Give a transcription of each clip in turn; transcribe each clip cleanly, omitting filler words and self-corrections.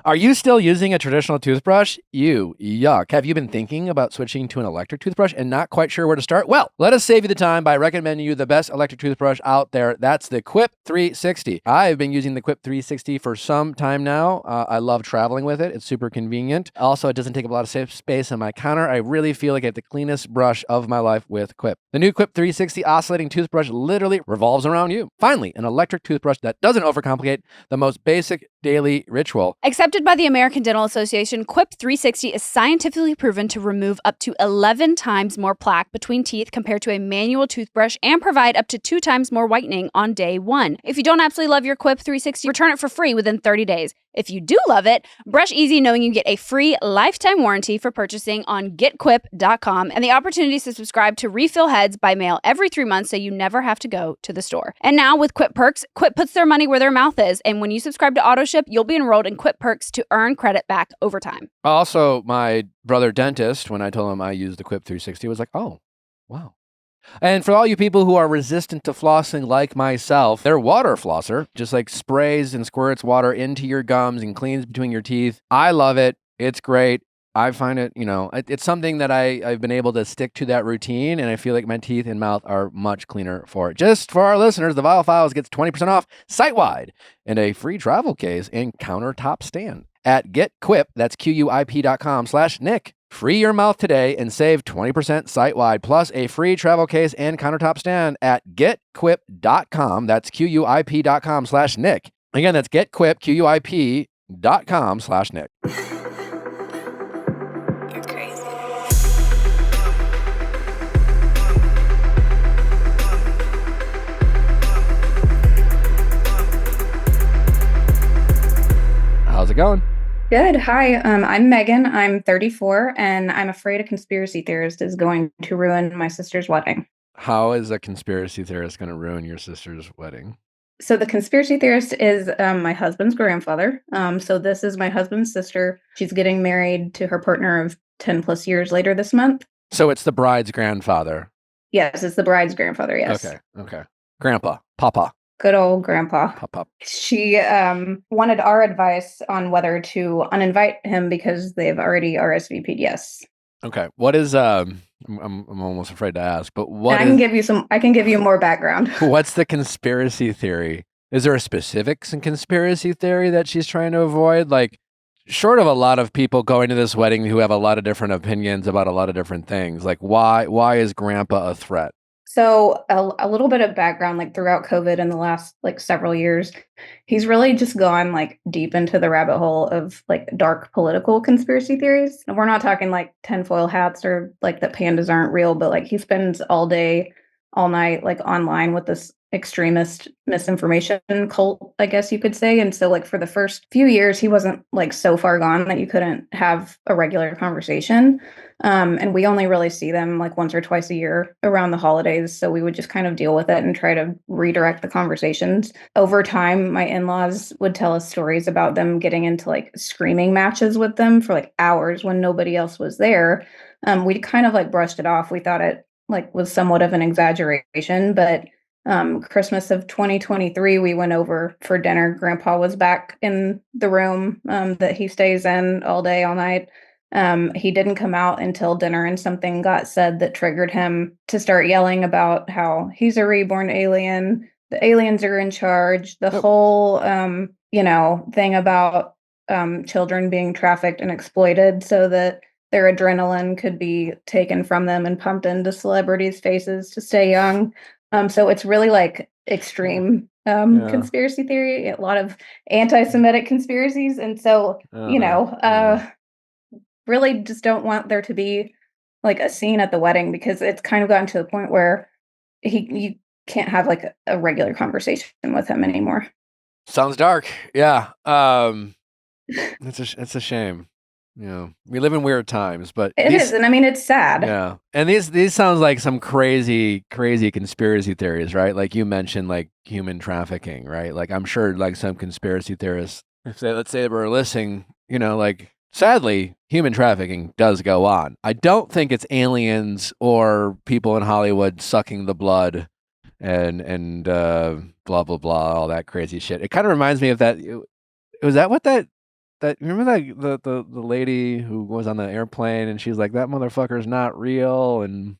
Are you still using a traditional toothbrush? Yuck. Have you been thinking about switching to an electric toothbrush and not quite sure where to start? Well, let us save you the time by recommending you the best electric toothbrush out there. That's the Quip 360. I've been using the Quip 360 for some time now. I love traveling with it. It's super convenient. Also, it doesn't take up a lot of safe space on my counter. I really feel like I have the cleanest brush of my life with Quip. The new Quip 360 oscillating toothbrush literally revolves around you. Finally, an electric toothbrush that doesn't overcomplicate the most basic daily ritual. Accepted by the American Dental Association, Quip 360 is scientifically proven to remove up to 11 times more plaque between teeth compared to a manual toothbrush and provide up to 2 times more whitening on day 1. If you don't absolutely love your Quip 360, return it for free within 30 days. If you do love it, brush easy knowing you get a free lifetime warranty for purchasing on getquip.com and the opportunity to subscribe to refill heads by mail every 3 months so you never have to go to the store. And now with Quip Perks, Quip puts their money where their mouth is, and when you subscribe to AutoShip, you'll be enrolled in Quip Perks to earn credit back over time. Also, my brother dentist, when I told him I used the Quip 360, was like, oh, wow. And for all you people who are resistant to flossing like myself, their water flosser just like sprays and squirts water into your gums and cleans between your teeth. I love it. It's great. I find it, it's something that I've been able to stick to that routine, and I feel like my teeth and mouth are much cleaner for it. Just for our listeners, the Viall Files gets 20% off site-wide and a free travel case and countertop stand at GetQuip, that's QUIP.com/Nick. Free your mouth today and save 20% site-wide, plus a free travel case and countertop stand at getquip.com. That's QUIP.com/Nick. Again, that's getquip, QUIP.com/Nick. You're crazy. How's it going? Good. Hi, I'm Megan. I'm 34, and I'm afraid a conspiracy theorist is going to ruin my sister's wedding. How is a conspiracy theorist going to ruin your sister's wedding? So the conspiracy theorist is my husband's grandfather. So this is my husband's sister. She's getting married to her partner of 10 plus years later this month. So it's the bride's grandfather. Yes, it's the bride's grandfather, yes. Okay. Grandpa. Papa. Good old grandpa. Papa. She wanted our advice on whether to uninvite him because they've already RSVP'd yes. Okay. What is I'm almost afraid to ask, but what I can give you more background. What's the conspiracy theory? Is there a specific conspiracy theory that she's trying to avoid? Like, short of a lot of people going to this wedding who have a lot of different opinions about a lot of different things, like why is grandpa a threat? So a little bit of background, like throughout COVID in the last several years, he's really just gone deep into the rabbit hole of dark political conspiracy theories. And we're not talking tinfoil hats or that pandas aren't real, but he spends all day, all night, online with this extremist misinformation cult, I guess you could say. And so for the first few years, he wasn't so far gone that you couldn't have a regular conversation. And we only really see them once or twice a year around the holidays. So we would just kind of deal with it and try to redirect the conversations. Over time, my in-laws would tell us stories about them getting into screaming matches with them for hours when nobody else was there. We kind of brushed it off. We thought it was somewhat of an exaggeration, but Christmas of 2023, we went over for dinner. Grandpa was back in the room that he stays in all day, all night. He didn't come out until dinner, and something got said that triggered him to start yelling about how he's a reborn alien. The aliens are in charge. The whole, thing about children being trafficked and exploited so that their adrenaline could be taken from them and pumped into celebrities' faces to stay young. So it's really extreme conspiracy theory, a lot of anti-Semitic conspiracies. And so, really just don't want there to be a scene at the wedding, because it's kind of gotten to the point where you can't have a regular conversation with him anymore. Sounds dark. Yeah. It's a shame. We live in weird times, but it is, and I mean, it's sad. Yeah, and these sounds like some crazy conspiracy theories, right? Like you mentioned, human trafficking, right? I'm sure some conspiracy theorists, let's say we're listening, sadly, human trafficking does go on. I don't think it's aliens or people in Hollywood sucking the blood and blah blah blah, all that crazy shit. It kind of reminds me of that. Was that what that remember that the lady who was on the airplane and she's like, that motherfucker's not real, and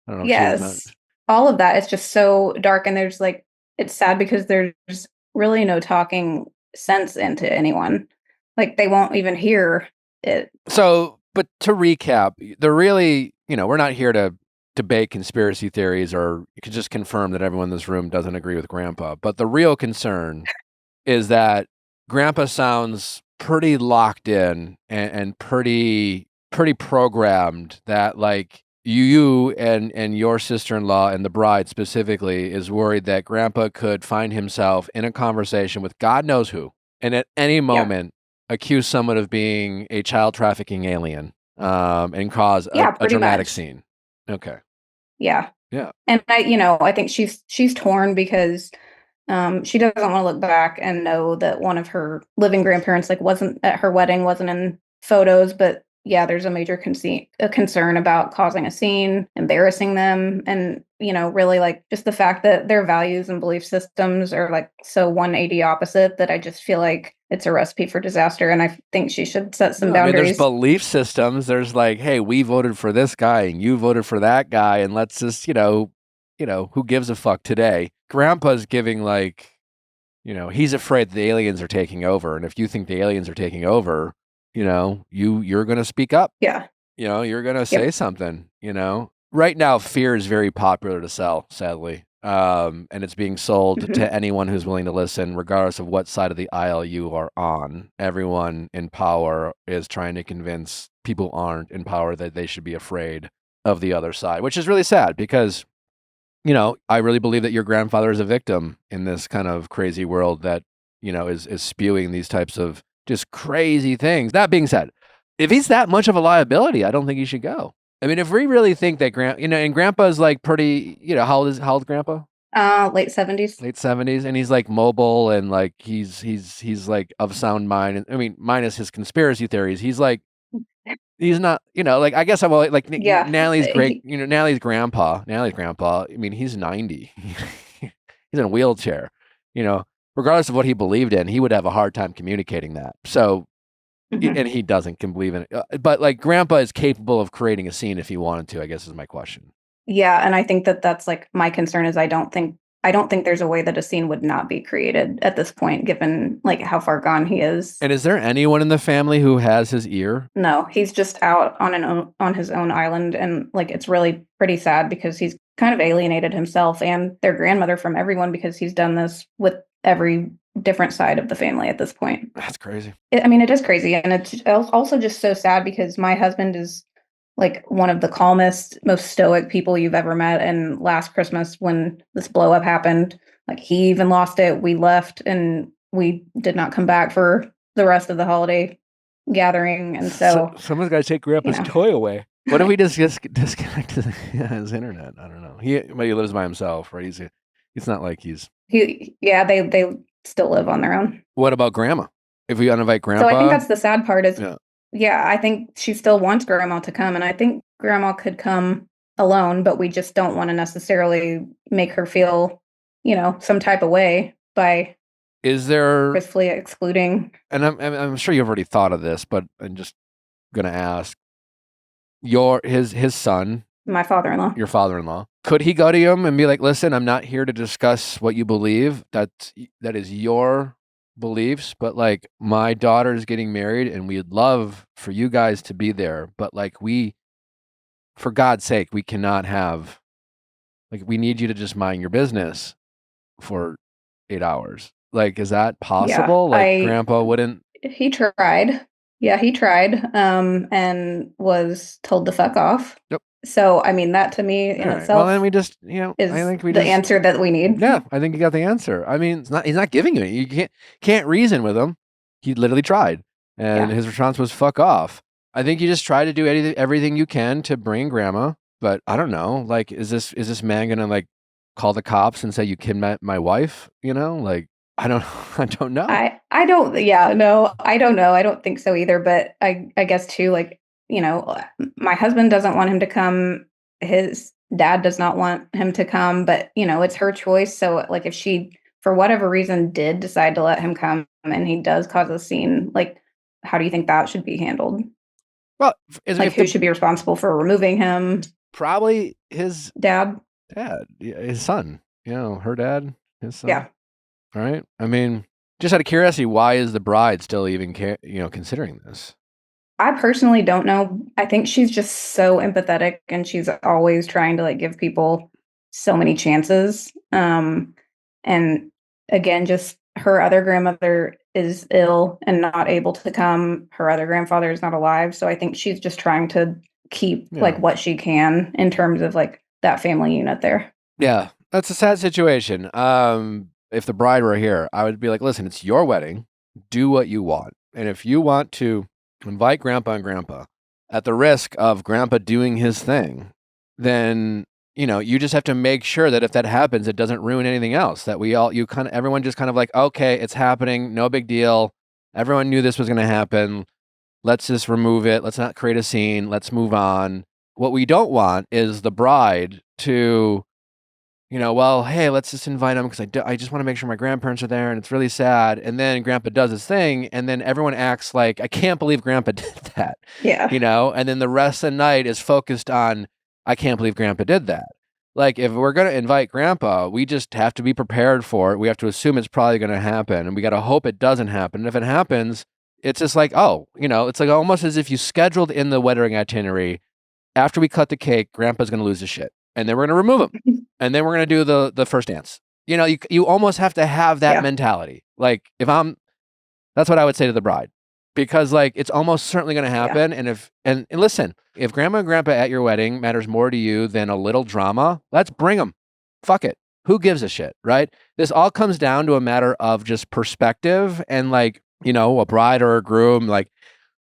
I don't know if she was not. Yes. All of that is just so dark, and there's like, it's sad because there's really no talking sense into anyone. Like they won't even hear it. So, but to recap, they're really, we're not here to debate conspiracy theories or you could just confirm that everyone in this room doesn't agree with Grandpa. But the real concern is that Grandpa sounds pretty locked in and pretty programmed, that like you and your sister-in-law and the bride specifically is worried that Grandpa could find himself in a conversation with God knows who, and at any moment accuse someone of being a child trafficking alien, and cause a dramatic scene. Okay. Yeah. Yeah. And I think she's torn because she doesn't want to look back and know that one of her living grandparents wasn't at her wedding, wasn't in photos, but yeah, there's a major concern about causing a scene, embarrassing them, and really like just the fact that their values and belief systems are like so 180 opposite that I just feel like it's a recipe for disaster, and I think she should set some boundaries. I mean, there's belief systems. There's like, hey, we voted for this guy and you voted for that guy, and let's just who gives a fuck today? Grandpa's giving like, he's afraid the aliens are taking over, and if you think the aliens are taking over, you're going to speak up. Yeah. You're going to say something, Right now, fear is very popular to sell, sadly. And it's being sold to anyone who's willing to listen, regardless of what side of the aisle you are on. Everyone in power is trying to convince people who aren't in power that they should be afraid of the other side, which is really sad because, I really believe that your grandfather is a victim in this kind of crazy world that, is spewing these types of just crazy things. That being said, if he's that much of a liability, I don't think he should go. I mean, if we really think that and Grandpa's like pretty, how old Grandpa? Late 70s. Late 70s, and he's like mobile and like he's like of sound mind. And I mean, minus his conspiracy theories, he's like he's not, like I guess I'm like Natalie's great, Natalie's grandpa. I mean, he's 90. He's in a wheelchair. Regardless of what he believed in, he would have a hard time communicating that. So. And he doesn't can believe in it. But like Grandpa is capable of creating a scene if he wanted to, I guess is my question. Yeah. And I think that's like my concern is I don't think there's a way that a scene would not be created at this point, given like how far gone he is. And is there anyone in the family who has his ear? No, he's just out on his own island. And like, it's really pretty sad because he's kind of alienated himself and their grandmother from everyone because he's done this with every different side of the family at this point. That's crazy. It is crazy. And it's also just so sad because my husband is like one of the calmest, most stoic people you've ever met. And last Christmas when this blow up happened, like he even lost it. We left and we did not come back for the rest of the holiday gathering. And so someone's got to take Grandpa's toy away. What if we just disconnect his internet? I don't know. He lives by himself, right? It's not like they still live on their own. What about Grandma? If we uninvite Grandpa? So I think that's the sad part is, I think she still wants Grandma to come. And I think Grandma could come alone, but we just don't want to necessarily make her feel, some type of way by forcefully excluding. And I'm sure you've already thought of this, but I'm just going to ask his son, my father-in-law, your father-in-law, could he go to him and be like, listen, I'm not here to discuss what you believe. That is your beliefs, but like my daughter's getting married and we'd love for you guys to be there. But like for God's sake, we cannot have, like, we need you to just mind your business for 8 hours. Like, is that possible? Grandpa wouldn't. He tried. Yeah, he tried. And was told to fuck off. Yep. So, I mean, that to me in itself. Well, then we just, is I think we the answer that we need. Yeah, I think you got the answer. I mean, he's not giving it. You can't reason with him. He literally tried, and his response was "fuck off." I think you just try to do everything you can to bring Grandma, but I don't know. Like, is this man gonna like call the cops and say you kidnapped my wife? Like, I don't know. I don't. Yeah, no, I don't know. I don't think so either. But I guess too, like. My husband doesn't want him to come. His dad does not want him to come, but it's her choice. So like if she, for whatever reason, did decide to let him come and he does cause a scene, like how do you think that should be handled? Well, Like, who should be responsible for removing him? probably his Dad? dad, his son, her dad, his son. Yeah. All right. I mean, just out of curiosity, why is the bride still even considering this? I personally don't know. I think she's just so empathetic, and she's always trying to like give people so many chances. And again, just her other grandmother is ill and not able to come. Her other grandfather is not alive. So I think she's just trying to keep like what she can in terms of like that family unit there. Yeah, that's a sad situation. If the bride were here, I would be like, listen, it's your wedding. Do what you want. And if you want to invite grandpa and grandpa at the risk of grandpa doing his thing, then, you just have to make sure that if that happens, it doesn't ruin anything else. That everyone just kind of like, okay, it's happening. No big deal. Everyone knew this was going to happen. Let's just remove it. Let's not create a scene. Let's move on. What we don't want is the bride to, well, hey, let's just invite them because I just want to make sure my grandparents are there and it's really sad. And then grandpa does his thing and then everyone acts like, I can't believe grandpa did that. Yeah. And then the rest of the night is focused on, I can't believe grandpa did that. Like, if we're going to invite grandpa, we just have to be prepared for it. We have to assume it's probably going to happen and we got to hope it doesn't happen. And if it happens, it's just like, it's like almost as if you scheduled in the wedding itinerary, after we cut the cake, grandpa's going to lose his shit. And then we're going to remove him. And then we're going to do the first dance. You almost have to have that mentality. Like, that's what I would say to the bride. Because like, it's almost certainly going to happen. Yeah. And listen, if grandma and grandpa at your wedding matters more to you than a little drama, let's bring them. Fuck it. Who gives a shit, right? This all comes down to a matter of just perspective and like, a bride or a groom, like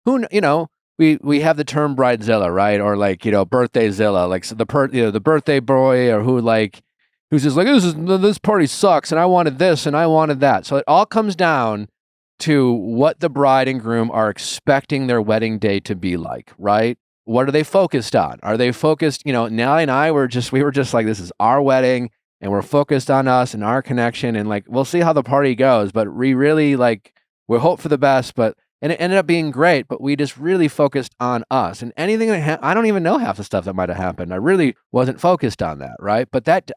we have the term bridezilla, right? Or like, birthdayzilla, like so the birthday boy or who's just like, this party sucks and I wanted this and I wanted that. So it all comes down to what the bride and groom are expecting their wedding day to be like, right? What are they focused on? Are they focused, Nellie and I were just like, this is our wedding and we're focused on us and our connection and like, we'll see how the party goes, but we really we hope for the best, and it ended up being great, but we just really focused on us and anything that I don't even know half the stuff that might have happened. I really wasn't focused on that, right? But that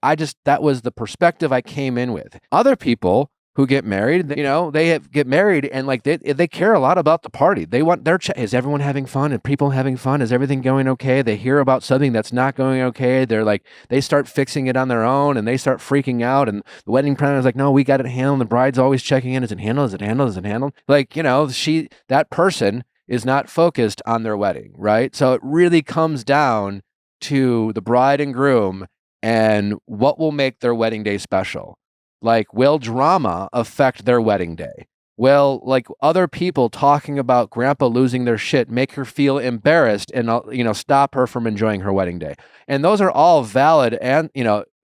was the perspective I came in with. Other people who get married, they get married and like they care a lot about the party. They want is everyone having fun? Are people having fun? Is everything going okay? They hear about something that's not going okay. They're like, they start fixing it on their own and they start freaking out. And the wedding planner is like, no, we got it handled. And the bride's always checking in. Is it handled? Is it handled? Is it handled? Like, that person is not focused on their wedding, right? So it really comes down to the bride and groom and what will make their wedding day special. Like, will drama affect their wedding day? Will, like, other people talking about grandpa losing their shit make her feel embarrassed and, stop her from enjoying her wedding day? And those are all valid and,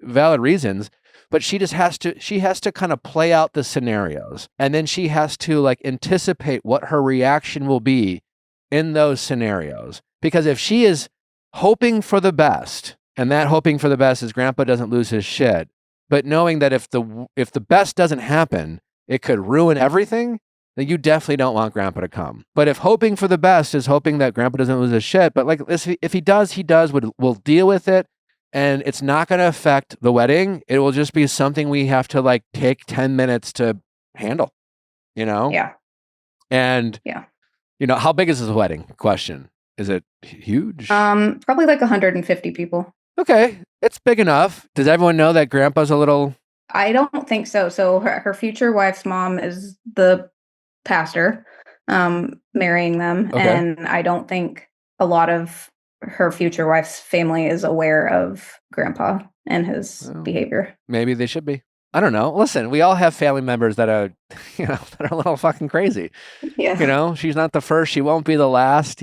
valid reasons, but she has to kind of play out the scenarios. And then she has to, like, anticipate what her reaction will be in those scenarios. Because if she is hoping for the best, and that hoping for the best is grandpa doesn't lose his shit, but knowing that if the best doesn't happen, it could ruin everything, then you definitely don't want grandpa to come. But if hoping for the best is hoping that grandpa doesn't lose his shit, but like if he does, we'll deal with it. And it's not going to affect the wedding. It will just be something we have to like take 10 minutes to handle, Yeah. And, how big is this wedding? Question. Is it huge? Probably like 150 people. Okay, it's big enough. Does everyone know that grandpa's a little... I don't think so. So her future wife's mom is the pastor marrying them. Okay. And I don't think a lot of her future wife's family is aware of grandpa and his behavior. Maybe they should be. I don't know. Listen, we all have family members that are, that are a little fucking crazy. Yeah. She's not the first. She won't be the last,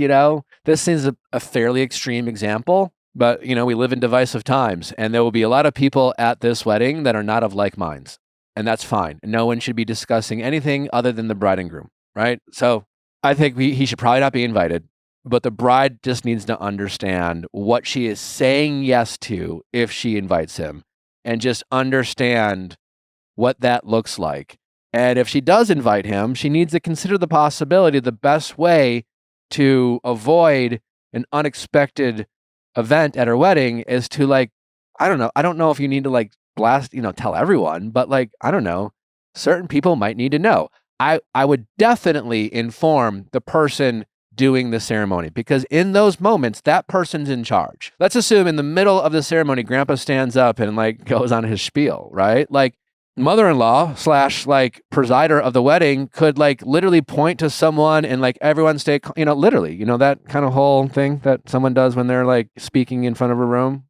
This is a fairly extreme example. But, we live in divisive times, and there will be a lot of people at this wedding that are not of like minds, and that's fine. No one should be discussing anything other than the bride and groom, right? So I think he should probably not be invited, but the bride just needs to understand what she is saying yes to if she invites him, and just understand what that looks like. And if she does invite him, she needs to consider the possibility the best way to avoid an unexpected event at her wedding is to like, I don't know if you need to like blast, tell everyone, but like, I don't know, certain people might need to know. I would definitely inform the person doing the ceremony, because in those moments, that person's in charge. Let's assume in the middle of the ceremony, Grandpa stands up and like goes on his spiel, right? Like mother-in-law / like presider of the wedding could like literally point to someone and like everyone stay, literally, that kind of whole thing that someone does when they're like speaking in front of a room.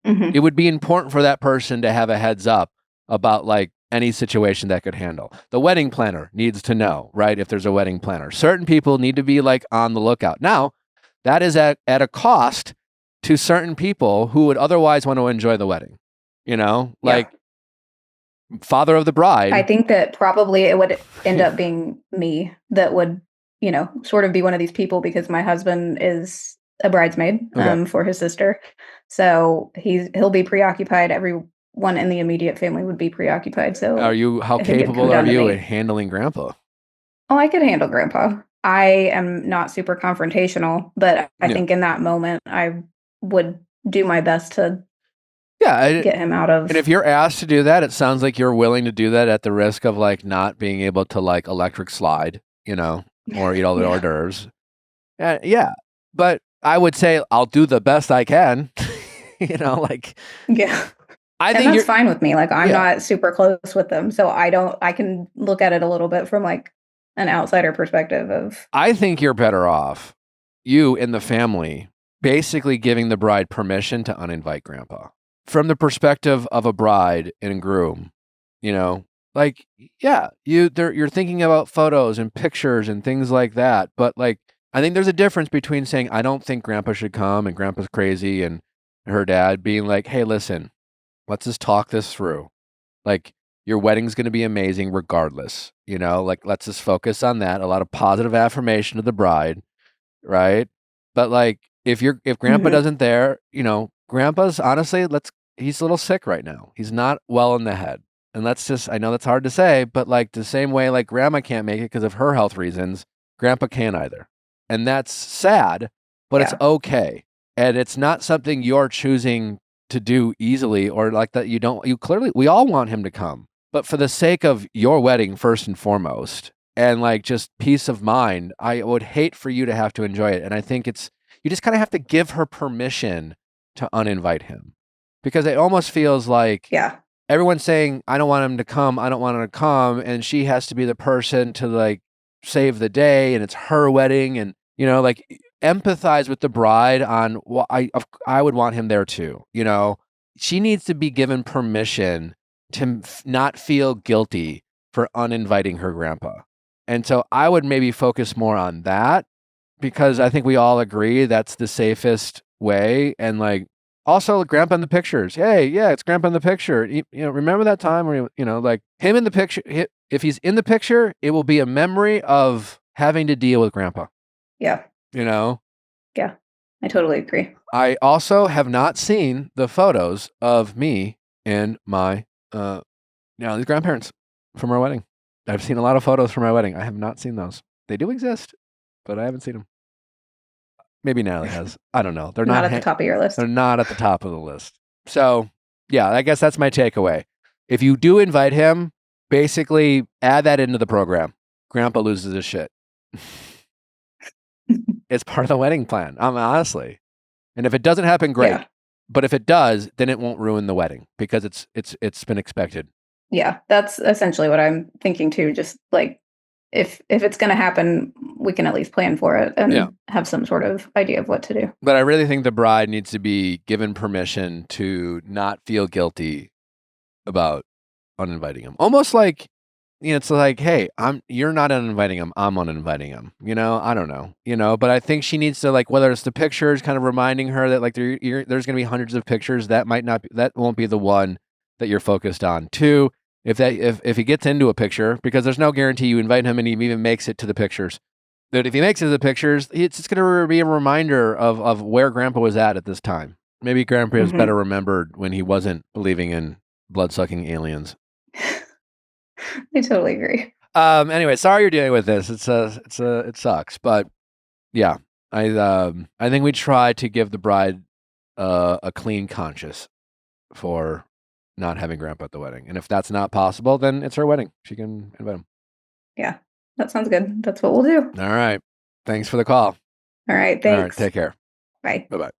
Mhm. It would be important for that person to have a heads up about like any situation that could handle. The wedding planner needs to know, right? If there's a wedding planner, certain people need to be like on the lookout. Now, that is at a cost to certain people who would otherwise want to enjoy the wedding, like father of the bride. I think that probably it would end up being me that would, sort of be one of these people, because my husband is a bridesmaid for his sister. So he'll be preoccupied. Everyone in the immediate family would be preoccupied. So how capable are you in handling Grandpa? Oh, I could handle Grandpa. I am not super confrontational, but I think in that moment I would do my best to get him out of. And if you're asked to do that, it sounds like you're willing to do that at the risk of like not being able to like electric slide, or eat all the hors d'oeuvres. Yeah. But I would say I'll do the best I can, like. Yeah. I and think that's fine with me. Like I'm not super close with them. So I can look at it a little bit from like an outsider perspective of. I think you're better off, you and the family, basically giving the bride permission to uninvite Grandpa. From the perspective of a bride and groom, like, yeah, you're thinking about photos and pictures and things like that. But like, I think there's a difference between saying, I don't think Grandpa should come and Grandpa's crazy, and her dad being like, hey, listen, let's just talk this through. Like, your wedding's going to be amazing regardless, like, let's just focus on that. A lot of positive affirmation to the bride, right? But like, if Grandpa doesn't there, Grandpa's honestly, he's a little sick right now. He's not well in the head. And I know that's hard to say, but like the same way like Grandma can't make it because of her health reasons, Grandpa can't either. And that's sad, but it's okay. And it's not something you're choosing to do easily, or like that we all want him to come. But for the sake of your wedding, first and foremost, and like just peace of mind, I would hate for you to have to enjoy it. And I think you just kind of have to give her permission to uninvite him, because it almost feels like everyone's saying, I don't want him to come. I don't want him to come. And she has to be the person to like save the day, and it's her wedding. And, like empathize with the bride on I would want him there too. She needs to be given permission to not feel guilty for uninviting her Grandpa. And so I would maybe focus more on that, because I think we all agree that's the safest way. And like, also Grandpa in the pictures. Hey, yeah, it's Grandpa in the picture. Remember that time where, like him in the picture, if he's in the picture, it will be a memory of having to deal with Grandpa. Yeah. Yeah, I totally agree. I also have not seen the photos of me and my, these grandparents from our wedding. I've seen a lot of photos from my wedding. I have not seen those. They do exist, but I haven't seen them. Maybe Natalie has. I don't know. They're not at the top of your list. They're not at the top of the list. So, yeah, I guess that's my takeaway. If you do invite him, basically add that into the program. Grandpa loses his shit. It's part of the wedding plan, honestly. And if it doesn't happen, great. Yeah. But if it does, then it won't ruin the wedding, because it's been expected. Yeah, that's essentially what I'm thinking too. Just like if it's going to happen, we can at least plan for it and have some sort of idea of what to do. But I really think the bride needs to be given permission to not feel guilty about uninviting him. Almost like, it's like, hey, you're not uninviting him, I'm uninviting him. I don't know. But I think she needs to, like, whether it's the pictures, kind of reminding her that like there's going to be hundreds of pictures, that won't be the one that you're focused on. Two, if he gets into a picture, because there's no guarantee you invite him and he even makes it to the pictures, that if he makes it to the pictures, it's just going to be a reminder of where Grandpa was at this time. Maybe Grandpa is better remembered when he wasn't believing in blood-sucking aliens. I totally agree. Anyway, sorry you're dealing with this. It sucks, but yeah, I think we try to give the bride a clean conscience for not having grandpa at the wedding. And if that's not possible, then it's her wedding. She can invite him. Yeah, that sounds good. That's what we'll do. All right. Thanks for the call. All right. All right. Thanks. Take care. Bye. Bye-bye.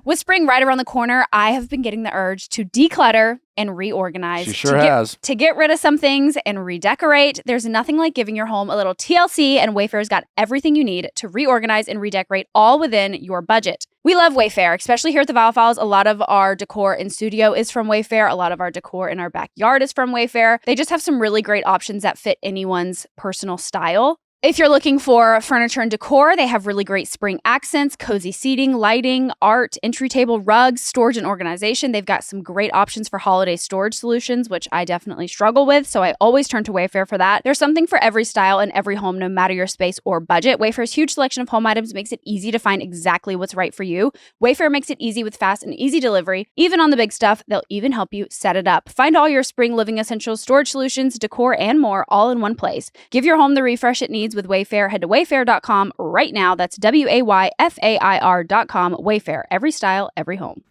With spring right around the corner, I have been getting the urge to declutter and reorganize. She sure has. To get rid of some things and redecorate. There's nothing like giving your home a little TLC, and Wayfair's got everything you need to reorganize and redecorate all within your budget. We love Wayfair, especially here at the Viall Files. A lot of our decor in studio is from Wayfair. A lot of our decor in our backyard is from Wayfair. They just have some really great options that fit anyone's personal style. If you're looking for furniture and decor, they have really great spring accents, cozy seating, lighting, art, entry table, rugs, storage and organization. They've got some great options for holiday storage solutions, which I definitely struggle with, so I always turn to Wayfair for that. There's something for every style and every home, no matter your space or budget. Wayfair's huge selection of home items makes it easy to find exactly what's right for you. Wayfair makes it easy with fast and easy delivery. Even on the big stuff, they'll even help you set it up. Find all your spring living essentials, storage solutions, decor, and more all in one place. Give your home the refresh it needs with Wayfair. Head to wayfair.com right now. That's WAYFAIR.com. Wayfair. Every style, every home.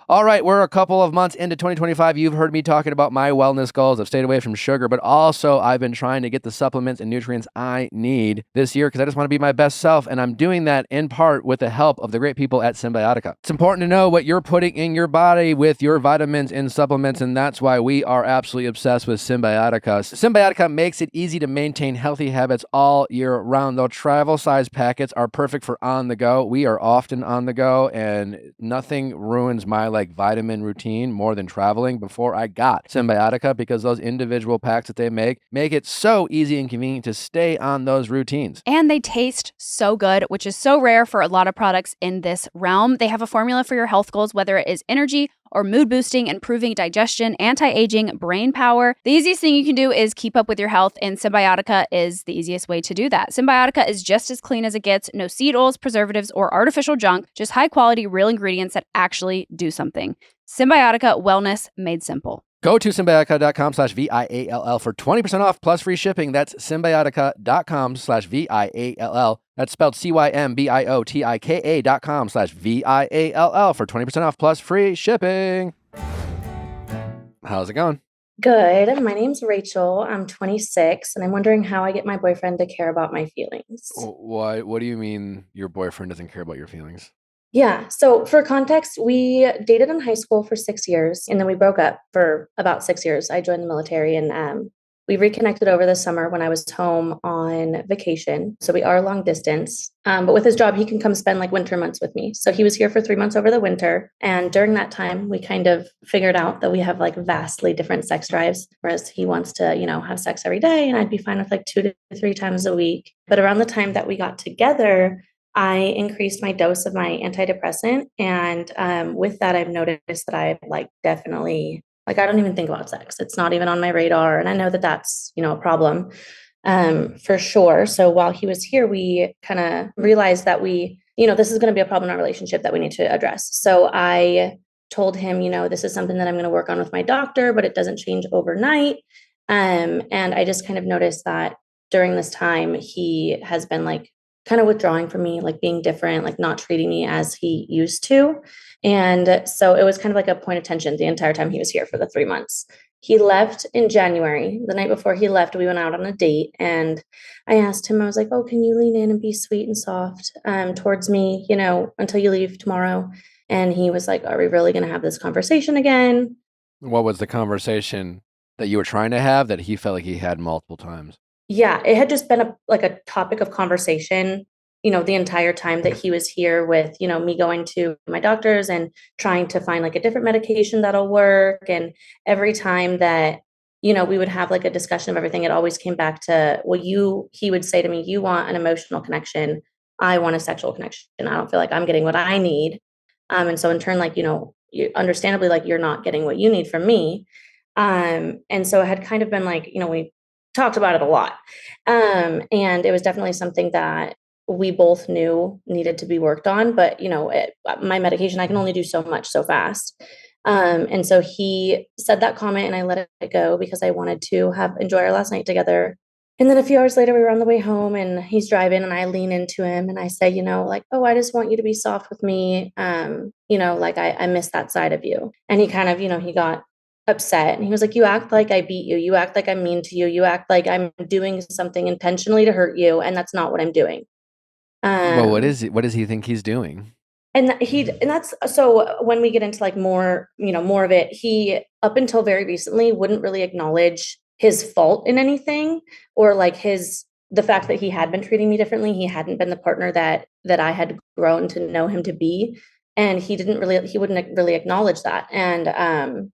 All right, we're a couple of months into 2025. You've heard me talking about my wellness goals. I've stayed away from sugar, but also I've been trying to get the supplements and nutrients I need this year because I just want to be my best self, and I'm doing that in part with the help of the great people at Symbiotica. It's important to know what you're putting in your body with your vitamins and supplements, and that's why we are absolutely obsessed with Symbiotica. Symbiotica makes it easy to maintain healthy habits all year round. Though travel size packets are perfect for on the go, we are often on the go, and nothing ruins my vitamin routine more than traveling. Before I got Symbiotica, because those individual packs that they make it so easy and convenient to stay on those routines. And they taste so good, which is so rare for a lot of products in this realm. They have a formula for your health goals, whether it is energy or mood boosting, improving digestion, anti-aging, brain power. The easiest thing you can do is keep up with your health, and Symbiotica is the easiest way to do that. Symbiotica is just as clean as it gets. No seed oils, preservatives, or artificial junk, just high quality, real ingredients that actually do something. Symbiotica, wellness made simple. Go to Symbiotica.com/VIALL for 20% off plus free shipping. That's Symbiotica.com/VIALL. That's spelled CYMBIOTIKA.com/VIALL for 20% off plus free shipping. How's it going? Good. My name's Rachel. I'm 26, and I'm wondering how I get my boyfriend to care about my feelings. What do you mean your boyfriend doesn't care about your feelings? Yeah. So for context, we dated in high school for 6 years, and then we broke up for about 6 years. I joined the military, and we reconnected over the summer when I was home on vacation. So we are long distance. But with his job, he can come spend winter months with me. So he was here for 3 months over the winter. And during that time, we kind of figured out that we have vastly different sex drives, whereas he wants to, have sex every day. And I'd be fine with 2 to 3 times a week. But around the time that we got together, I increased my dose of my antidepressant. And with that, I've noticed that I definitely, I don't even think about sex. It's not even on my radar. And I know that that's, a problem for sure. So while he was here, we kind of realized that this is going to be a problem in our relationship that we need to address. So I told him, this is something that I'm going to work on with my doctor, but it doesn't change overnight. And I just kind of noticed that during this time, he has been kind of withdrawing from me, being different, not treating me as he used to. And so it was kind of a point of tension the entire time he was here for the 3 months. He left in January. The night before he left, we went out on a date, and I asked him, I was like, oh, can you lean in and be sweet and soft towards me, until you leave tomorrow? And he was like, are we really going to have this conversation again? What was the conversation that you were trying to have that he felt like he had multiple times? Yeah, it had just been a topic of conversation, the entire time that he was here with, me going to my doctors and trying to find a different medication that'll work. And every time that, we would have a discussion of everything, it always came back to, he would say to me, you want an emotional connection. I want a sexual connection. I don't feel like I'm getting what I need. And so in turn, you understandably, you're not getting what you need from me. And so it had kind of been we talked about it a lot. And it was definitely something that we both knew needed to be worked on. But, my medication, I can only do so much so fast. And so he said that comment and I let it go because I wanted to enjoy our last night together. And then a few hours later, we were on the way home and he's driving and I lean into him and I say, like, oh, I just want you to be soft with me. Like I miss that side of you. And he kind of, he got upset and he was like, you act like I beat you. You act like I'm mean to you. You act like I'm doing something intentionally to hurt you. And that's not what I'm doing. Well, what does he think he's doing? And that's so when we get into like more of it, he up until very recently wouldn't really acknowledge his fault in anything or like the fact that he had been treating me differently. He hadn't been the partner that I had grown to know him to be. And he wouldn't really acknowledge that. And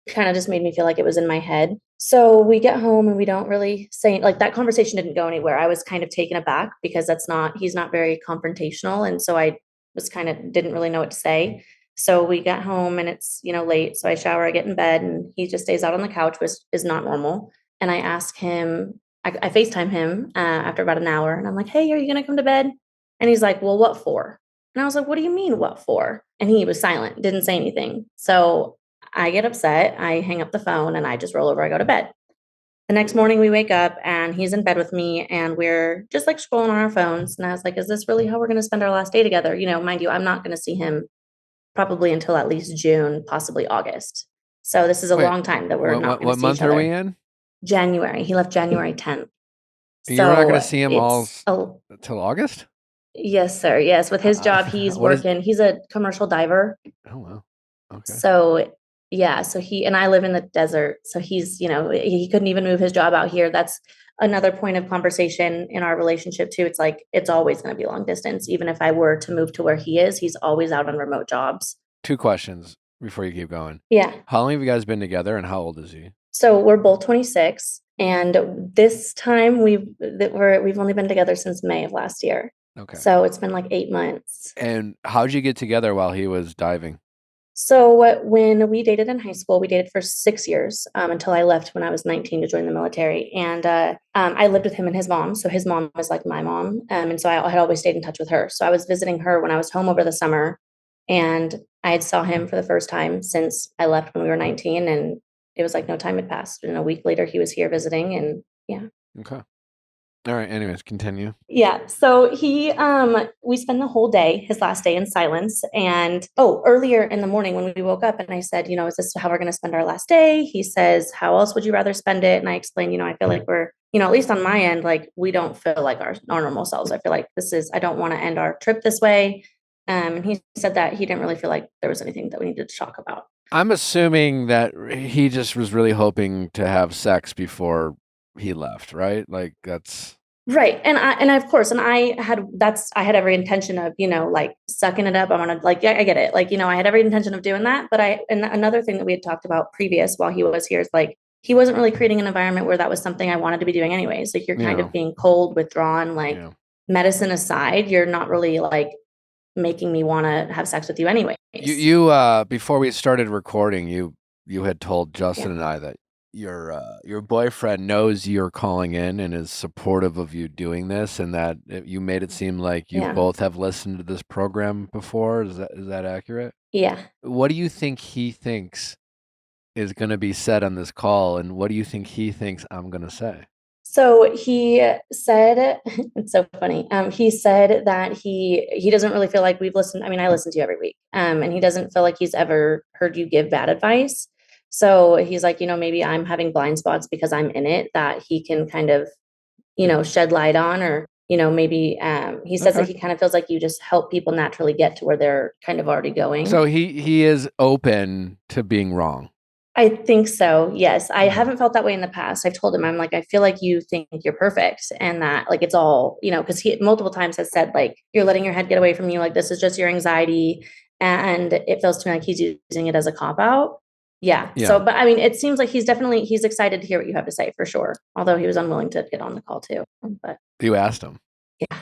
kind of just made me feel like it was in my head. So we get home and we don't really say, like, that conversation didn't go anywhere. I was kind of taken aback because he's not very confrontational. And so I was didn't really know what to say. So we got home and it's, late. So I shower, I get in bed and he just stays out on the couch, which is not normal. And I ask him, I FaceTime him after about an hour and I'm like, hey, are you going to come to bed? And he's like, well, what for? And I was like, what do you mean, what for? And he was silent, didn't say anything. So I get upset. I hang up the phone and I just roll over. I go to bed. The next morning we wake up and he's in bed with me and we're just like scrolling on our phones. And I was like, is this really how we're going to spend our last day together? Mind you, I'm not going to see him probably until at least June, possibly August. So this is a long time that we're not going to see each other. What month are we in? January. He left January 10th. You're not going to see him all till August? Yes, sir. Yes. With his job, he's working. He's a commercial diver. Oh, wow. Okay. So yeah, so he and I live in the desert. So he's, he couldn't even move his job out here. That's another point of conversation in our relationship too. It's like, it's always going to be long distance. Even if I were to move to where he is, he's always out on remote jobs. 2 questions before you keep going. Yeah. How long have you guys been together and how old is he? So we're both 26. And this time we've only been together since May of last year. Okay. So it's been like 8 months. And how'd you get together while he was diving? So when we dated in high school, we dated for 6 years until I left when I was 19 to join the military. And I lived with him and his mom. So his mom was like my mom. And so I had always stayed in touch with her. So I was visiting her when I was home over the summer. And I had saw him for the first time since I left when we were 19. And it was like no time had passed. And a week later, he was here visiting. And yeah. Okay. All right. Anyways, continue. Yeah. So we spend the whole day, his last day, in silence. And earlier in the morning when we woke up and I said, is this how we're going to spend our last day? He says, how else would you rather spend it? And I explained, I feel like we're, at least on my end, like we don't feel like our normal selves. I feel like I don't want to end our trip this way. And he said that he didn't really feel like there was anything that we needed to talk about. I'm assuming that he just was really hoping to have sex before he left, right? Like that's right. And I had every intention of, like sucking it up. I want to I get it. Like, I had every intention of doing that. But and another thing that we had talked about previous while he was here is like, he wasn't really creating an environment where that was something I wanted to be doing anyways. Like you're kind of being cold, withdrawn, like medicine aside, you're not really like making me want to have sex with you anyways. You before we started recording, you had told Justin and I that your boyfriend knows you're calling in and is supportive of you doing this, and that you made it seem like you both have listened to this program before. Is that accurate? Yeah. What do you think he thinks is going to be said on this call, and what do you think he thinks I'm going to say? So he said, it's so funny. He said that he doesn't really feel like we've listened. I mean, I listen to you every week. And he doesn't feel like he's ever heard you give bad advice. So he's like, maybe I'm having blind spots because I'm in it that he can kind of, shed light on, or, maybe he says that he kind of feels like you just help people naturally get to where they're kind of already going. So he is open to being wrong. I think so. Yes. I haven't felt that way in the past. I've told him, I'm like, I feel like you think you're perfect and that like, it's all, because he multiple times has said like, you're letting your head get away from you. Like, this is just your anxiety. And it feels to me like he's using it as a cop out. Yeah. So, but I mean, it seems like he's excited to hear what you have to say for sure. Although he was unwilling to get on the call too. But you asked him. Yeah.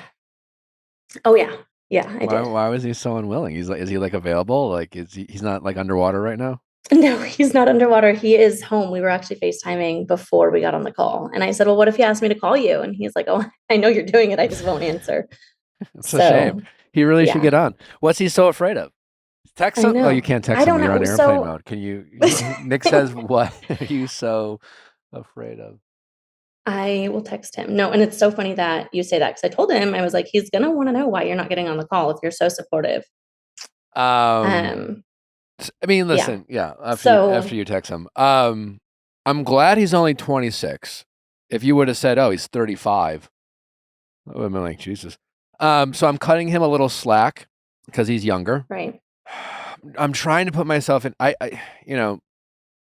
Oh yeah. Yeah. I did. Why was he so unwilling? Is he like available? Like, he's not like underwater right now? No, he's not underwater. He is home. We were actually FaceTiming before we got on the call. And I said, well, what if he asked me to call you? And he's like, oh, I know you're doing it. I just won't answer. It's a shame. He really should get on. What's he so afraid of? Text I him? Oh, you know. can't text I him don't when you're on know. airplane So mode. Can you? Nick says, what are you so afraid of? I will text him. No, and it's so funny that you say that because I told him, I was like, he's gonna want to know why you're not getting on the call if you're so supportive. I mean, Yeah. listen, yeah, after So you text him. I'm glad he's only 26. If you would have said, oh, he's 35, I would have been like, Jesus. So I'm cutting him a little slack because he's younger. right. I'm trying to put myself in, you know,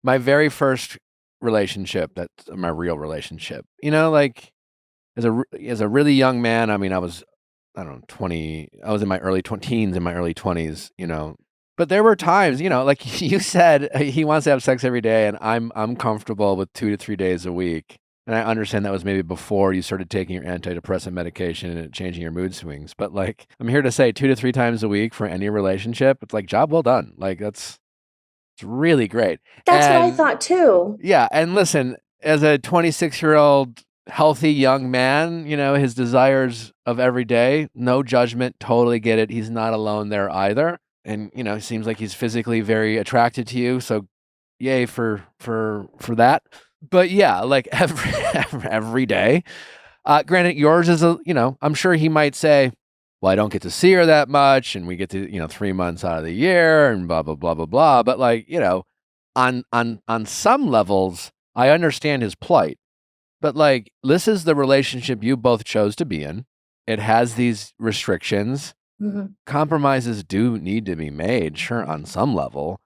my very first relationship, that's my real relationship, you know, like as a really young man, I mean, I don't know, 20, I was in my early teens, in my early 20s, you know, but there were times, you know, like you said, he wants to have sex every day and I'm comfortable with 2 to 3 days a week. And I understand that was maybe before you started taking your antidepressant medication and changing your mood swings. But like, I'm here to say 2 to 3 times a week for any relationship, it's like job well done. Like it's really great. That's what I And thought too. yeah, and listen, as a 26-year-old healthy young man, you know, his desires of every day, no judgment, totally get it. He's not alone there either. And, you know, it seems like he's physically very attracted to you, so yay for that. But yeah, like every day. Granted, yours is you know, I'm sure he might say, well, I don't get to see her that much, and we get to, you know, 3 months out of the year and blah, blah, blah, blah, blah. But like, you know, on some levels, I understand his plight. But like, this is the relationship you both chose to be in. It has these restrictions. Mhm. Compromises do need to be made, sure, on some level.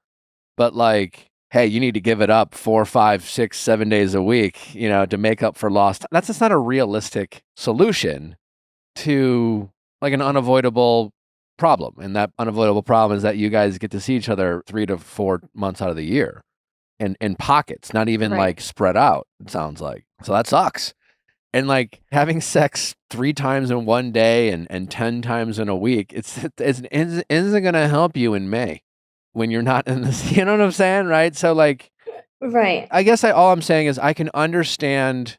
But like, hey, you need to give it up 4, 5, 6, 7 days a week, you know, to make up for lost time. That's just not a realistic solution to like an unavoidable problem. And that unavoidable problem is that you guys get to see each other 3 to 4 months out of the year. And in pockets, not even Right. like spread out, it sounds like. So that sucks. And like having sex 3 times in one day and 10 times in a week, it isn't going to help you in May when you're not in this, you know what I'm saying? Right. So like, Right. I guess all I'm saying is I can understand.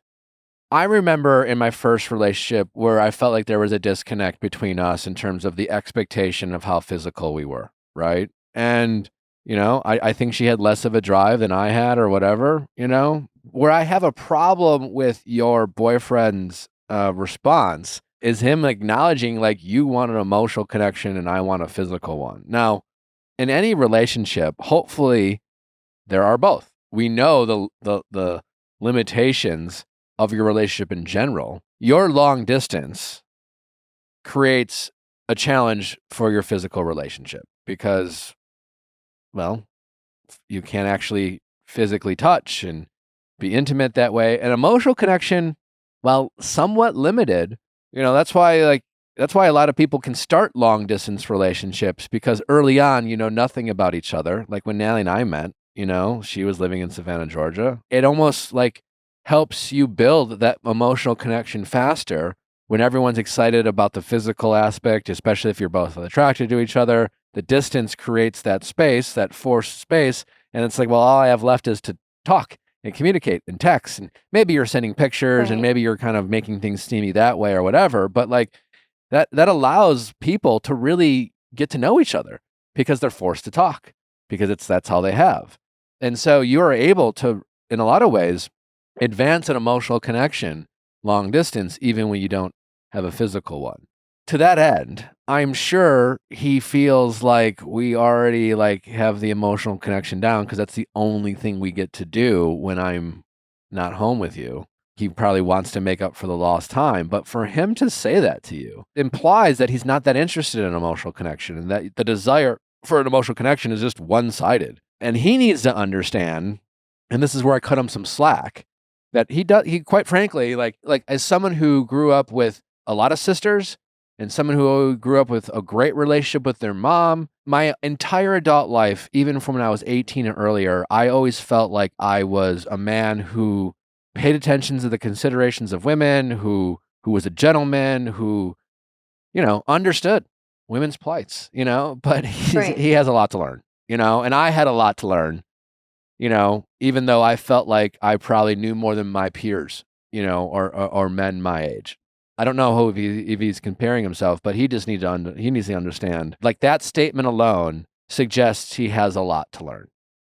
I remember in my first relationship where I felt like there was a disconnect between us in terms of the expectation of how physical we were. Right. And you know, I think she had less of a drive than I had or whatever, you know, where I have a problem with your boyfriend's response is him acknowledging like you want an emotional connection and I want a physical one. Now, in any relationship, hopefully there are both. We know the limitations of your relationship in general. Your long distance creates a challenge for your physical relationship because, well, you can't actually physically touch and be intimate that way. An emotional connection, while somewhat limited, you know, that's why a lot of people can start long distance relationships because early on, you know nothing about each other. Like when Nally and I met, you know, she was living in Savannah, Georgia. It almost like helps you build that emotional connection faster when everyone's excited about the physical aspect, especially if you're both attracted to each other. The distance creates that space, that forced space. And it's like, well, all I have left is to talk and communicate and text. And maybe you're sending pictures and Right. maybe you're kind of making things steamy that way or whatever. But like that allows people to really get to know each other because they're forced to talk because that's all they have. And so you are able to, in a lot of ways, advance an emotional connection long distance, even when you don't have a physical one. To that end, I'm sure he feels like we already like have the emotional connection down because that's the only thing we get to do when I'm not home with you. He probably wants to make up for the lost time, but for him to say that to you implies that he's not that interested in emotional connection and that the desire for an emotional connection is just one-sided. And he needs to understand, and this is where I cut him some slack, that he quite frankly, like as someone who grew up with a lot of sisters and someone who grew up with a great relationship with their mom, my entire adult life, even from when I was 18 and earlier, I always felt like I was a man who paid attention to the considerations of women, who was a gentleman, who, you know, understood women's plights, you know, but Right. he has a lot to learn, you know, and I had a lot to learn, you know, even though I felt like I probably knew more than my peers, you know, or men my age. I don't know if he's comparing himself, but he just needs to understand. Like that statement alone suggests he has a lot to learn.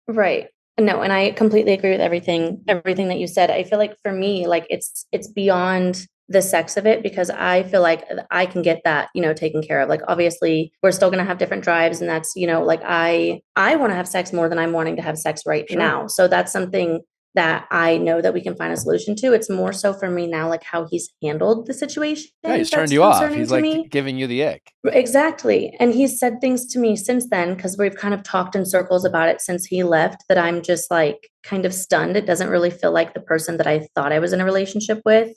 Right. No, and I completely agree with everything that you said. I feel like for me, like it's beyond the sex of it, because I feel like I can get that, taken care of. Like obviously we're still going to have different drives, and that's, like I want to have sex more than I'm wanting to have sex right Sure. now. So that's something that I know that we can find a solution to. It's more so for me now, like how he's handled the situation. Yeah, he's turned that's you off. concerning He's to like me. giving you the ick. Exactly. And he's said things to me since then, because we've kind of talked in circles about it since he left, that I'm just like kind of stunned. It doesn't really feel like the person that I thought I was in a relationship with.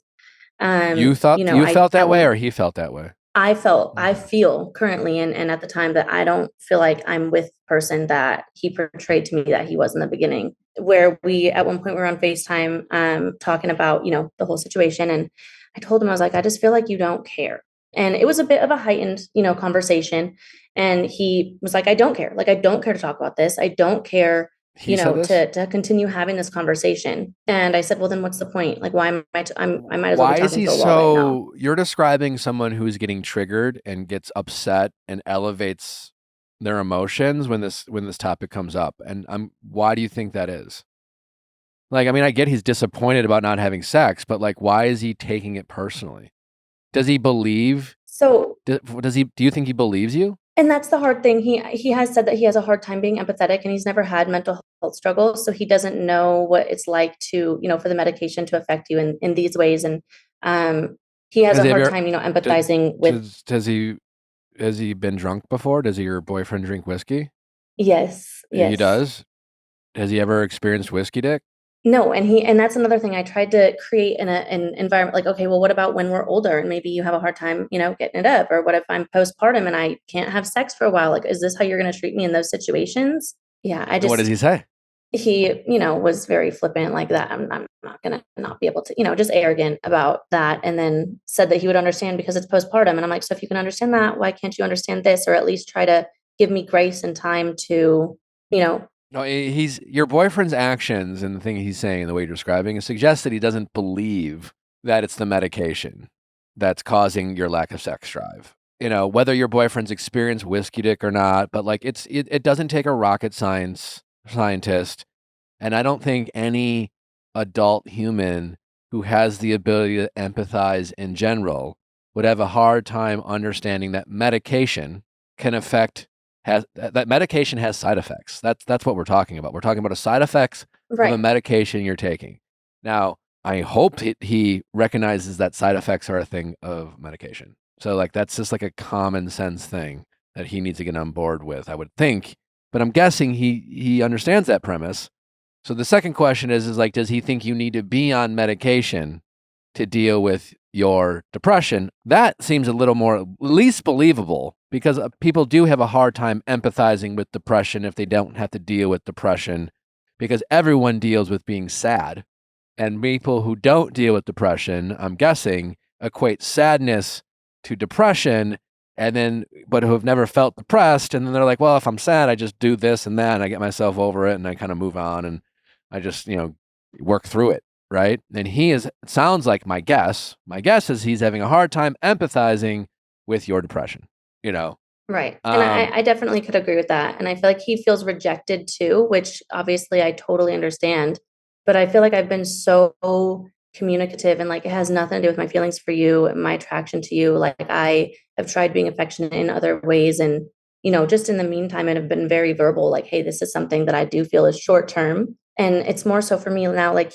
You thought you felt that way, at or he felt that way? I feel currently and at the time that I don't feel like I'm with the person that he portrayed to me that he was in the beginning. Where we at one point we were on FaceTime talking about, the whole situation. And I told him, I was like, I just feel like you don't care. And it was a bit of a heightened, conversation. And he was like, I don't care. Like, I don't care to talk about this. I don't care, He said this? to continue having this conversation. And I said, well, then what's the point? Like, why am I might as well Why be is talking he to a wall right now. you're describing someone who's getting triggered and gets upset and elevates their emotions when this topic comes up. And why do you think that is? Like, I mean, I get he's disappointed about not having sex, but like, why is he taking it personally? Does he believe? So Do you think he believes you? And that's the hard thing. He has said that he has a hard time being empathetic, and he's never had mental health struggles. So he doesn't know what it's like to, for the medication to affect you in these ways. And he has a hard time, empathizing with. Has he been drunk before? Does your boyfriend drink whiskey? Yes. He does? Has he ever experienced whiskey dick? No, and that's another thing. I tried to create an environment like, okay, well, what about when we're older and maybe you have a hard time, getting it up? Or what if I'm postpartum and I can't have sex for a while? Like, is this how you're going to treat me in those situations? Yeah, What does he say? He, was very flippant like that. I'm not going to not be able to, just arrogant about that. And then said that he would understand because it's postpartum. And I'm like, so if you can understand that, why can't you understand this? Or at least try to give me grace and time to, No, your boyfriend's actions and the thing he's saying, the way you're describing, suggests that he doesn't believe that it's the medication that's causing your lack of sex drive. Whether your boyfriend's experienced whiskey dick or not, but like it doesn't take a rocket scientist, and I don't think any adult human who has the ability to empathize in general would have a hard time understanding that medication can affect. That medication has side effects. That's what we're talking about. We're talking about a side effects of a medication you're taking. Now, I hope he recognizes that side effects are a thing of medication. So like that's just like a common sense thing that he needs to get on board with, I would think. But I'm guessing he understands that premise. So the second question is like, does he think you need to be on medication to deal with your depression? That seems a little more least believable, because people do have a hard time empathizing with depression if they don't have to deal with depression, because everyone deals with being sad. And people who don't deal with depression, I'm guessing, equate sadness to depression, but who have never felt depressed. And then they're like, well, if I'm sad, I just do this and that, and I get myself over it, and I kind of move on, and I just, work through it. Right. And sounds like my guess is he's having a hard time empathizing with your depression, Right. And I definitely could agree with that. And I feel like he feels rejected too, which obviously I totally understand. But I feel like I've been so communicative, and like it has nothing to do with my feelings for you, my attraction to you. Like I have tried being affectionate in other ways. And, just in the meantime, and have been very verbal, like, hey, this is something that I do feel is short term. And it's more so for me now, like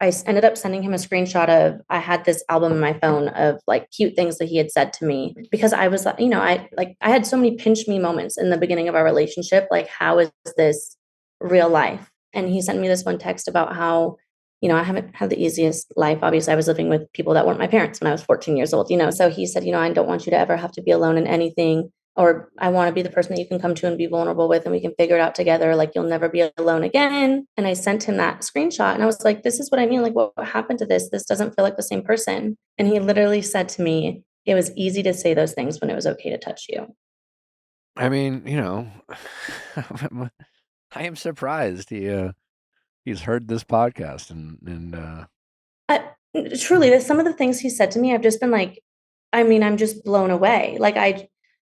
I ended up sending him a screenshot of, I had this album in my phone of like cute things that he had said to me, because I was, I had so many pinch me moments in the beginning of our relationship. Like, how is this real life? And he sent me this one text about how, I haven't had the easiest life. Obviously, I was living with people that weren't my parents when I was 14 years old, so he said, I don't want you to ever have to be alone in anything. Or I want to be the person that you can come to and be vulnerable with, and we can figure it out together. Like, you'll never be alone again. And I sent him that screenshot, and I was like, this is what I mean. Like, what happened to this? This doesn't feel like the same person. And he literally said to me, it was easy to say those things when it was okay to touch you. I mean, I am surprised he's heard this podcast and truly, some of the things he said to me, I've just been like, I'm just blown away. Like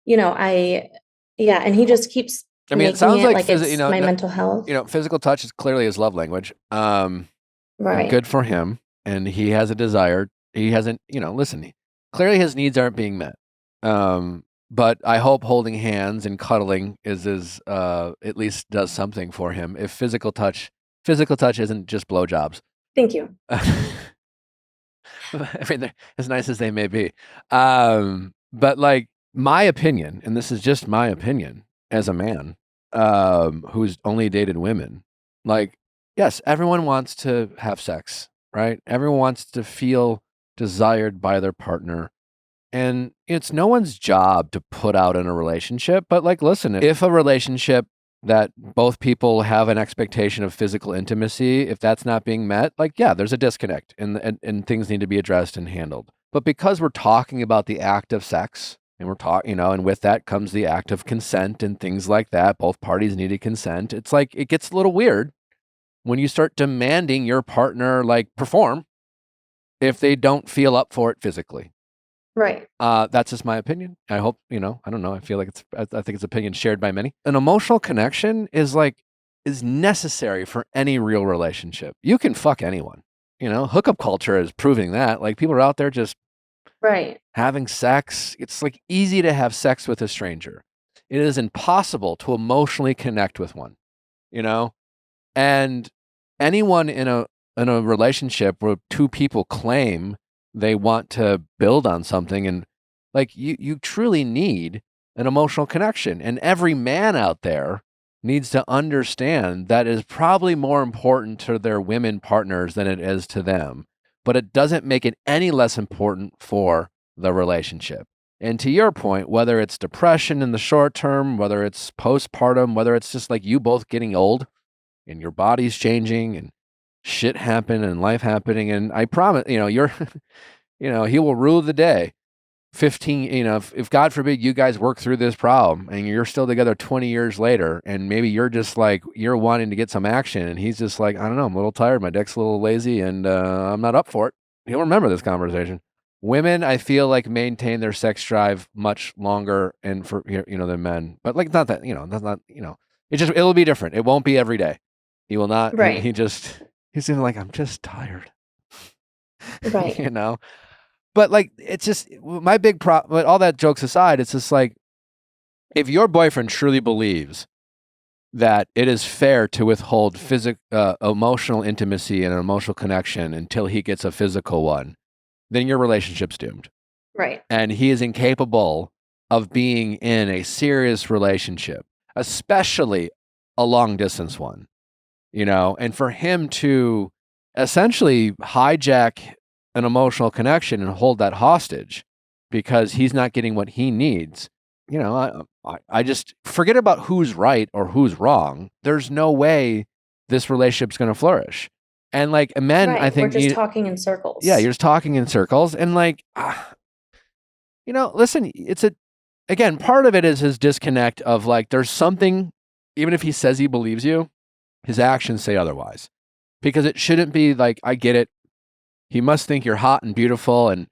and he just keeps I mean, it making sounds it like like it's my mental health. physical touch is clearly his love language. And Right. good for him. And he has a desire. He hasn't, listen, clearly his needs aren't being met. But I hope holding hands and cuddling is at least does something for him. If physical touch isn't just blowjobs. Thank you. I mean, they're as nice as they may be. But like my opinion, and this is just my opinion as a man who's only dated women, like, yes, everyone wants to have sex, right? Everyone wants to feel desired by their partner. And it's no one's job to put out in a relationship. But like, listen, if a relationship that both people have an expectation of physical intimacy, if that's not being met, like, yeah, there's a disconnect and things need to be addressed and handled. But because we're talking about the act of sex and we're talking, and with that comes the act of consent and things like that, both parties need to consent. It's like, it gets a little weird when you start demanding your partner like perform if they don't feel up for it physically. Right. That's just my opinion. I hope, I don't know. I feel like I think it's opinion shared by many. An emotional connection is necessary for any real relationship. You can fuck anyone, hookup culture is proving that. Like people are out there just right having sex. It's like easy to have sex with a stranger. It is impossible to emotionally connect with one, and anyone in a relationship where two people claim they want to build on something and like you truly need an emotional connection. And every man out there needs to understand that is probably more important to their women partners than it is to them. But it doesn't make it any less important for the relationship. And to your point, whether it's depression in the short term, whether it's postpartum, whether it's just like you both getting old and your body's changing and shit happen and life happening. And I promise, you're, he will rule the day. 15, if God forbid you guys work through this problem and you're still together 20 years later, and maybe you're just like, you're wanting to get some action and he's just like, I don't know, I'm a little tired. My dick's a little lazy and I'm not up for it. He'll remember this conversation. Women, I feel like maintain their sex drive much longer and for, than men, but like, not that, that's not, it'll be different. It won't be every day. He will not, right he's even like, I'm just tired. right But like, it's just my big problem. But all that jokes aside, it's just like, if your boyfriend truly believes that it is fair to withhold emotional intimacy and an emotional connection until he gets a physical one, then your relationship's doomed. right And he is incapable of being in a serious relationship, especially a long distance one, and for him to essentially hijack an emotional connection and hold that hostage because he's not getting what he needs. I just forget about who's right or who's wrong. There's no way this relationship's going to flourish. And like men, right. I think we're just talking in circles. Yeah, you're just talking in circles. And like, listen, again, part of it is his disconnect of like, there's something, even if he says he believes you, his actions say otherwise. Because it shouldn't be like, I get it. He must think you're hot and beautiful and,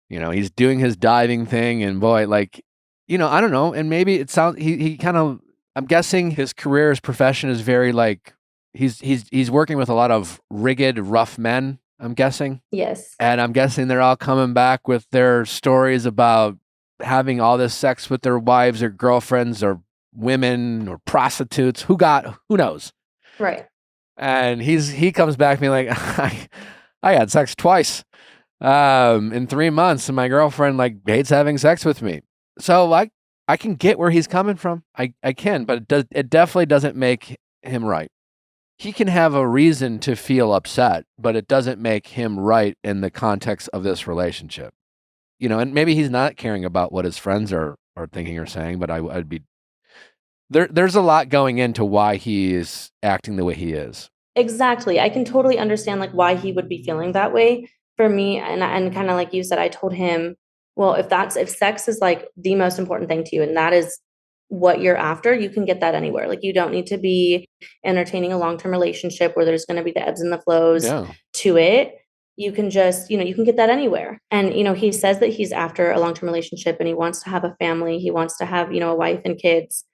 he's doing his diving thing and boy, like, I don't know. And maybe it sounds, he kind of, I'm guessing his career, his profession is very like, he's working with a lot of rigged, rough men, I'm guessing. Yes. And I'm guessing they're all coming back with their stories about having all this sex with their wives or girlfriends or women or prostitutes. Who knows? Right. And he comes back being like, I had sex twice in 3 months, and my girlfriend like hates having sex with me. So I can get where he's coming from. I can, but it definitely doesn't make him right. He can have a reason to feel upset, but it doesn't make him right in the context of this relationship. And maybe he's not caring about what his friends are thinking or saying, but I'd be there's a lot going into why he is acting the way he is. Exactly. I can totally understand like why he would be feeling that way. For me, and kind of like you said, I told him, well, if sex is like the most important thing to you and that is what you're after, you can get that anywhere. Like you don't need to be entertaining a long-term relationship where there's going to be the ebbs and the flows to it. You can just, you can get that anywhere. And, he says that he's after a long-term relationship and he wants to have a family. He wants to have, a wife and kids.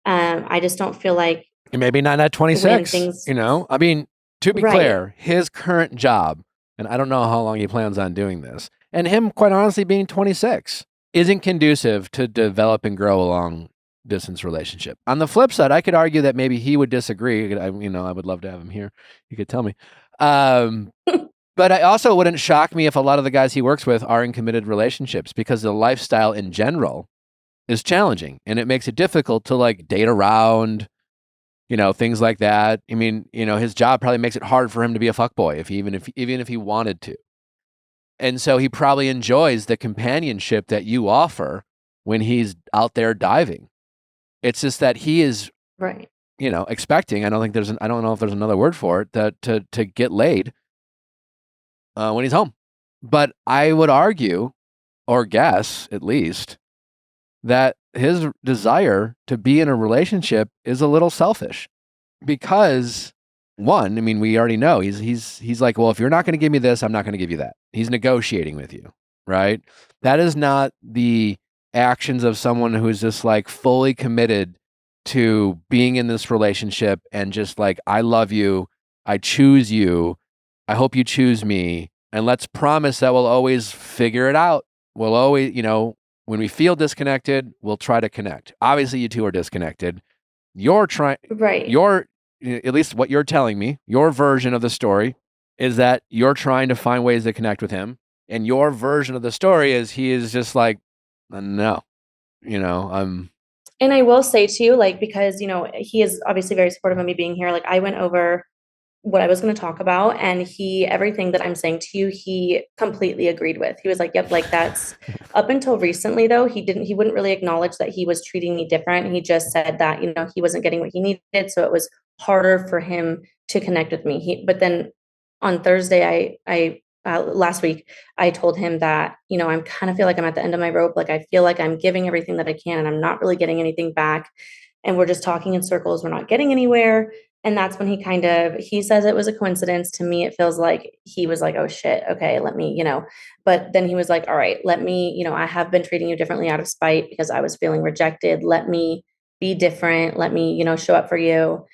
I just don't feel like Maybe not at 26, things- you know? I mean, to be Right. clear, his current job, and I don't know how long he plans on doing this, and him, quite honestly, being 26, isn't conducive to develop and grow a long-distance relationship. On the flip side, I could argue that maybe he would disagree. I would love to have him here. He could tell me. But I also wouldn't shock me if a lot of the guys he works with are in committed relationships, because the lifestyle in general is challenging, and it makes it difficult to like date around, things like that. I mean, his job probably makes it hard for him to be a fuckboy even if he wanted to. And so he probably enjoys the companionship that you offer when he's out there diving. It's just that he is, right. expecting, I don't know if there's another word for it, that to get laid when he's home. But I would argue, or guess at least, that his desire to be in a relationship is a little selfish, because one, I mean, we already know he's like, well, if you're not going to give me this, I'm not going to give you that. He's negotiating with you, right? That is not the actions of someone who's just like fully committed to being in this relationship and just like, I love you, I choose you, I hope you choose me, and let's promise that we'll always figure it out. We'll always, when we feel disconnected, we'll try to connect. Obviously, you two are disconnected. You're trying, Right. At least what you're telling me, your version of the story is that you're trying to find ways to connect with him. And your version of the story is he is just like, no, I'm. And I will say to you, like, because, he is obviously very supportive of me being here. Like, I went over what I was going to talk about, and everything that I'm saying to you, he completely agreed with. He was like, yep, like that's up until recently though, he wouldn't really acknowledge that he was treating me different. He just said that, he wasn't getting what he needed. So it was harder for him to connect with me. But then on Thursday, last week, I told him that, I'm kind of feel like I'm at the end of my rope. Like, I feel like I'm giving everything that I can and I'm not really getting anything back. And we're just talking in circles. We're not getting anywhere. And that's when he says it was a coincidence. To me, it feels like he was like, oh shit, okay, let me, but then he was like, all right, let me, I have been treating you differently out of spite because I was feeling rejected. Let me be different. Let me, show up for you.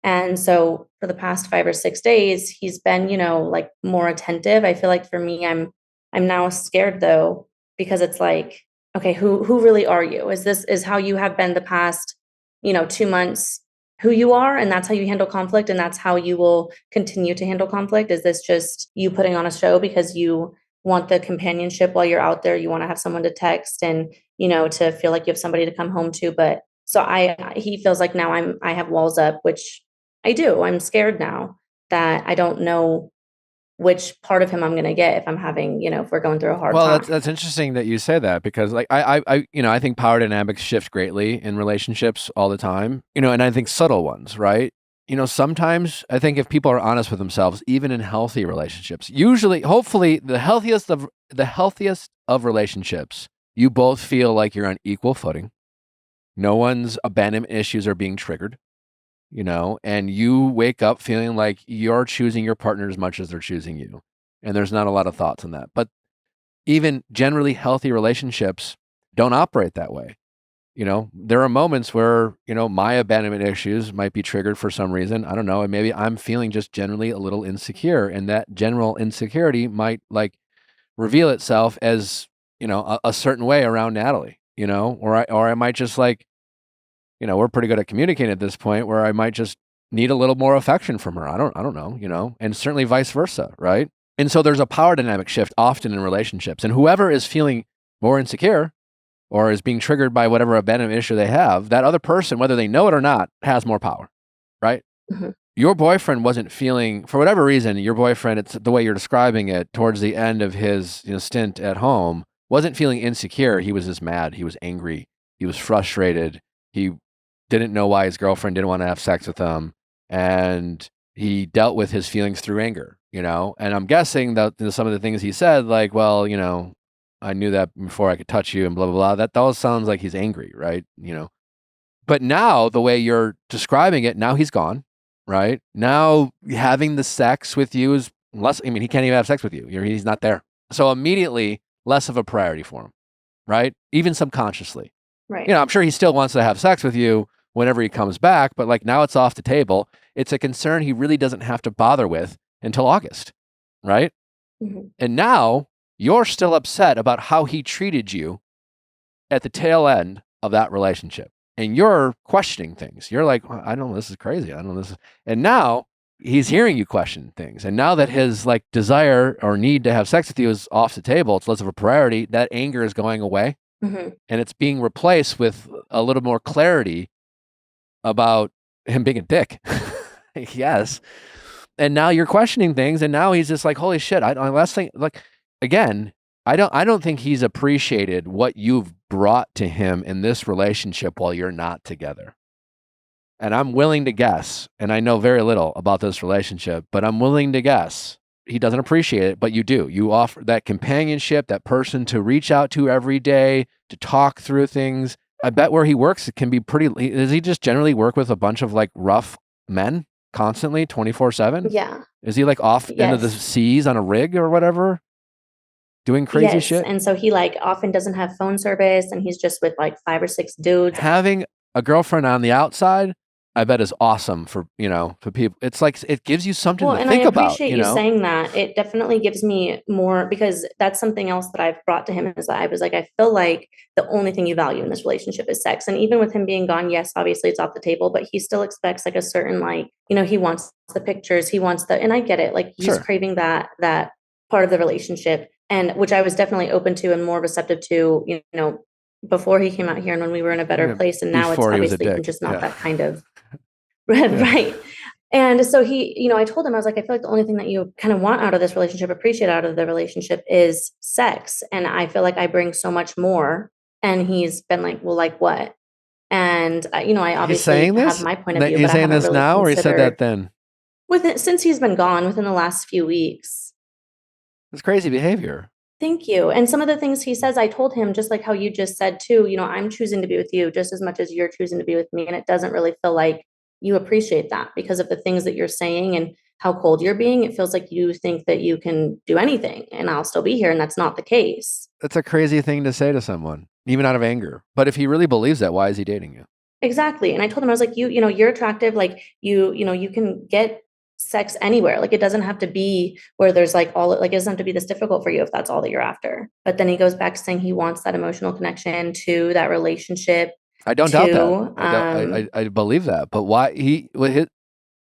And so for the past 5 or 6 days, he's been, like more attentive. I feel like for me, I'm now scared though, because it's like, okay, who really are you? Is how you have been the past, 2 months, who you are, and that's how you handle conflict, and that's how you will continue to handle conflict? Is this just you putting on a show because you want the companionship while you're out there? You want to have someone to text and, to feel like you have somebody to come home to. But so he feels like now I have walls up, which I do. I'm scared now that I don't know which part of him I'm going to get if I'm having, if we're going through a hard time. Well, that's interesting that you say that, because like I think power dynamics shift greatly in relationships all the time, and I think subtle ones, right? Sometimes I think if people are honest with themselves, even in healthy relationships, usually, hopefully the healthiest of relationships, you both feel like you're on equal footing. No one's abandonment issues are being triggered. And you wake up feeling like you're choosing your partner as much as they're choosing you. And there's not a lot of thoughts on that. But even generally healthy relationships don't operate that way. There are moments where, my abandonment issues might be triggered for some reason. I don't know. And maybe I'm feeling just generally a little insecure, and that general insecurity might like reveal itself as, a certain way around Natalie, or I might just like, we're pretty good at communicating at this point, where I might just need a little more affection from her. I don't know, and certainly vice versa, right? And so there's a power dynamic shift often in relationships, and whoever is feeling more insecure or is being triggered by whatever abandonment issue they have, that other person, whether they know it or not, has more power, right? Mm-hmm. Your boyfriend wasn't feeling, for whatever reason, it's the way you're describing it, towards the end of his stint at home, wasn't feeling insecure. He was just mad. He was angry. He was frustrated. He didn't know why his girlfriend didn't want to have sex with him. And he dealt with his feelings through anger, and I'm guessing that some of the things he said, like, well, I knew that before I could touch you and blah, blah, blah. That all sounds like he's angry, right? But now the way you're describing it, now he's gone, right? Now having the sex with you is less, he can't even have sex with you. He's not there. So immediately less of a priority for him, right? Even subconsciously. Right. I'm sure he still wants to have sex with you whenever he comes back, but like now it's off the table. It's a concern he really doesn't have to bother with until August, right? Mhm. And now you're still upset about how he treated you at the tail end of that relationship. And you're questioning things. You're like, I don't know, this is crazy. I don't know this. And now he's hearing you question things. And now that his like desire or need to have sex with you is off the table, it's less of a priority, that anger is going away. Mhm. And it's being replaced with a little more clarity about him being a dick. Yes. And now you're questioning things, and now he's just like, holy shit. Last thing, like, again, I don't think he's appreciated what you've brought to him in this relationship while you're not together. And I'm willing to guess, and I know very little about this relationship, but I'm willing to guess he doesn't appreciate it, but you do. You offer that companionship, that person to reach out to every day, to talk through things. I bet where he works, it can be pretty. Does he just generally work with a bunch of like rough men constantly, 24/7? Yeah. Is he like off into the Yes. seas on a rig or whatever, doing crazy Yes. shit? And so he like often doesn't have phone service, and he's just with like 5 or 6 dudes. Having a girlfriend on the outside, I bet is awesome for people. It's like it gives you something Well, to and I think about. appreciate you saying that. It definitely gives me more, because that's something else that I've brought to him, is that I was like, I feel like the only thing you value in this relationship is sex. And even with him being gone, yes, obviously it's off the table, but he still expects like a certain like, he wants the pictures, he wants and I get it. Like he's Sure. craving that part of the relationship, and which I was definitely open to and more receptive to, before he came out here and when we were in a better place. And now it's before he was a obviously dick. just not Yeah. that kind of right. And so he, I told him, I was like, I feel like the only thing that you kind of want out of this relationship, appreciate out of the relationship, is sex. And I feel like I bring so much more. And he's been like, well, like what? And I He's obviously saying this? have my point of view, He's but I saying haven't this really now, or he said that considered then? since he's been gone within the last few weeks. It's crazy behavior. Thank you. And some of the things he says, I told him, just like how you just said too, I'm choosing to be with you just as much as you're choosing to be with me. And it doesn't really feel like you appreciate that because of the things that you're saying and how cold you're being. It feels like you think that you can do anything and I'll still be here. And that's not the case. That's a crazy thing to say to someone, even out of anger. But if he really believes that, why is he dating you? Exactly. And I told him, I was like, you're attractive. Like you can get sex anywhere. Like it doesn't have to be where there's like it doesn't have to be this difficult for you if that's all that you're after. But then he goes back to saying he wants that emotional connection to that relationship. I don't doubt that. I believe that. But why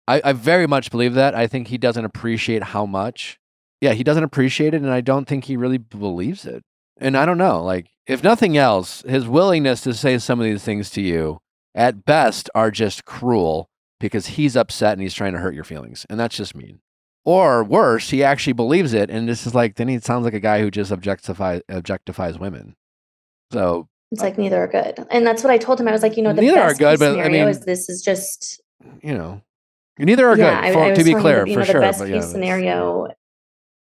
I very much believe that. I think he doesn't appreciate how much. Yeah, he doesn't appreciate it, and I don't think he really believes it. And I don't know, like, if nothing else, his willingness to say some of these things to you, at best, are just cruel because he's upset and he's trying to hurt your feelings. And that's just mean. Or worse, he actually believes it, and this is like, then he sounds like a guy who just objectifies women. So it's like neither are good. And that's what I told him. I was like, the neither best are good, case but scenario is this is just, neither are yeah, good, to be clear, the for sure. best but case scenario,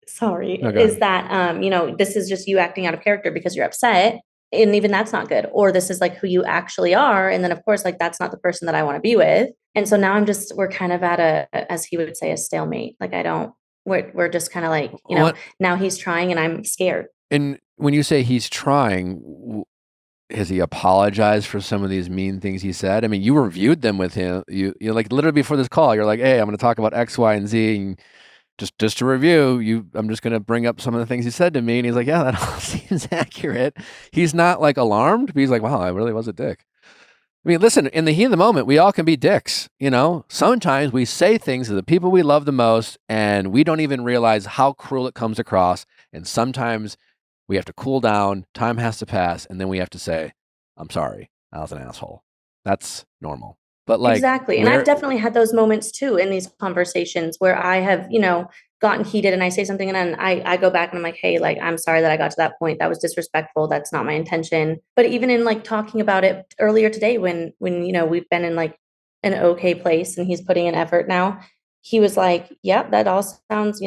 sorry, No, is that, this is just you acting out of character because you're upset. And even that's not good. Or this is like who you actually are. And then of course, like, that's not the person that I want to be with. And so now we're kind of at as he would say, a stalemate. Like we're just kind of like, now he's trying and I'm scared. And when you say he's trying, has he apologized for some of these mean things he said? I mean, you reviewed them with him. You like literally before this call, you're like, hey, I'm going to talk about X, Y, and Z. And just to review, I'm just going to bring up some of the things he said to me. And he's like, yeah, that all seems accurate. He's not like alarmed, but he's like, wow, I really was a dick. I mean, listen, in the heat of the moment, we all can be dicks, Sometimes we say things to the people we love the most, and we don't even realize how cruel it comes across. And sometimes we have to cool down, time has to pass, and then we have to say, I'm sorry, I was an asshole. That's normal. But like, exactly. And I've definitely had those moments too in these conversations where I have, gotten heated and I say something and then I go back and I'm like, hey, like, I'm sorry that I got to that point. That was disrespectful. That's not my intention. But even in like talking about it earlier today, when we've been in like an okay place and he's putting in effort now, he was like, yeah, that all sounds,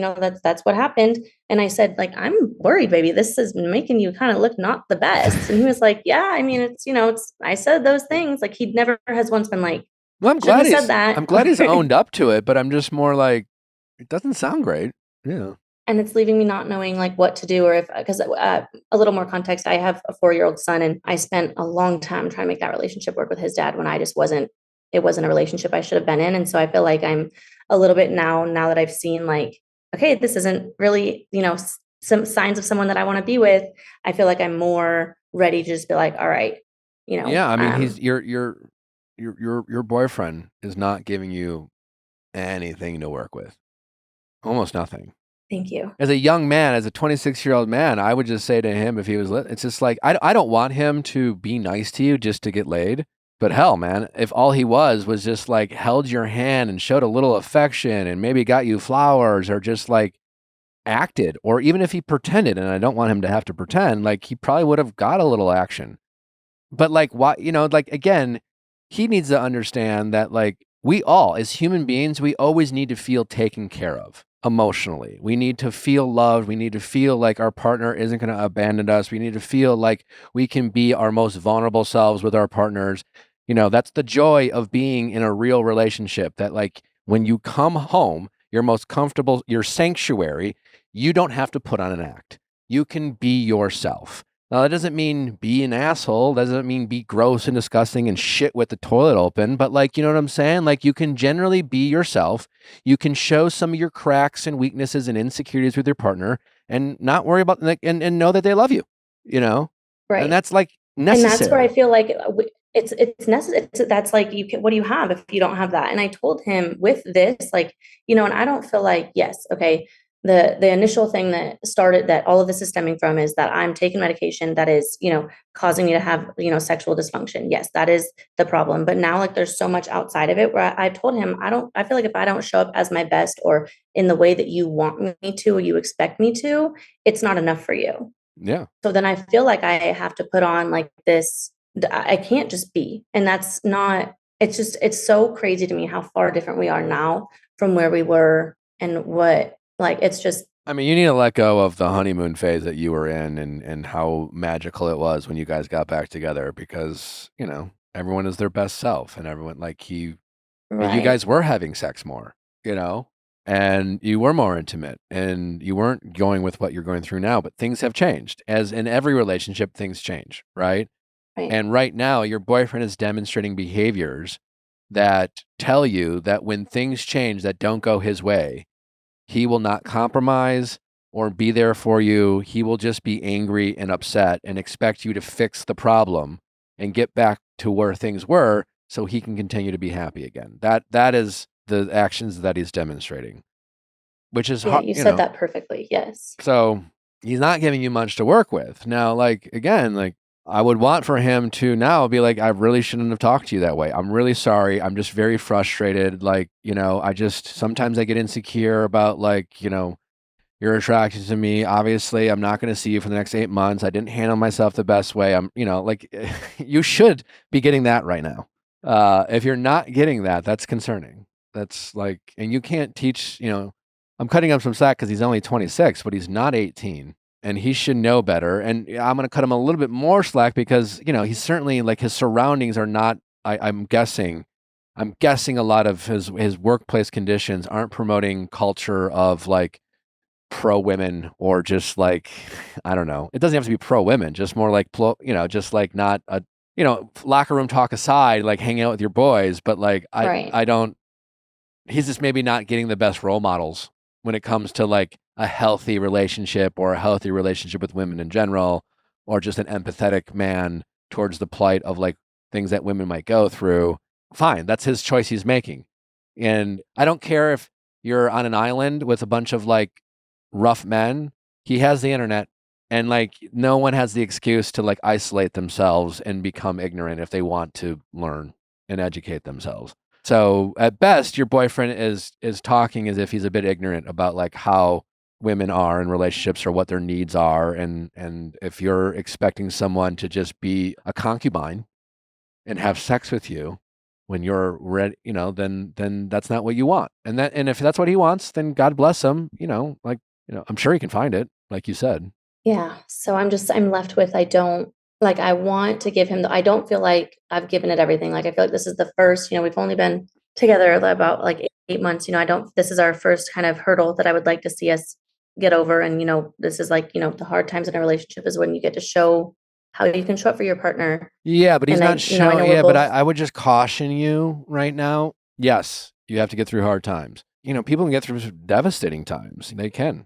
that's what happened. And I said, like, I'm worried, baby. This is making you kind of look not the best. And he was like, yeah, I mean, it's I said those things. Like, he never has once been like, well, I'm glad he's that. owned up to it, but I'm just more like, it doesn't sound great. Yeah. And it's leaving me not knowing like what to do, or because a little more context, I have a 4-year-old son and I spent a long time trying to make that relationship work with his dad when I just wasn't it wasn't a relationship I should have been in. And so I feel like I'm a little bit now that I've seen like, okay, this isn't really, some signs of someone that I want to be with. I feel like I'm more ready to just be like, all right, Yeah, I mean, he's your boyfriend is not giving you anything to work with. Almost nothing. Thank you. As a young man, as a 26-year-old man, I would just say to him, if he was it's just like, I don't want him to be nice to you just to get laid. But hell, man, if all he was just like held your hand and showed a little affection and maybe got you flowers or just like acted, or even if he pretended, and I don't want him to have to pretend, like he probably would have got a little action. But like, why, like, again, he needs to understand that like we all, as human beings, we always need to feel taken care of emotionally. We need to feel loved. We need to feel like our partner isn't going to abandon us. We need to feel like we can be our most vulnerable selves with our partners. That's the joy of being in a real relationship, that like when you come home, your most comfortable, your sanctuary, you don't have to put on an act. You can be yourself. Now, that doesn't mean be an asshole. Doesn't mean be gross and disgusting and shit with the toilet open. But like, you know what I'm saying? Like, you can generally be yourself. You can show some of your cracks and weaknesses and insecurities with your partner and not worry about, like, and know that they love you, Right. And that's like necessary. And that's where I feel like it's necessary. That's like, what do you have if you don't have that? And I told him with this, like, and I don't feel like, yes, okay, the initial thing that started that all of this is stemming from is that I'm taking medication that is, causing me to have, sexual dysfunction. Yes, that is the problem. But now, like, there's so much outside of it where I've told him, I feel like if I don't show up as my best or in the way that you want me to, or you expect me to, it's not enough for you. Yeah. So then I feel like I have to put on like this, I can't just be. And that's not, it's so crazy to me how far different we are now from where we were and what, like, it's just. I mean, you need to let go of the honeymoon phase that you were in and how magical it was when you guys got back together, because, everyone is their best self, and everyone, like, you guys were having sex more, and you were more intimate, and you weren't going with what you're going through now, but things have changed. As in every relationship, things change, right? And right now, your boyfriend is demonstrating behaviors that tell you that when things change that don't go his way, he will not compromise or be there for you. He will just be angry and upset and expect you to fix the problem and get back to where things were so he can continue to be happy again. That is the actions that he's demonstrating, which is hard. You said that perfectly. Yes. So he's not giving you much to work with. Now, like, again, like, I would want for him to now be like, I really shouldn't have talked to you that way. I'm really sorry. I'm just very frustrated. Like, sometimes I get insecure about, like, your attraction to me. Obviously, I'm not going to see you for the next 8 months. I didn't handle myself the best way. I'm, like, you should be getting that right now. If you're not getting that, that's concerning. That's like, and you can't teach, I'm cutting him some slack because he's only 26, but he's not 18. And he should know better. And I'm going to cut him a little bit more slack because, he's certainly, like, his surroundings are not, I'm guessing a lot of his workplace conditions aren't promoting culture of, like, pro women, or just like, I don't know. It doesn't have to be pro women, just more like, just like not a, locker room talk aside, like hanging out with your boys. But like, I don't, he's just maybe not getting the best role models when it comes to like a healthy relationship or a healthy relationship with women in general, or just an empathetic man towards the plight of like things that women might go through. Fine. That's his choice he's making. And I don't care if you're on an island with a bunch of like rough men. He has the internet, and like no one has the excuse to like isolate themselves and become ignorant if they want to learn and educate themselves. So at best, your boyfriend is talking as if he's a bit ignorant about like how women are in relationships or what their needs are. And if you're expecting someone to just be a concubine and have sex with you when you're ready, then that's not what you want. And if that's what he wants, then God bless him, I'm sure he can find it, like you said. Yeah. So I'm left with, I want to give him I don't feel like I've given it everything. Like, I feel like this is the first, we've only been together about like 8 months, this is our first kind of hurdle that I would like to see us get over. And, this is like, the hard times in a relationship is when you get to show how you can show up for your partner. Yeah, but he's And not showing. we're Yeah, but both- I would just caution you right now. Yes, you have to get through hard times. People can get through devastating times. They can.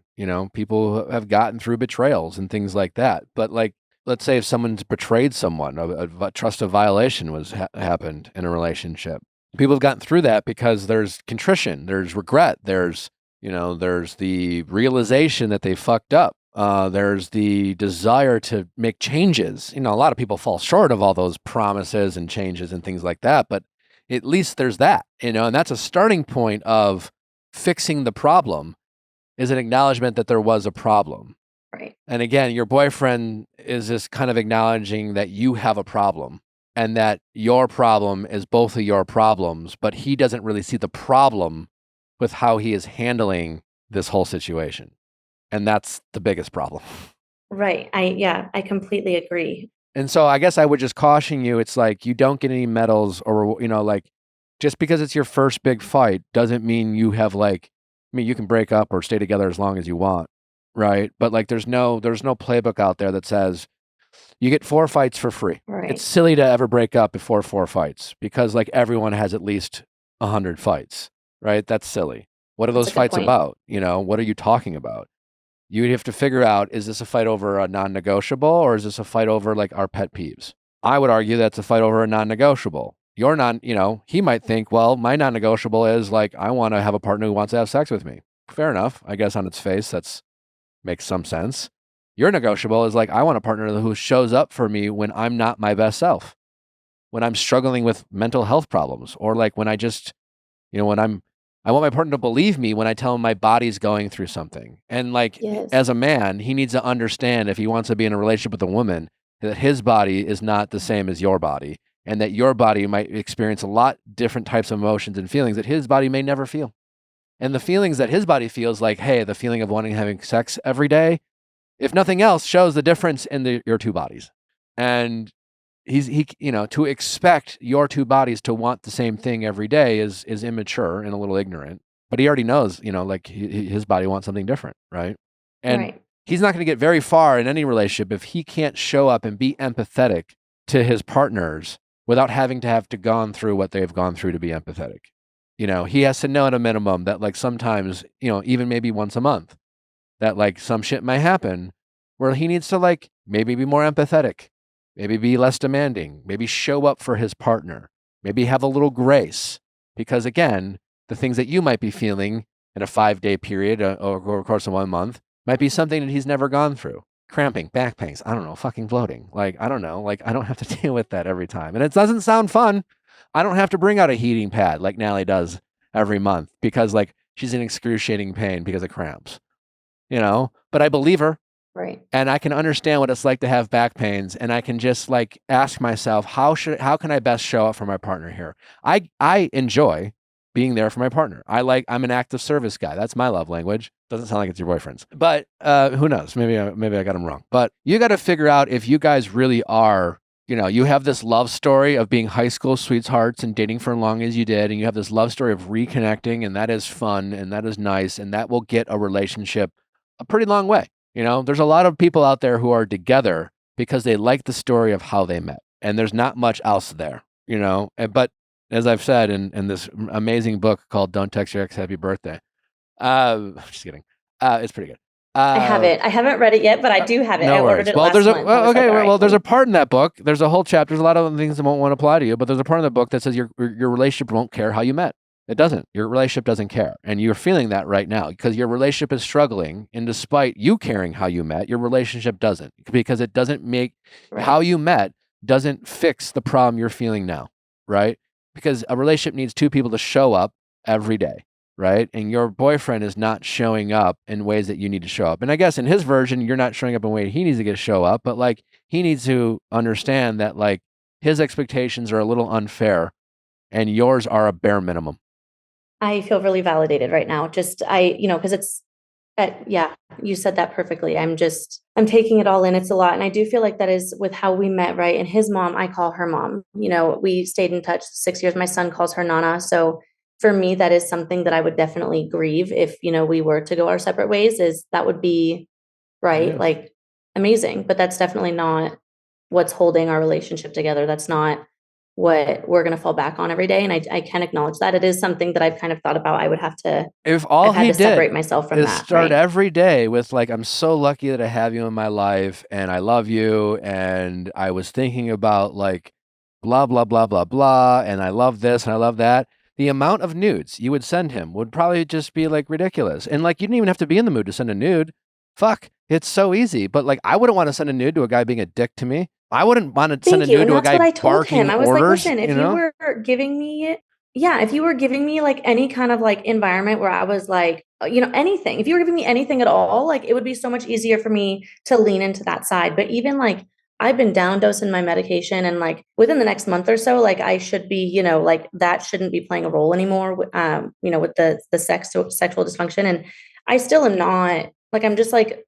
People have gotten through betrayals and things like that. But like, let's say if someone's betrayed someone, a trust of violation was happened in a relationship. People have gotten through that because there's contrition, there's regret, there's the realization that they fucked up. There's the desire to make changes. A lot of people fall short of all those promises and changes and things like that, but at least there's that, and that's a starting point of fixing the problem, is an acknowledgement that there was a problem. Right. And again, your boyfriend is just kind of acknowledging that you have a problem and that your problem is both of your problems, but he doesn't really see the problem with how he is handling this whole situation. And that's the biggest problem. Right. I completely agree. And so I guess I would just caution you. It's like, you don't get any medals, or, like, just because it's your first big fight doesn't mean you have you can break up or stay together as long as you want. Right. But like, there's no playbook out there that says you get 4 fights for free. Right. It's silly to ever break up before 4 fights, because like everyone has at least 100 fights, right? That's silly. What are those fights about? What are you talking about? You have to figure out, is this a fight over a non-negotiable, or is this a fight over like our pet peeves? I would argue that's a fight over a non-negotiable. He might think, well, my non-negotiable is like, I want to have a partner who wants to have sex with me. Fair enough. I guess on its face, that's makes some sense. Your negotiable is like, I want a partner who shows up for me when I'm not my best self, when I'm struggling with mental health problems, or like when I just, I want my partner to believe me when I tell him my body's going through something. And like, Yes. as a man, he needs to understand, if he wants to be in a relationship with a woman, that his body is not the same as your body, and that your body might experience a lot different types of emotions and feelings that his body may never feel. And the feelings that his body feels, like, hey, the feeling of wanting having sex every day, if nothing else, shows the difference in your two bodies. And to expect your two bodies to want the same thing every day is immature and a little ignorant. But he already knows, like his body wants something different, right? And Right. he's not going to get very far in any relationship if he can't show up and be empathetic to his partners without having to have gone through what they've gone through to be empathetic. He has to know at a minimum that like sometimes, even maybe once a month, that like some shit might happen where he needs to like maybe be more empathetic, maybe be less demanding, maybe show up for his partner, maybe have a little grace. Because again, the things that you might be feeling in a 5-day period or over the course of 1 month might be something that he's never gone through. Cramping, back pains, I don't know, fucking bloating. Like, I don't know, like I don't have to deal with that every time. And it doesn't sound fun. I don't have to bring out a heating pad like Nally does every month because like she's in excruciating pain because of cramps, but I believe her. Right. And I can understand what it's like to have back pains. And I can just like ask myself, how can I best show up for my partner here? I enjoy being there for my partner. I'm an active service guy. That's my love language. Doesn't sound like it's your boyfriend's, but who knows? Maybe I got him wrong. But you got to figure out if you guys really are, you have this love story of being high school sweethearts and dating for as long as you did. And you have this love story of reconnecting, and that is fun and that is nice. And that will get a relationship a pretty long way. There's a lot of people out there who are together because they like the story of how they met. And there's not much else there, But as I've said in this amazing book called Don't Text Your Ex Happy Birthday. Just kidding. It's pretty good. I haven't read it yet, but I do have it. No I ordered worries. it Well, last there's month. all right, there's a part in that book. There's a whole chapter. There's a lot of things that won't apply to you, but there's a part in the book that says your relationship won't care how you met. It doesn't. Your relationship doesn't care. And you're feeling that right now because your relationship is struggling. And despite you caring how you met, your relationship doesn't, because it doesn't make how you met doesn't fix the problem you're feeling now. Right. Because a relationship needs two people to show up every day. Right. And your boyfriend is not showing up in ways that you need to show up. And I guess in his version, you're not showing up in a way he needs to show up, but like he needs to understand that like his expectations are a little unfair and yours are a bare minimum. I feel really validated right now. Because it's, you said that perfectly. I'm taking it all in. It's a lot. And I do feel like that is with how we met, right? And his mom, I call her mom. We stayed in touch 6 years. My son calls her Nana. So for me, that is something that I would definitely grieve if, we were to go our separate ways. That would be right. Yeah. Like amazing. But that's definitely not what's holding our relationship together. That's not what we're going to fall back on every day. And I can acknowledge that. It is something that I've kind of thought about. I would have to, If all I've had he to separate did myself from is that. start Right? every day with like, I'm so lucky that I have you in my life and I love you. And I was thinking about like blah, blah, blah, blah, blah. And I love this and I love that. The amount of nudes you would send him would probably just be like ridiculous. And like, you didn't even have to be in the mood to send a nude. Fuck, it's so easy. But like, I wouldn't want to send a nude to a guy being a dick to me. I wouldn't want to send a Thank you. nude And to a that's what guy I told barking him. I was like, orders. listen, if you were giving me, if you were giving me like any kind of like environment where I was like, anything, if you were giving me anything at all, like it would be so much easier for me to lean into that side. But even like I've been down dosing my medication, and like within the next month or so, like I should be, like that shouldn't be playing a role anymore, with the sexual dysfunction. And I still am not like, I'm just like,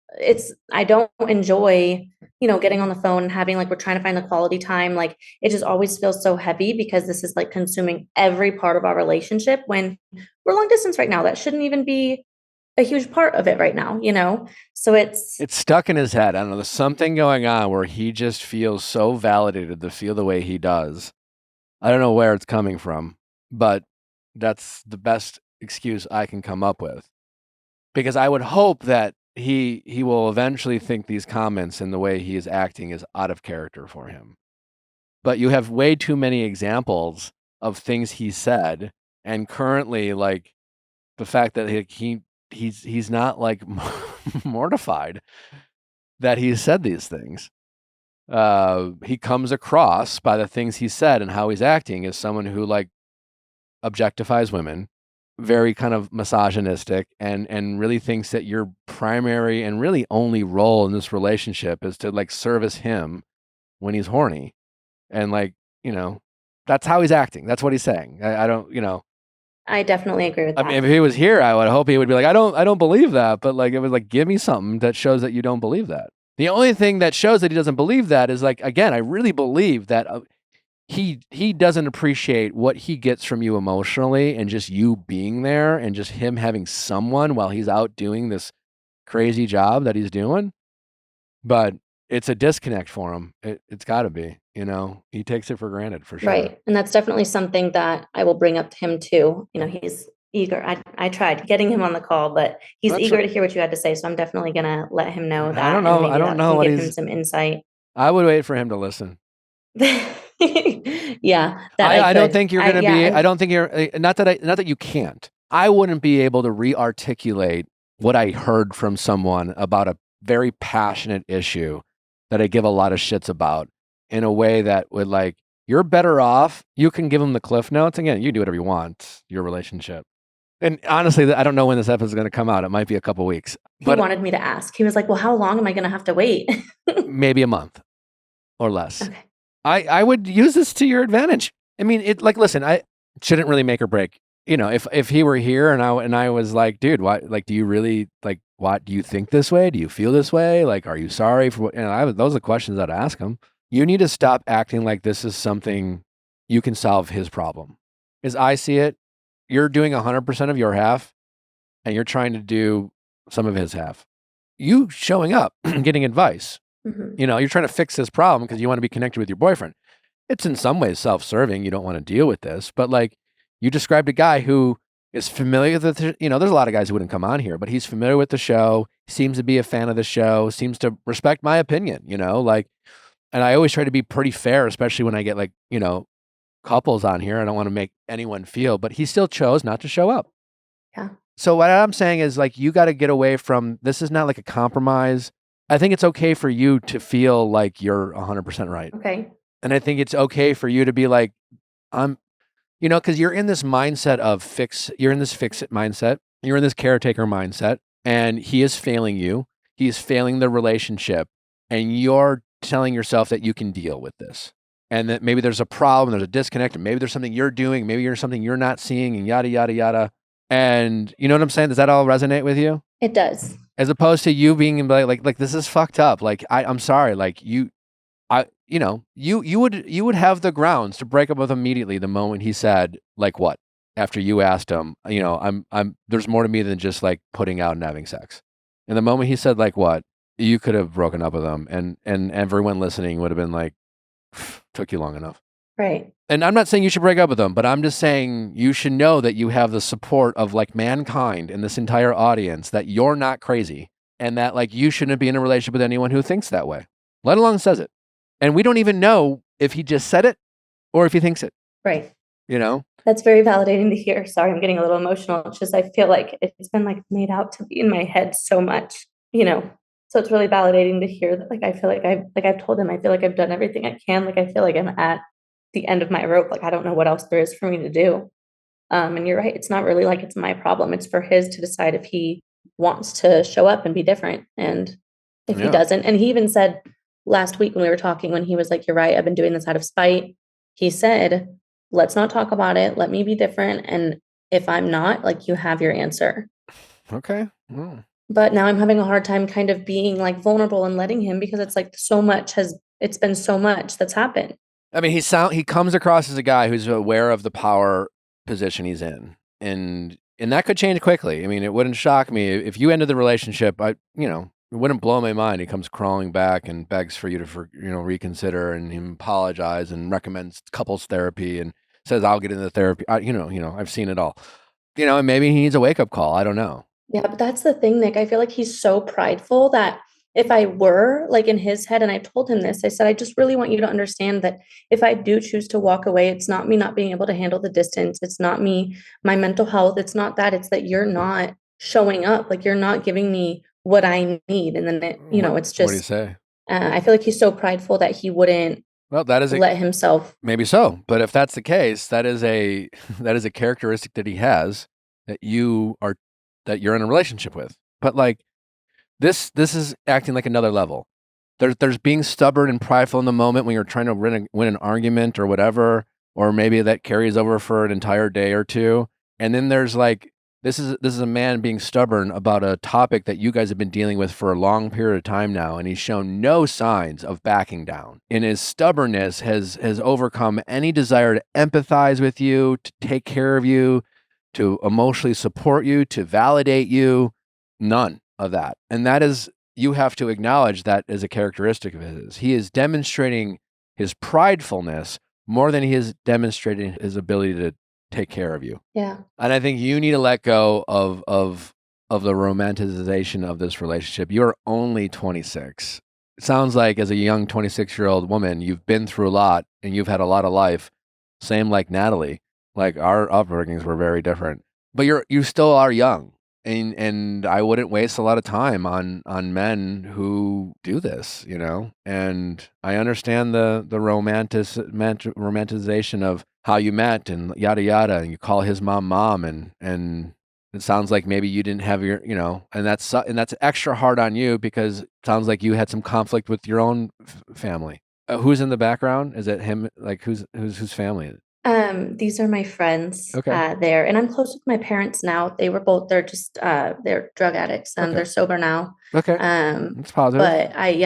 I don't enjoy, getting on the phone and having like, we're trying to find the quality time. Like it just always feels so heavy because this is like consuming every part of our relationship when we're long distance right now. That shouldn't even be a huge part of it right now, So it's stuck in his head. I don't know. There's something going on where he just feels so validated to feel the way he does. I don't know where it's coming from, but that's the best excuse I can come up with. Because I would hope that he will eventually think these comments and the way he is acting is out of character for him. But you have way too many examples of things he said, and currently, like the fact that he's not like mortified that he said these things. He comes across by the things he said and how he's acting as someone who like objectifies women, very kind of misogynistic, and really thinks that your primary and really only role in this relationship is to like service him when he's horny. And like, that's how he's acting. That's what he's saying. I don't, I definitely agree with that. I mean, if he was here, I would hope he would be like, I don't believe that. But like, it was like, give me something that shows that you don't believe that. The only thing that shows that he doesn't believe that is like, again, I really believe that he doesn't appreciate what he gets from you emotionally and just you being there and just him having someone while he's out doing this crazy job that he's doing. But it's a disconnect for him. It's got to be, he takes it for granted for sure. Right. And that's definitely something that I will bring up to him too. He's eager. I tried getting him on the call, but he's eager to hear what you had to say. So I'm definitely going to let him know that. I don't know. I don't know what give him some insight. I would wait for him to listen. Yeah. I don't think you're going to be, I don't think you're, not that you can't. I wouldn't be able to re-articulate what I heard from someone about a very passionate issue that I give a lot of shits about in a way that would like, you're better off. You can give them the cliff notes. Again, you do whatever you want, your relationship. And honestly, I don't know when this episode is going to come out. It might be a couple weeks. He wanted me to ask. He was like, well, how long am I going to have to wait? Maybe a month or less. Okay. I would use this to your advantage. I mean, listen, I shouldn't really make or break. If he were here and I was like, dude, why, like, do you really, like, what, do you think this way? Do you feel this way? Like, are you sorry for what, those are the questions I'd ask him. You need to stop acting like this is something you can solve his problem. As I see it, you're doing 100% of your half and you're trying to do some of his half. You showing up and getting advice. Mm-hmm. You're trying to fix this problem because you want to be connected with your boyfriend. It's in some ways self-serving. You don't want to deal with this, but like you described a guy who is familiar with there's a lot of guys who wouldn't come on here, but he's familiar with the show, seems to be a fan of the show, seems to respect my opinion, and I always try to be pretty fair, especially when I get like, couples on here. I don't want to make anyone feel, but he still chose not to show up. Yeah. So what I'm saying is like, you got to get away from, this is not like a compromise. I think it's okay for you to feel like you're 100% right. Okay. And I think it's okay for you to be like, because you're in this mindset of you're in this fix-it mindset. You're in this caretaker mindset, and he is failing you. He is failing the relationship, and you're telling yourself that you can deal with this. And that maybe there's a problem, there's a disconnect, and maybe there's something you're doing, maybe there's something you're not seeing, and yada, yada, yada. And you know what I'm saying? Does that all resonate with you? It does. As opposed to you being like this is fucked up. Like I'm sorry. Like you would have the grounds to break up with him immediately the moment he said like what after you asked him. I'm there's more to me than just like putting out and having sex. And the moment he said like what, you could have broken up with him, and everyone listening would have been like, took you long enough. Right. And I'm not saying you should break up with them, but I'm just saying you should know that you have the support of like mankind in this entire audience, that you're not crazy, and that like you shouldn't be in a relationship with anyone who thinks that way, let alone says it. And we don't even know if he just said it or if he thinks it. Right. You know? That's very validating to hear. Sorry, I'm getting a little emotional. It's just I feel like it's been like made out to be in my head so much, you know. So it's really validating to hear that. Like I feel like I've told him I feel like I've done everything I can. Like I feel like I'm at the end of my rope. Like I don't know what else there is for me to do. And you're right. It's not really like it's my problem. It's for his to decide if he wants to show up and be different. And if he doesn't, and he even said last week when we were talking, when he was like, "You're right. I've been doing this out of spite." He said, "Let's not talk about it. Let me be different. And if I'm not, like, you have your answer." Okay. Well. But now I'm having a hard time kind of being like vulnerable and letting him, because it's like it's been so much that's happened. I mean, he comes across as a guy who's aware of the power position he's in, and that could change quickly. I mean, it wouldn't shock me if you ended the relationship. It wouldn't blow my mind. He comes crawling back and begs for you to reconsider, and him apologize and recommends couples therapy and says, "I'll get into therapy." I've seen it all. And maybe he needs a wake up call. I don't know. Yeah, but that's the thing, Nick. I feel like he's so prideful that if I were like in his head, and I told him this, I said, "I just really want you to understand that if I do choose to walk away, it's not me not being able to handle the distance. It's not my mental health. It's not that. It's that you're not showing up. Like you're not giving me what I need." And then it's just. What do you say? I feel like he's so prideful that he wouldn't. Well, that is let himself. Maybe so, but if that's the case, that is a characteristic that he has that you're in a relationship with. But like this is acting like another level. There's being stubborn and prideful in the moment when you're trying to win an argument or whatever, or maybe that carries over for an entire day or two. And then there's like this is a man being stubborn about a topic that you guys have been dealing with for a long period of time now, and he's shown no signs of backing down. And his stubbornness has overcome any desire to empathize with you, to take care of you, to emotionally support you, to validate you. None of that. And that is, you have to acknowledge that as a characteristic of his. He is demonstrating his pridefulness more than he is demonstrating his ability to take care of you. Yeah. And I think you need to let go of the romanticization of this relationship. You're only 26. It sounds like as a young 26-year-old woman, you've been through a lot and you've had a lot of life. Same like Natalie. Like our upbringings were very different. But you still are young. And I wouldn't waste a lot of time on men who do this, And I understand the romanticization of how you met and yada yada, and you call his mom, and it sounds like maybe you didn't have your, and that's extra hard on you because it sounds like you had some conflict with your own family. Who's in the background? Is it him? Like whose family? These are my friends Okay. there, and I'm close with my parents now. They're just they're drug addicts and they're sober now. Okay. That's positive. But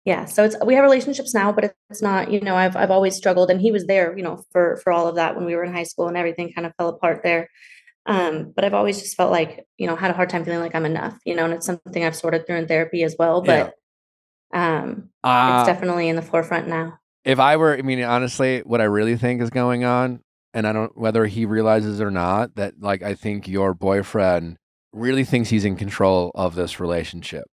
yeah. So we have relationships now, but it's not, I've always struggled, and he was there, for all of that when we were in high school and everything kind of fell apart there. But I've always just felt like, had a hard time feeling like I'm enough, and it's something I've sorted through in therapy as well. But it's definitely in the forefront now. If I were, honestly, what I really think is going on, and I don't, whether he realizes or not, that like, I think your boyfriend really thinks he's in control of this relationship.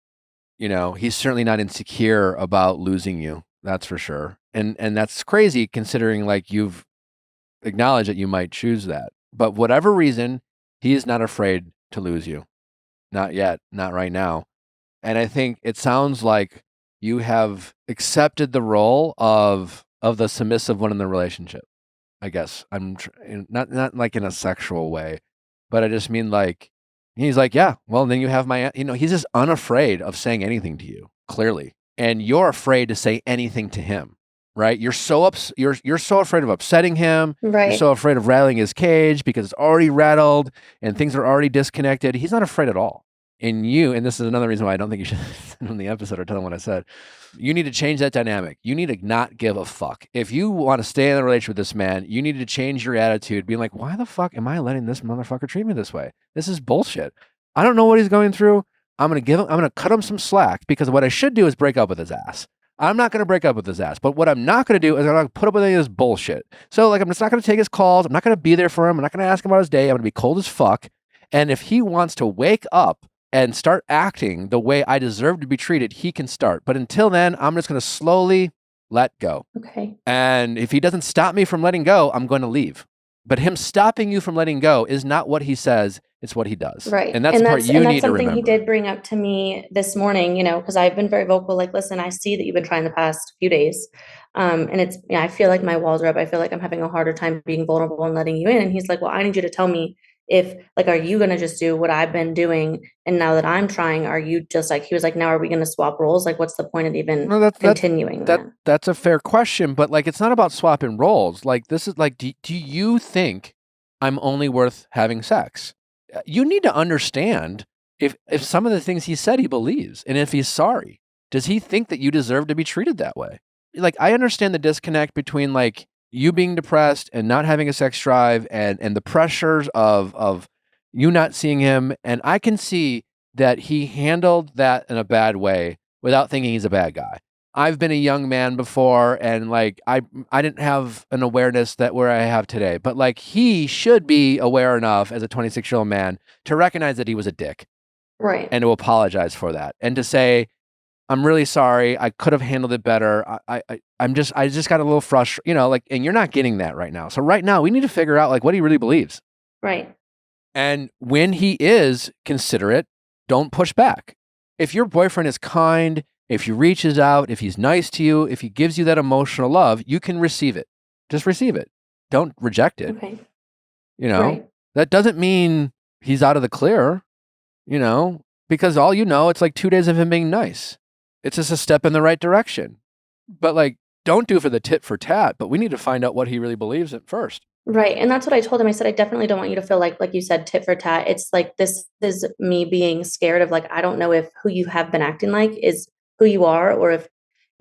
He's certainly not insecure about losing you. That's for sure. And that's crazy considering like you've acknowledged that you might choose that. But whatever reason, he is not afraid to lose you. Not yet, not right now. And I think it sounds like you have accepted the role of the submissive one in the relationship. I guess I'm not like in a sexual way, but I just mean like he's like, yeah, well then you have my, he's just unafraid of saying anything to you clearly, and you're afraid to say anything to him, right? You're so you're so afraid of upsetting him, right? You're so afraid of rattling his cage because it's already rattled and things are already disconnected. He's not afraid at all. And this is another reason why I don't think you should send him the episode or tell him what I said. You need to change that dynamic. You need to not give a fuck. If you want to stay in a relationship with this man, you need to change your attitude, being like, why the fuck am I letting this motherfucker treat me this way? This is bullshit. I don't know what he's going through. I'm going to cut him some slack, because what I should do is break up with his ass. I'm not going to break up with his ass, but what I'm not going to do is I'm going to put up with any of this bullshit. So like, I'm just not going to take his calls. I'm not going to be there for him. I'm not going to ask him about his day. I'm going to be cold as fuck. And if he wants to wake up and start acting the way I deserve to be treated, he can start. But until then, I'm just going to slowly let go. Okay. And if he doesn't stop me from letting go, I'm going to leave. But him stopping you from letting go is not what he says, it's what he does. Right. And that's the part you need to remember. Something he did bring up to me this morning, because I've been very vocal, like, listen, I see that you've been trying the past few days. And I feel like my walls are up. I feel like I'm having a harder time being vulnerable and letting you in. And he's like, well, I need you to tell me if, like, are you going to just do what I've been doing? And now that I'm trying, are you just like, he was like, now are we going to swap roles? Like, what's the point of even continuing that? That's a fair question, but like, it's not about swapping roles. Like, this is like, do you think I'm only worth having sex? You need to understand if some of the things he said he believes, and if he's sorry. Does he think that you deserve to be treated that way? Like, I understand the disconnect between like you being depressed and not having a sex drive and the pressures of you not seeing him. And I can see that he handled that in a bad way without thinking he's a bad guy. I've been a young man before, and like I didn't have an awareness that where I have today. But like, he should be aware enough as a 26-year-old man to recognize that he was a dick. Right. And to apologize for that. And to say, I'm really sorry. I could have handled it better. I just got a little frustrated, like, and you're not getting that right now. So right now we need to figure out like what he really believes. Right. And when he is considerate, don't push back. If your boyfriend is kind, if he reaches out, if he's nice to you, if he gives you that emotional love, you can receive it. Just receive it. Don't reject it. Okay. Right. That doesn't mean he's out of the clear, because it's like 2 days of him being nice. It's just a step in the right direction. But like, don't do for the tit for tat, but we need to find out what he really believes at first. Right. And that's what I told him. I said, I definitely don't want you to feel like you said, tit for tat. It's like, this is me being scared of like, I don't know if who you have been acting like is who you are, or if,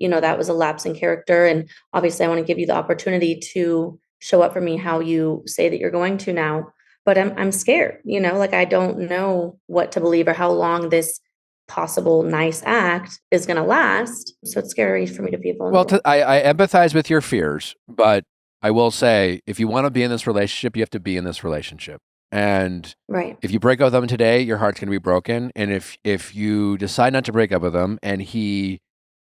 that was a lapse in character. And obviously I want to give you the opportunity to show up for me how you say that you're going to now. But I'm scared, like, I don't know what to believe or how long this possible nice act is going to last. So it's scary for me to be vulnerable. Well, I empathize with your fears, but I will say, if you want to be in this relationship, you have to be in this relationship. And if you break up with them today, your heart's going to be broken. And if you decide not to break up with them and he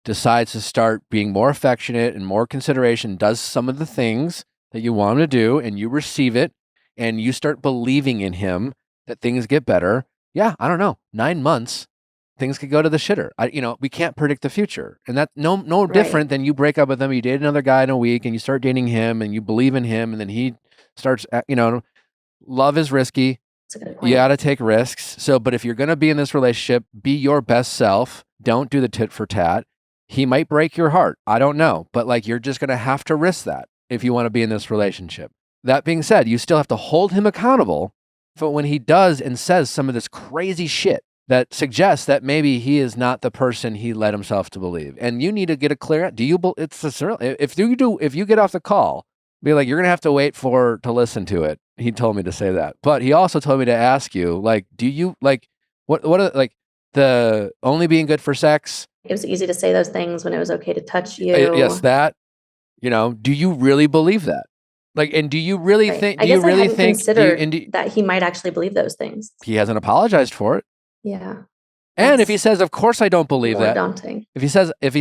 decides to start being more affectionate and more consideration, does some of the things that you want him to do, and you receive it, and you start believing in him that things get better, I don't know, 9 months, things could go to the shitter. We can't predict the future. And that's no different than you break up with him, you date another guy in a week, and you start dating him, and you believe in him, and then he starts, love is risky. That's a good point. You got to take risks. So, but if you're going to be in this relationship, be your best self. Don't do the tit for tat. He might break your heart. I don't know. But like, you're just going to have to risk that if you want to be in this relationship. That being said, you still have to hold him accountable for when he does and says some of this crazy shit that suggests that maybe he is not the person he led himself to believe. And you need to get a clear, if you get off the call, be like, you're going to have to wait to listen to it. He told me to say that. But he also told me to ask you, like, do you like, what are, like, the only being good for sex? It was easy to say those things when it was okay to touch you. Yes, that, do you really believe that? Like, and do you really think, I hadn't considered that he might actually believe those things. He hasn't apologized for it. Yeah. And if he says, of course I don't believe that. Daunting. If he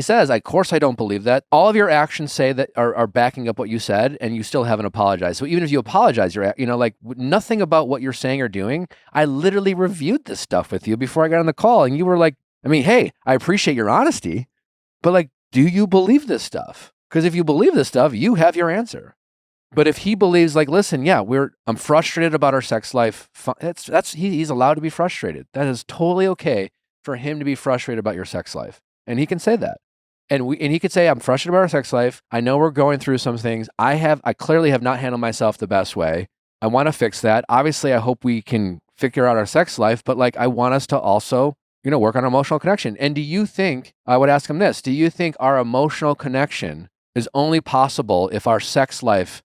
says, of course I don't believe that, all of your actions say that are backing up what you said, and you still haven't apologized. So even if you apologize, you're, like, nothing about what you're saying or doing. I literally reviewed this stuff with you before I got on the call, and you were like, hey, I appreciate your honesty, but like, do you believe this stuff? Because if you believe this stuff, you have your answer. But if he believes, like, listen, I'm frustrated about our sex life. He's allowed to be frustrated. That is totally okay for him to be frustrated about your sex life. And he can say that. And he could say, I'm frustrated about our sex life. I know we're going through some things. I clearly have not handled myself the best way. I want to fix that. Obviously, I hope we can figure out our sex life, but like, I want us to also, work on emotional connection. And do you think, I would ask him this, do you think our emotional connection is only possible if our sex life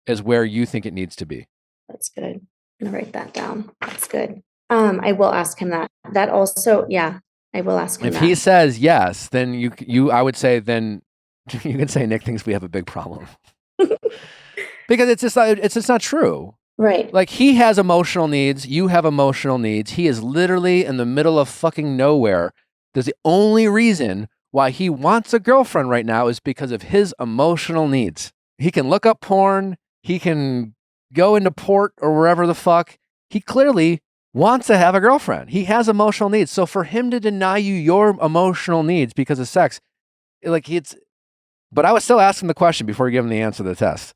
is where you think it needs to be? That's good. I'm going to write that down. That's good. I will ask him that. That also, yeah, I will ask him If that. he says yes, then I would say then you can say Nick thinks we have a big problem. Because it's just not true. Right. Like, he has emotional needs, you have emotional needs. He is literally in the middle of fucking nowhere. There's the only reason why he wants a girlfriend right now is because of his emotional needs. He can look up porn, he can go into port or wherever the fuck. He clearly wants to have a girlfriend. He has emotional needs. So for him to deny you your emotional needs because of sex, like, but I would still ask him the question before you give him the answer to the test.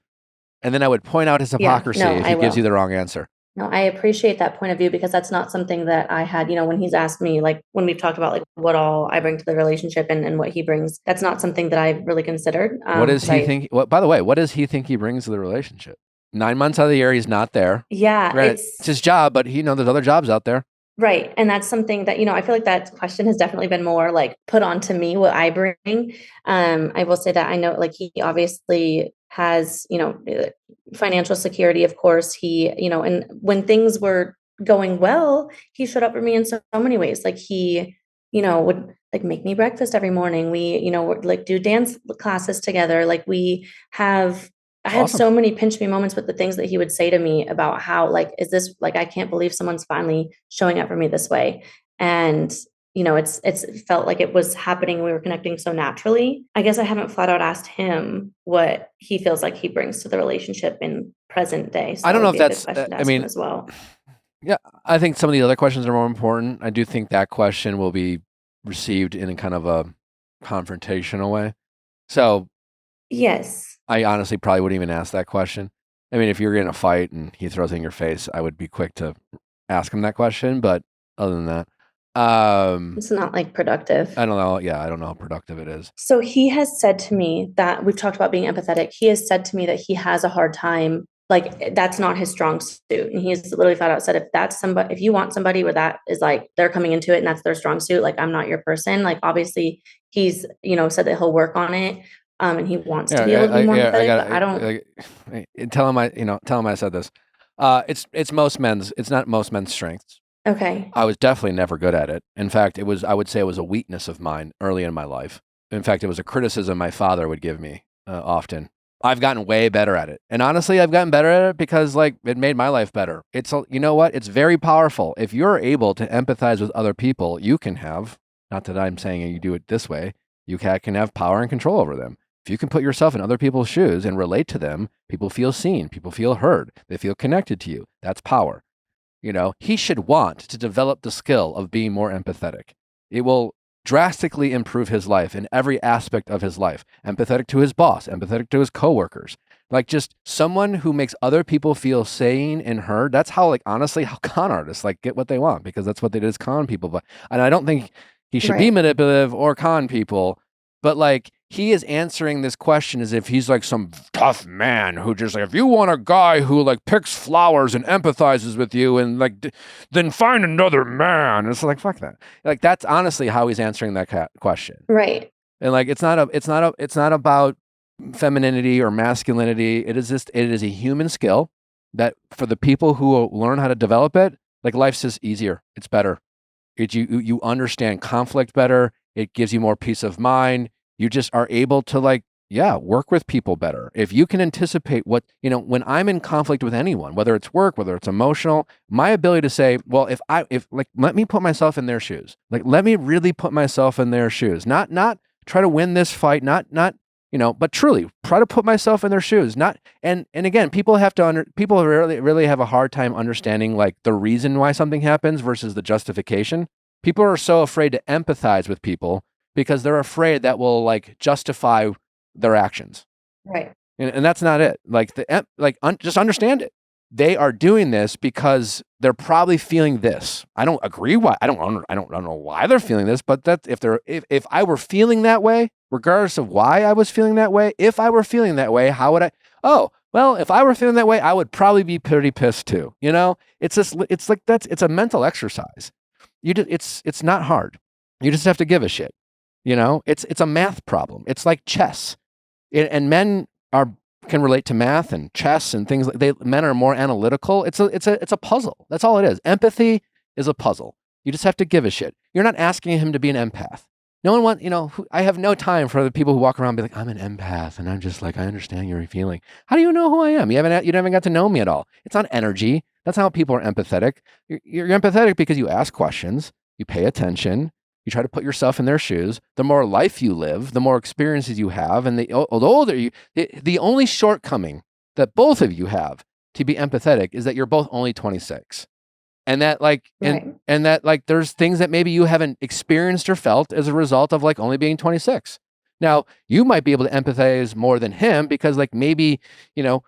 And then I would point out his hypocrisy if he gives you the wrong answer. No, I appreciate that point of view because that's not something that I had, when he's asked me, like when we've talked about like what all I bring to the relationship and what he brings, that's not something that I've really considered. What does he think? By the way, what does he think he brings to the relationship? 9 months out of the year, he's not there. Yeah. Granted, it's his job, but there's other jobs out there. Right. And that's something that, I feel like that question has definitely been more like put on to me, what I bring. I will say that I know like he obviously has, financial security, of course. He, and when things were going well, he showed up for me in so many ways. Like he, would like make me breakfast every morning. We, would like do dance classes together. Like I had so many pinch me moments with the things that he would say to me about how, like, is this like, I can't believe someone's finally showing up for me this way. And, it's felt like it was happening. We were connecting so naturally. I guess I haven't flat out asked him what he feels like he brings to the relationship in present day. So I don't know if that's, as well. Yeah, I think some of the other questions are more important. I do think that question will be received in a kind of a confrontational way. So, yes. I honestly probably wouldn't even ask that question. I mean, if you're in a fight and he throws it in your face, I would be quick to ask him that question. But other than that, it's not like productive. I don't know. Yeah, I don't know how productive it is. So he has said to me that we've talked about being empathetic. He has said to me that he has a hard time. Like that's not his strong suit. And he's literally flat out said, if you want somebody where that is like, they're coming into it and that's their strong suit, like I'm not your person. Like obviously he's, said that he'll work on it. And he wants to be able to be more empathetic, but I don't tell him I said this. It's not most men's strengths. Okay. I was definitely never good at it. In fact, I would say it was a weakness of mine early in my life. In fact, it was a criticism my father would give me often. I've gotten way better at it. And honestly, I've gotten better at it because like it made my life better. You know what? It's very powerful. If you're able to empathize with other people, you can have, not that I'm saying you do it this way, you can have power and control over them. If you can put yourself in other people's shoes and relate to them, people feel seen, people feel heard, they feel connected to you. That's power. He should want to develop the skill of being more empathetic. It will drastically improve his life in every aspect of his life. Empathetic to his boss, empathetic to his coworkers. Like just someone who makes other people feel seen and heard. That's how, like, honestly, how con artists like get what they want because that's what they do is con people. And I don't think he should be manipulative or con people, but like he is answering this question as if he's like some tough man who just like, if you want a guy who like picks flowers and empathizes with you and like, then find another man. It's like, fuck that. Like, that's honestly how he's answering that question. Right. And like, it's not about femininity or masculinity. It is a human skill that for the people who learn how to develop it, like life's just easier. It's better. You understand conflict better. It gives you more peace of mind. You just are able to work with people better. If you can anticipate when I'm in conflict with anyone, whether it's work, whether it's emotional, my ability to say, well, let me put myself in their shoes. Like, let me really put myself in their shoes. Not try to win this fight, but truly try to put myself in their shoes. And again, people really have a hard time understanding like the reason why something happens versus the justification. People are so afraid to empathize with people because they're afraid that will like justify their actions. Right. And that's not it. Just understand it. They are doing this because they're probably feeling this. I don't agree why. I don't know why they're feeling this, but that if I were feeling that way, regardless of why I was feeling that way, if I were feeling that way, how would I? Oh, well, if I were feeling that way, I would probably be pretty pissed too. It's a mental exercise. It's not hard. You just have to give a shit. It's a math problem. It's like chess, and men can relate to math and chess and things like men are more analytical. It's a puzzle. That's all it is. Empathy is a puzzle. You just have to give a shit. You're not asking him to be an empath. No one wants, I have no time for the people who walk around and be like, I'm an empath. And I'm just like, I understand your feeling. How do you know who I am? You haven't got to know me at all. It's not energy. That's how people are empathetic. You're empathetic because you ask questions, you pay attention, you try to put yourself in their shoes. The more life you live, the more experiences you have. And the older you, the only shortcoming that both of you have to be empathetic is that you're both only 26. And that like, Right. and that like, there's things that maybe you haven't experienced or felt as a result of like only being 26. Now, you might be able to empathize more than him because like maybe,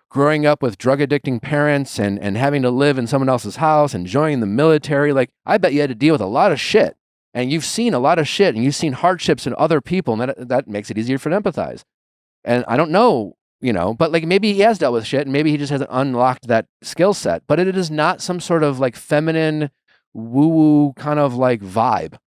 growing up with drug addicting parents and having to live in someone else's house and joining the military, like I bet you had to deal with a lot of shit and you've seen a lot of shit and you've seen hardships in other people and that makes it easier for to empathize. And I don't know, but like maybe he has dealt with shit and maybe he just hasn't unlocked that skill set, but it is not some sort of like feminine woo-woo kind of like vibe.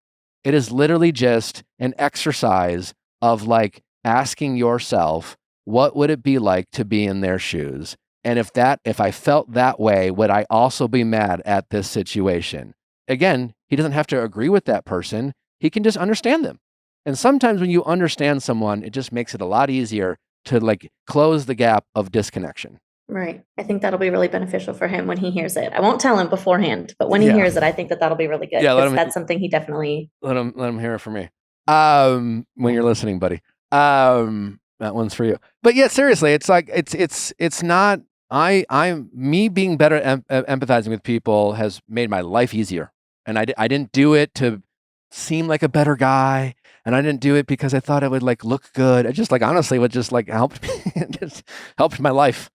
It is literally just an exercise of like asking yourself, what would it be like to be in their shoes? And if I felt that way, would I also be mad at this situation? Again, he doesn't have to agree with that person. He can just understand them. And sometimes when you understand someone, it just makes it a lot easier to like close the gap of disconnection. Right. I think that'll be really beneficial for him when he hears it. I won't tell him beforehand, but when he hears it, I think that'll be really good. Yeah, because that's something he definitely. Let him hear it from me. When you're listening, buddy. That one's for you. But yeah, seriously, it's like it's not. Me being better at empathizing with people has made my life easier, and I didn't do it to seem like a better guy. And I didn't do it because I thought it would like look good. It just like honestly would just like helped me. It just helped my life,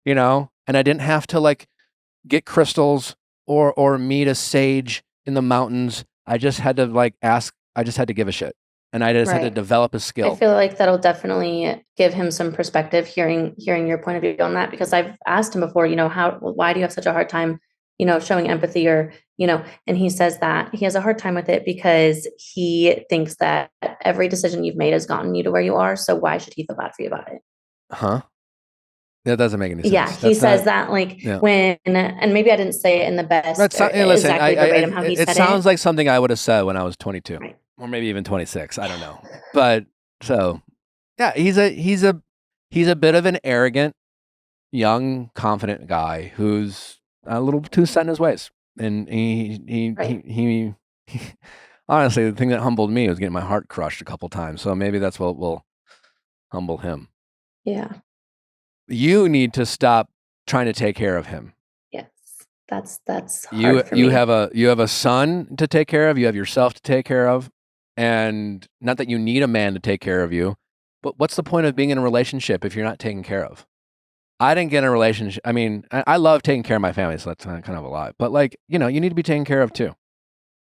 And I didn't have to like get crystals or meet a sage in the mountains. I just had to like ask. I just had to give a shit, and I just had to develop a skill. I feel like that'll definitely give him some perspective. Hearing your point of view on that, because I've asked him before. Why do you have such a hard time? Showing empathy or, and he says that he has a hard time with it because he thinks that every decision you've made has gotten you to where you are. So why should he feel bad for you about it? Huh? That doesn't make any sense. Yeah. He says that like when, and maybe I didn't say it in the best, listen, exactly verbatim how he said it. It sounds like something I would have said when I was 22 right. or maybe even 26. I don't know. But so yeah, he's a bit of an arrogant, young, confident guy who's a little too set in his ways. And he honestly, the thing that humbled me was getting my heart crushed a couple times. So maybe that's what will humble him. Yeah. You need to stop trying to take care of him. Yes. That's hard for me. You have a son to take care of, you have yourself to take care of, and not that you need a man to take care of you, but what's the point of being in a relationship if you're not taken care of? I didn't get in a relationship. I mean, I love taking care of my family, so that's kind of a lot. But like, you need to be taken care of too.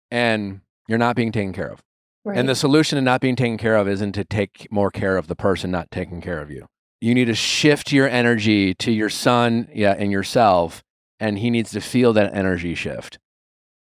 And you're not being taken care of. Right. And the solution to not being taken care of isn't to take more care of the person not taking care of you. You need to shift your energy to your son, and yourself, and he needs to feel that energy shift.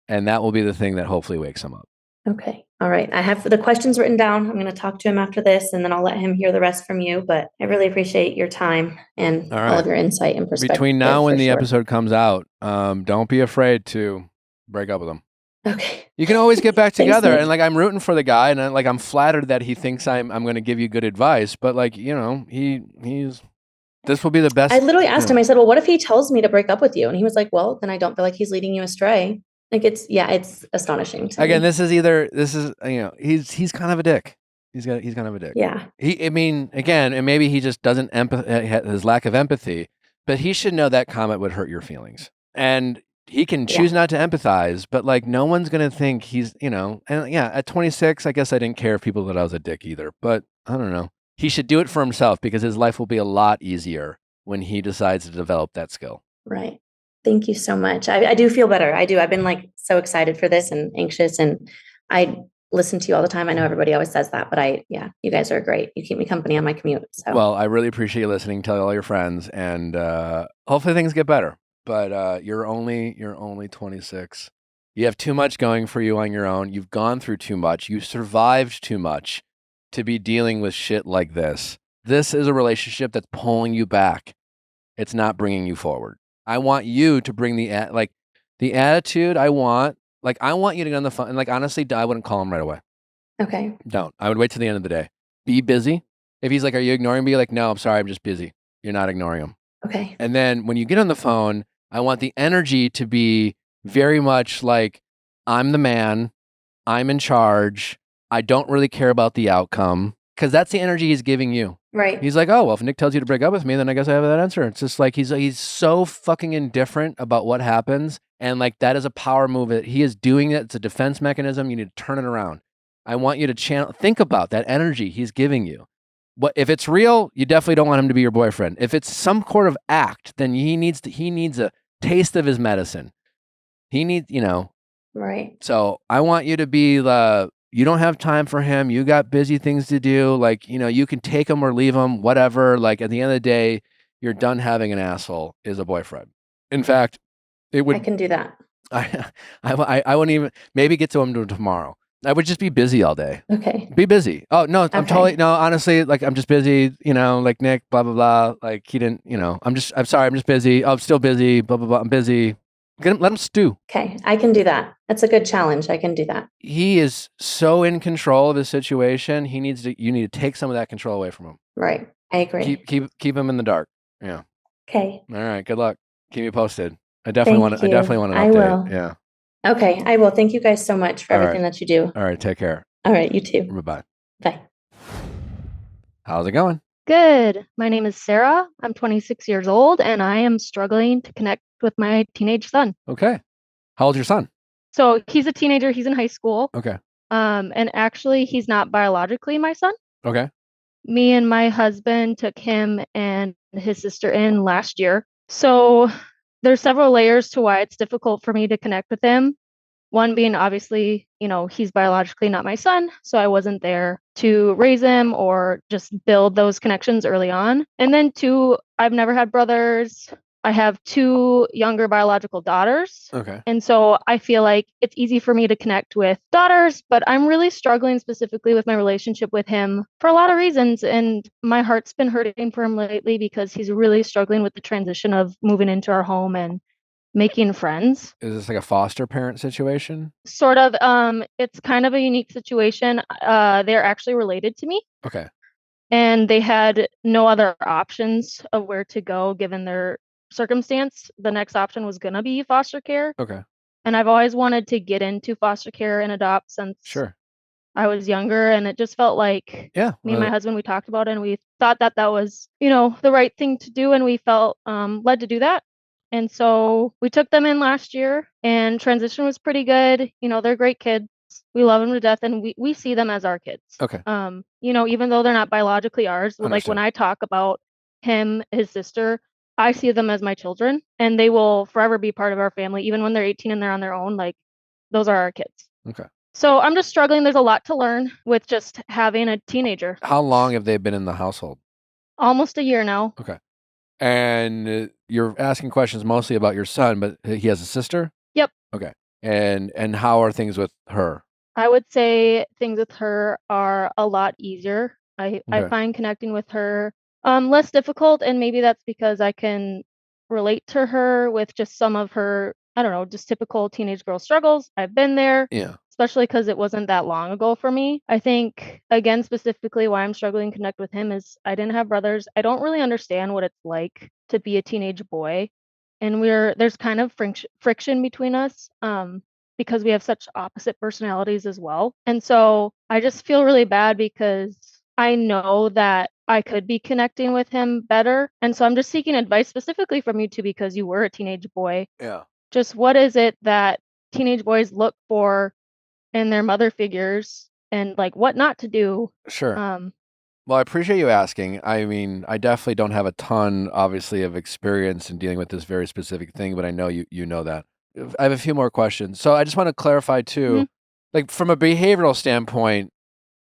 And that will be the thing that hopefully wakes him up. Okay. All right. I have the questions written down. I'm going to talk to him after this, and then I'll let him hear the rest from you. But I really appreciate your time and all of your insight and perspective. Between now and the episode comes out, don't be afraid to break up with him. Okay. You can always get back together. Thanks, and like, I'm rooting for the guy, and I'm flattered that he thinks I'm going to give you good advice. But like, he's this will be the best. I literally asked him, I said, well, what if he tells me to break up with you? And he was like, well, then I don't feel like he's leading you astray. Like it's astonishing to Again, me. this is he's kind of a dick. He's kind of a dick. Yeah. Again, and maybe he just doesn't his lack of empathy, but he should know that comment would hurt your feelings. And he can choose not to empathize, but like no one's going to think he's, and at 26, I guess I didn't care if people thought I was a dick either, but I don't know. He should do it for himself because his life will be a lot easier when he decides to develop that skill. Right. Thank you so much. I do feel better. I do. I've been like so excited for this and anxious, and I listen to you all the time. I know everybody always says that, but you guys are great. You keep me company on my commute. So. Well, I really appreciate you listening. Tell all your friends, and hopefully things get better. But you're only 26. You have too much going for you on your own. You've gone through too much. You survived too much to be dealing with shit like this. This is a relationship that's pulling you back. It's not bringing you forward. I want you to bring the attitude I want. Like, I want you to get on the phone. And like, honestly, I wouldn't call him right away. Okay. Don't. I would wait till the end of the day. Be busy. If he's like, are you ignoring me? Like, no, I'm sorry. I'm just busy. You're not ignoring him. Okay. And then when you get on the phone, I want the energy to be very much like, I'm the man. I'm in charge. I don't really care about the outcome, because that's the energy he's giving you. Right. He's like, oh, well, if Nick tells you to break up with me, then I guess I have that answer. It's just like he's so fucking indifferent about what happens. And like, that is a power move. He is doing it. It's a defense mechanism. You need to turn it around. I want you to think about that energy he's giving you. If it's real, you definitely don't want him to be your boyfriend. If it's some sort of act, then he needs a taste of his medicine. He needs, Right. So I want you to be you don't have time for him. You got busy things to do. Like, you can take him or leave him, whatever. Like, at the end of the day, you're done having an asshole is a boyfriend. In fact, I can do that. I wouldn't even maybe get to him tomorrow. I would just be busy all day. Okay. Be busy. Oh, no, I'm Okay. honestly, like, I'm just busy, like Nick, blah, blah, blah. Like, he didn't, I'm sorry, I'm just busy. Oh, I'm still busy, blah, blah, blah. I'm busy. Let him stew. Okay. I can do that. That's a good challenge. I can do that. He is so in control of his situation. You need to take some of that control away from him. Right. I agree. Keep him in the dark. Yeah. Okay. All right. Good luck. Keep me posted. I definitely want an update. I will. Yeah. Okay. I will. Thank you guys so much for All everything that you do. All right. Take care. All right. You too. Bye-bye. Bye. How's it going? Good. My name is Sarah. I'm 26 years old, and I am struggling to connect with my teenage son. Okay. How old's your son? So he's a teenager. He's in high school. Okay. And actually, he's not biologically my son. Okay. Me and my husband took him and his sister in last year. So there's several layers to why it's difficult for me to connect with him. One being obviously, he's biologically not my son, so I wasn't there to raise him or just build those connections early on. And then two, I've never had brothers. I have two younger biological daughters. Okay. And so I feel like it's easy for me to connect with daughters, but I'm really struggling specifically with my relationship with him for a lot of reasons. And my heart's been hurting for him lately because he's really struggling with the transition of moving into our home and making friends. Is this like a foster parent situation? Sort of. It's kind of a unique situation. They're actually related to me. Okay. And they had no other options of where to go given their circumstance. The next option was going to be foster care. Okay. And I've always wanted to get into foster care and adopt since I was younger. And it just felt like me and my husband, we talked about it and we thought that was, the right thing to do. And we felt led to do that. And so we took them in last year and transition was pretty good. They're great kids. We love them to death and we see them as our kids. Okay. Even though they're not biologically ours, like when I talk about him, his sister, I see them as my children and they will forever be part of our family. Even when they're 18 and they're on their own, like those are our kids. Okay. So I'm just struggling. There's a lot to learn with just having a teenager. How long have they been in the household? Almost a year now. Okay. And you're asking questions mostly about your son, but he has a sister? Yep. Okay. And how are things with her? I would say things with her are a lot easier. I find connecting with her less difficult, and maybe that's because I can relate to her with just some of her, I don't know, just typical teenage girl struggles. I've been there. Yeah. Especially because it wasn't that long ago for me. I think, again, specifically why I'm struggling to connect with him is I didn't have brothers. I don't really understand what it's like to be a teenage boy. And there's kind of friction between us because we have such opposite personalities as well. And so I just feel really bad because I know that I could be connecting with him better. And so I'm just seeking advice specifically from you two because you were a teenage boy. Yeah. Just what is it that teenage boys look for in their mother figures and like what not to do? Sure. Well, I appreciate you asking. I mean, I definitely don't have a ton, obviously, of experience in dealing with this very specific thing, but I know you know that. I have a few more questions. So I just want to clarify too, like from a behavioral standpoint,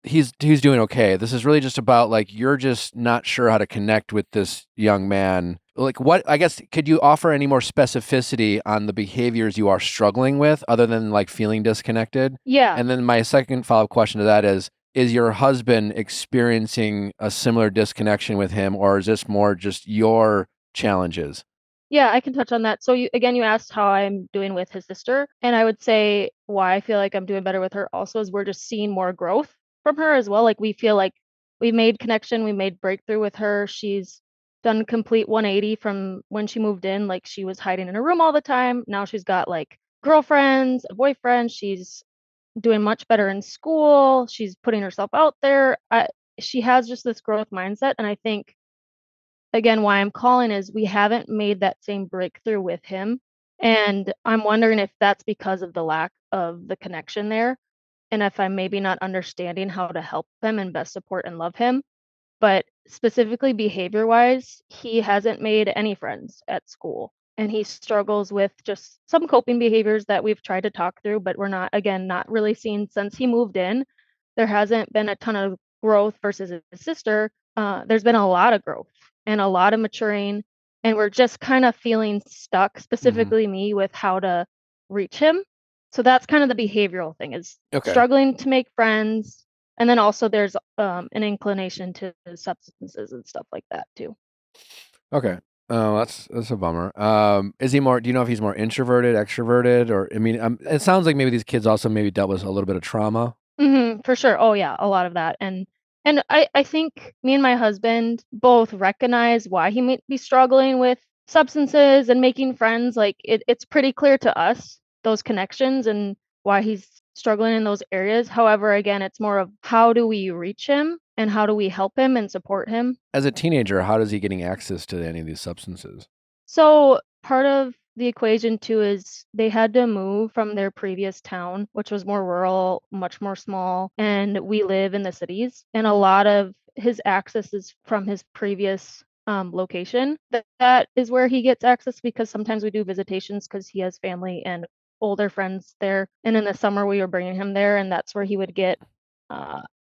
he's doing okay. This is really just about like you're just not sure how to connect with this young man. Like what, I guess, could you offer any more specificity on the behaviors you are struggling with other than like feeling disconnected? Yeah. And then my second follow-up question to that is your husband experiencing a similar disconnection with him, or is this more just your challenges? Yeah, I can touch on that. So you asked how I'm doing with his sister, and I would say why I feel like I'm doing better with her also is we're just seeing more growth from her as well. Like we feel like we made connection, we made breakthrough with her. She's done complete 180 from when she moved in. Like she was hiding in her room all the time. Now she's got like girlfriends, a boyfriend. She's doing much better in school. She's putting herself out there. She has just this growth mindset, and I think again, why I'm calling is we haven't made that same breakthrough with him. And I'm wondering if that's because of the lack of the connection there. And if I'm maybe not understanding how to help him and best support and love him. But specifically behavior wise, he hasn't made any friends at school. And he struggles with just some coping behaviors that we've tried to talk through, but we're not, again, not really seeing since he moved in. There hasn't been a ton of growth versus his sister. There's been a lot of growth and a lot of maturing. And we're just kind of feeling stuck, specifically me, with how to reach him. So that's kind of the behavioral thing is Okay. struggling to make friends. And then also there's an inclination to substances and stuff like that too. Okay. Oh, that's a bummer. Is he more? Do you know if he's more introverted, extroverted, or I mean, it sounds like maybe these kids also maybe dealt with a little bit of trauma. For sure. Oh yeah, a lot of that. And I think me and my husband both recognize why he might be struggling with substances and making friends. Like it's pretty clear to us those connections and why he's struggling in those areas. However, again, it's more of how do we reach him and how do we help him and support him. As a teenager, how is he getting access to any of these substances? So part of the equation too is they had to move from their previous town, which was more rural, much more small, and we live in the cities. And a lot of his access is from his previous location. That is where he gets access because sometimes we do visitations because he has family and older friends there. And in the summer we were bringing him there, and that's where he would get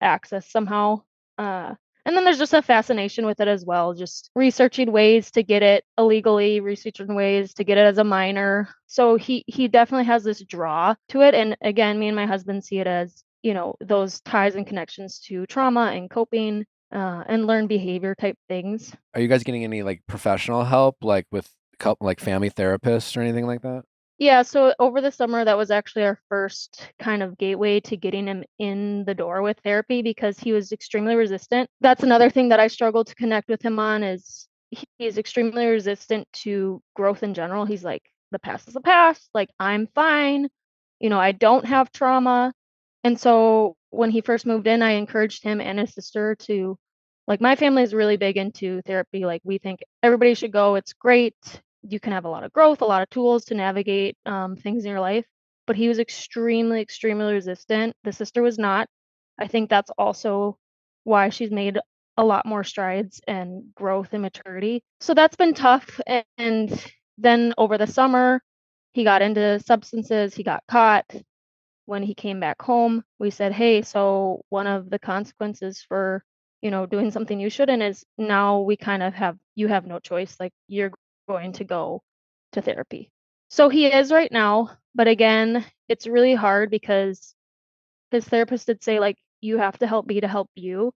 access somehow. And then there's just a fascination with it as well, just researching ways to get it illegally, researching ways to get it as a minor. So he definitely has this draw to it. And again, me and my husband see it as, those ties and connections to trauma and coping and learned behavior type things. Are you guys getting any like professional help, like with like family therapists or anything like that? Yeah, so over the summer, that was actually our first kind of gateway to getting him in the door with therapy because he was extremely resistant. That's another thing that I struggled to connect with him on is he's extremely resistant to growth in general. He's like, the past is the past. Like, I'm fine. I don't have trauma. And so when he first moved in, I encouraged him and his sister to, like, my family is really big into therapy. Like, we think everybody should go. It's great. You can have a lot of growth, a lot of tools to navigate things in your life. But he was extremely, extremely resistant. The sister was not. I think that's also why she's made a lot more strides and growth and maturity. So that's been tough. And then over the summer, he got into substances, he got caught. When he came back home, we said, hey, so one of the consequences for, doing something you shouldn't is now we kind of you have no choice. Like you're going to go to therapy. So he is right now. But again, it's really hard because his therapist did say, like, you have to help me to help you.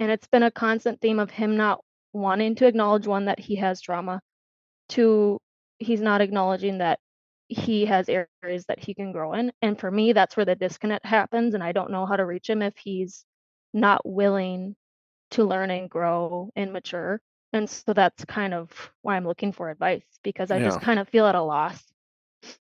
And it's been a constant theme of him not wanting to acknowledge one, that he has trauma, two, he's not acknowledging that he has areas that he can grow in. And for me, that's where the disconnect happens. And I don't know how to reach him if he's not willing to learn and grow and mature. And so that's kind of why I'm looking for advice because I just Yeah. kind of feel at a loss.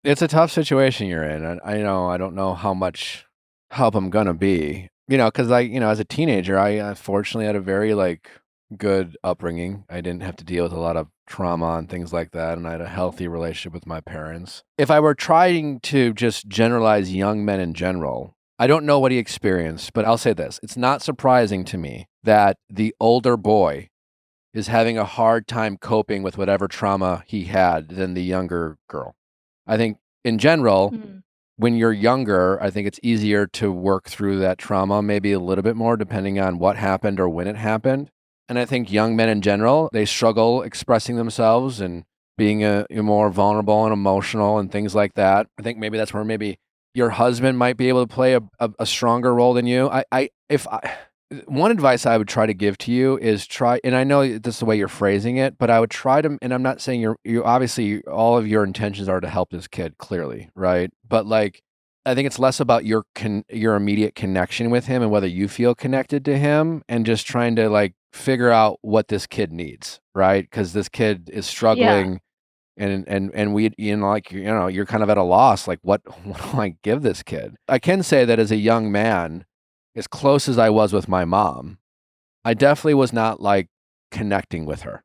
It's a tough situation you're in. I know I don't know how much help I'm gonna be. Because as a teenager, I fortunately had a very like good upbringing. I didn't have to deal with a lot of trauma and things like that, and I had a healthy relationship with my parents. If I were trying to just generalize young men in general, I don't know what he experienced, but I'll say this. It's not surprising to me that the older boy is having a hard time coping with whatever trauma he had than the younger girl. I think in general, when you're younger, I think it's easier to work through that trauma, maybe a little bit more depending on what happened or when it happened. And I think young men in general, they struggle expressing themselves and being more vulnerable and emotional and things like that. I think maybe that's where maybe your husband might be able to play a stronger role than you. one advice I would try to give to you is and I know this is the way you're phrasing it, but I would try to, and I'm not saying you obviously all of your intentions are to help this kid, clearly, right? But like, I think it's less about your immediate connection with him and whether you feel connected to him, and just trying to like figure out what this kid needs, right? Because this kid is struggling. And we, like, you're kind of at a loss, like what do I give this kid? I can say that as a young man, as close as I was with my mom, I definitely was not like connecting with her.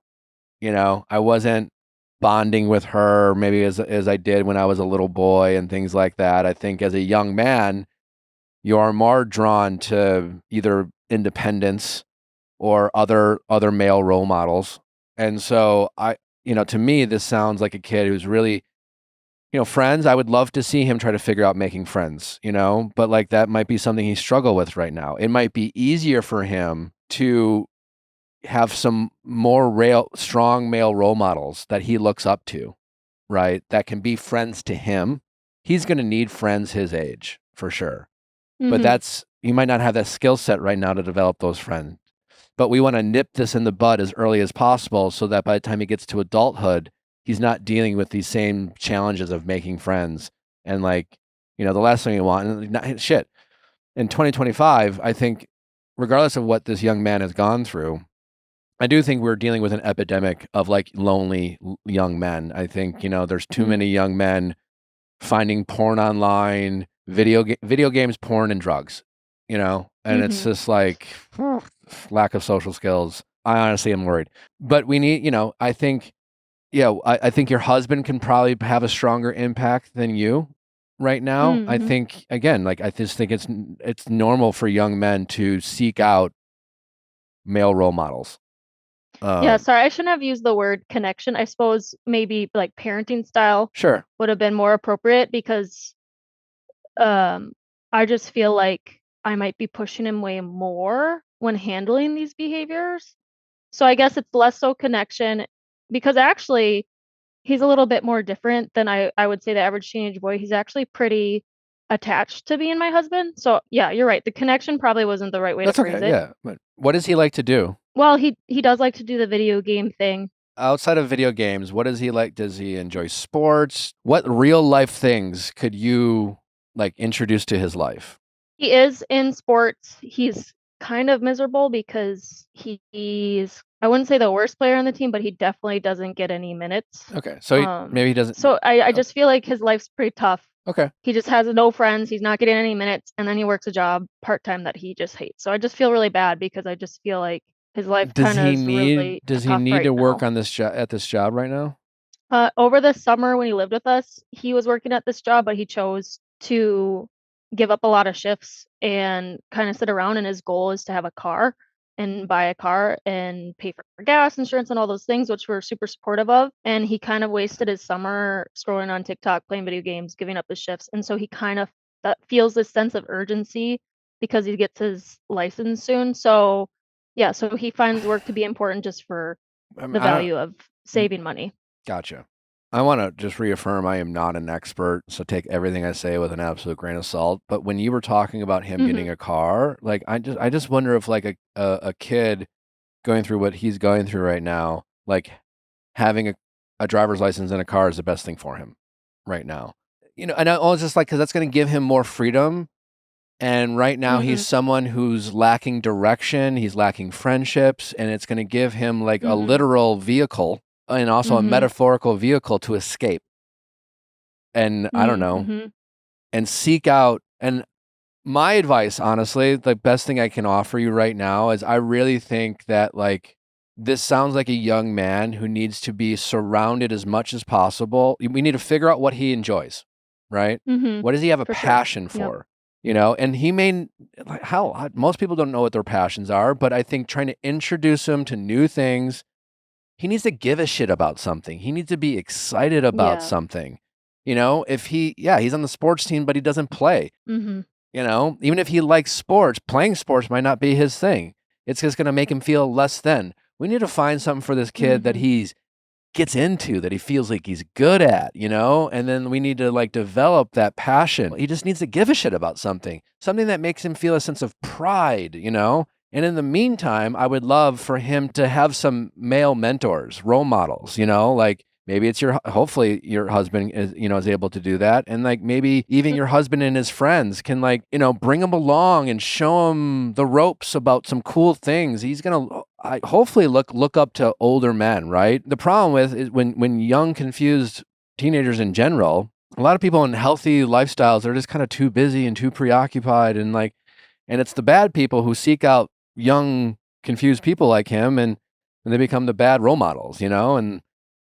I wasn't bonding with her maybe as I did when I was a little boy and things like that. I think as a young man, you are more drawn to either independence or other male role models. And so to me, this sounds like a kid who's really, friends. I would love to see him try to figure out making friends, but like that might be something he struggle with right now. It might be easier for him to have some more strong male role models that he looks up to, right? That can be friends to him. He's going to need friends his age for sure. Mm-hmm. But he might not have that skill set right now to develop those friends. But we want to nip this in the bud as early as possible so that by the time he gets to adulthood, he's not dealing with these same challenges of making friends. And like, the last thing you want, in 2025, I think, regardless of what this young man has gone through, I do think we're dealing with an epidemic of like lonely young men. I think, there's too many young men finding porn online, video games, porn, and drugs, and it's just like lack of social skills. I honestly am worried, but we need, I think, I think your husband can probably have a stronger impact than you right now. I think, again, like, I just think it's normal for young men to seek out male role models. Yeah, sorry, I shouldn't have used the word connection. I suppose maybe like parenting style Sure. would have been more appropriate, because I just feel like I might be pushing him way more when handling these behaviors. So I guess it's less so connection, because actually he's a little bit more different than I would say the average teenage boy. He's actually pretty attached to being my husband. So yeah, you're right. The connection probably wasn't the right way That's to phrase okay. it. Yeah. But what does he like to do? Well, he does like to do the video game thing. Outside of video games, what does he like? Does he enjoy sports? What real life things could you like introduce to his life? He is in sports. He's kind of miserable because he's, I wouldn't say the worst player on the team, but he definitely doesn't get any minutes. Okay. So maybe he doesn't. So I just feel like his life's pretty tough. Okay. He just has no friends. He's not getting any minutes. And then he works a job part-time that he just hates. So I just feel really bad, because I just feel like his life kind of is really Does he tough need right to work now. on this job at this job right now? Over the summer when he lived with us, he was working at this job, but he chose to give up a lot of shifts and kind of sit around. And his goal is to have a car and buy a car and pay for gas, insurance, and all those things, which we're super supportive of. And he kind of wasted his summer scrolling on TikTok, playing video games, giving up his shifts. And so he kind of feels this sense of urgency because he gets his license soon. So yeah, so he finds work to be important just for the value of saving money. Gotcha. I want to just reaffirm I am not an expert, so take everything I say with an absolute grain of salt. But when you were talking about him getting a car, like I just wonder if like a kid going through what he's going through right now, like having a driver's license and a car is the best thing for him right now. And I was just like, because that's going to give him more freedom. And right now he's someone who's lacking direction, he's lacking friendships, and it's going to give him like a literal vehicle and also a metaphorical vehicle to escape. And I don't know, and seek out. And my advice, honestly, the best thing I can offer you right now is I really think that like this sounds like a young man who needs to be surrounded as much as possible. We need to figure out what he enjoys, right? What does he have a passion for? And he may, like, most people don't know what their passions are, but I think trying to introduce him to new things, he needs to give a shit about something. He needs to be excited about something. If he's on the sports team, but he doesn't play, even if he likes sports, playing sports might not be his thing. It's just going to make him feel less than. We need to find something for this kid that he gets into, that he feels like he's good at, and then we need to like develop that passion. He just needs to give a shit about something that makes him feel a sense of pride, and And in the meantime, I would love for him to have some male mentors, role models, like maybe it's hopefully your husband is able to do that. And like maybe even your husband and his friends can bring him along and show him the ropes about some cool things. He's going to hopefully look up to older men, right? The problem with is when young, confused teenagers in general, a lot of people in healthy lifestyles are just kind of too busy and too preoccupied. And it's the bad people who seek out young, confused people like him and they become the bad role models, and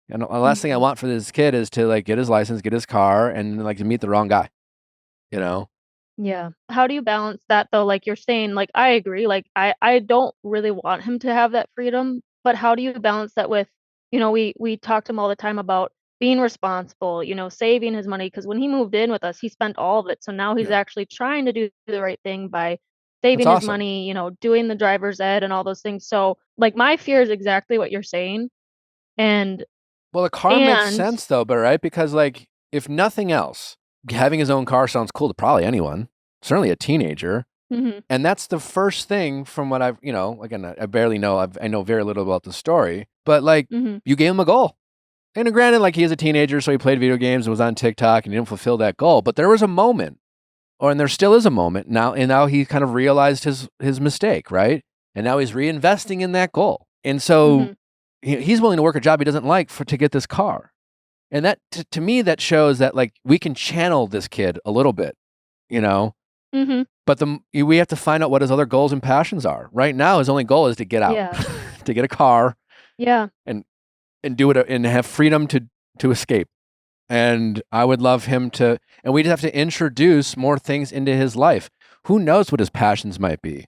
the last thing I want for this kid is to get his license, get his car, and to meet the wrong guy, Yeah. How do you balance that though? Like you're saying, I agree. I don't really want him to have that freedom, but how do you balance that with, we talk to him all the time about being responsible, saving his money. Because when he moved in with us, he spent all of it. So now he's Yeah. actually trying to do the right thing by That's saving his awesome. money, doing the driver's ed and all those things. So my fear is exactly what you're saying. And Well, the car makes sense though, but right? Because if nothing else, having his own car sounds cool to probably anyone, certainly a teenager. Mhm. And that's the first thing from what I've, again, I barely know, I know very little about the story, but Mhm. you gave him a goal. And granted, he is a teenager, so he played video games and was on TikTok and he didn't fulfill that goal. But there was a moment, and there still is a moment now, and now he kind of realized his mistake, right? And now he's reinvesting in that goal. And so he's willing to work a job he doesn't like to get this car. And that, to me, that shows that we can channel this kid a little bit, Mhm. But we have to find out what his other goals and passions are. Right now, his only goal is to get out, Yeah. to get a car, Yeah. and do it and have freedom to escape. And I would love him to, and we just have to introduce more things into his life. Who knows what his passions might be?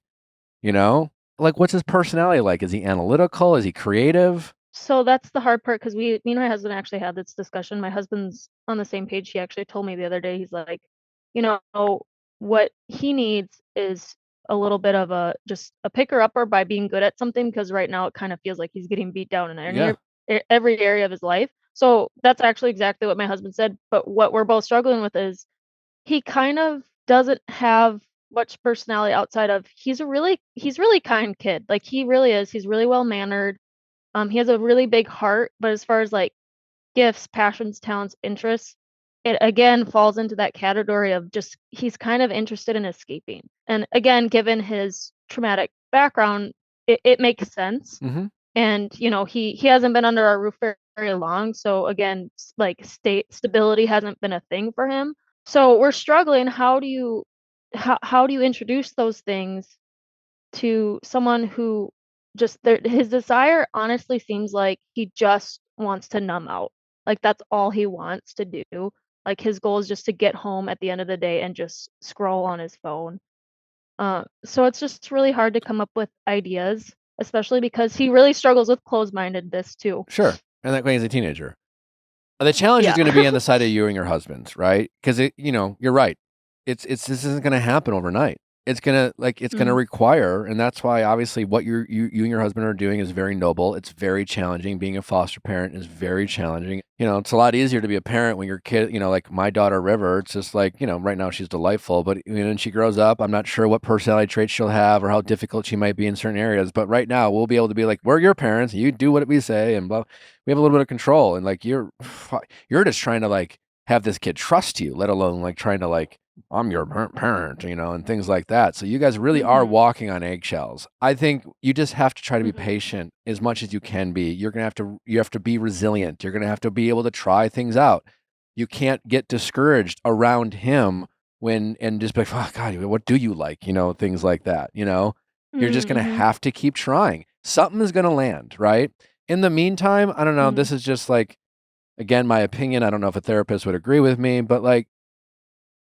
What's his personality like? Is he analytical? Is he creative? So that's the hard part because me and my husband actually had this discussion. My husband's on the same page. He actually told me the other day, he's like, what he needs is a little bit of just a picker upper by being good at something, because right now it kind of feels like he's getting beat down in every area of his life. So that's actually exactly what my husband said. But what we're both struggling with is he kind of doesn't have much personality outside of he's really kind kid. He really is. He's really well mannered. He has a really big heart, but as far as gifts, passions, talents, interests, it again falls into that category of just he's kind of interested in escaping. And again, given his traumatic background, it makes sense. Mm-hmm. And he hasn't been under our roof very long, so again, stability hasn't been a thing for him. So we're struggling. How do you introduce those things to someone who his desire honestly seems like he just wants to numb out. That's all he wants to do. His goal is just to get home at the end of the day and just scroll on his phone. So it's just really hard to come up with ideas, especially because he really struggles with closed-mindedness too. Sure. And that when he's a teenager. The challenge is going to be on the side of you and your husband's, right? Because you're right. This isn't going to happen overnight. It's gonna require, and that's why obviously what you and your husband are doing is very noble. It's very challenging. Being a foster parent is very challenging. It's a lot easier to be a parent when your kid, like my daughter River. It's just right now she's delightful, but when she grows up, I'm not sure what personality traits she'll have or how difficult she might be in certain areas. But right now, we'll be able to be we're your parents. You do what we say, and blah. We have a little bit of control, and you're just trying to have this kid trust you, let alone trying to I'm your parent, and things like that. So you guys really are walking on eggshells. I think you just have to try to be patient as much as you can be. You have to be resilient. You're going to have to be able to try things out. You can't get discouraged around him and just be like, oh God, what do you like? Things like that, You're just going to have to keep trying. Something is going to land, right? In the meantime, I don't know, this is just again, my opinion. I don't know if a therapist would agree with me, but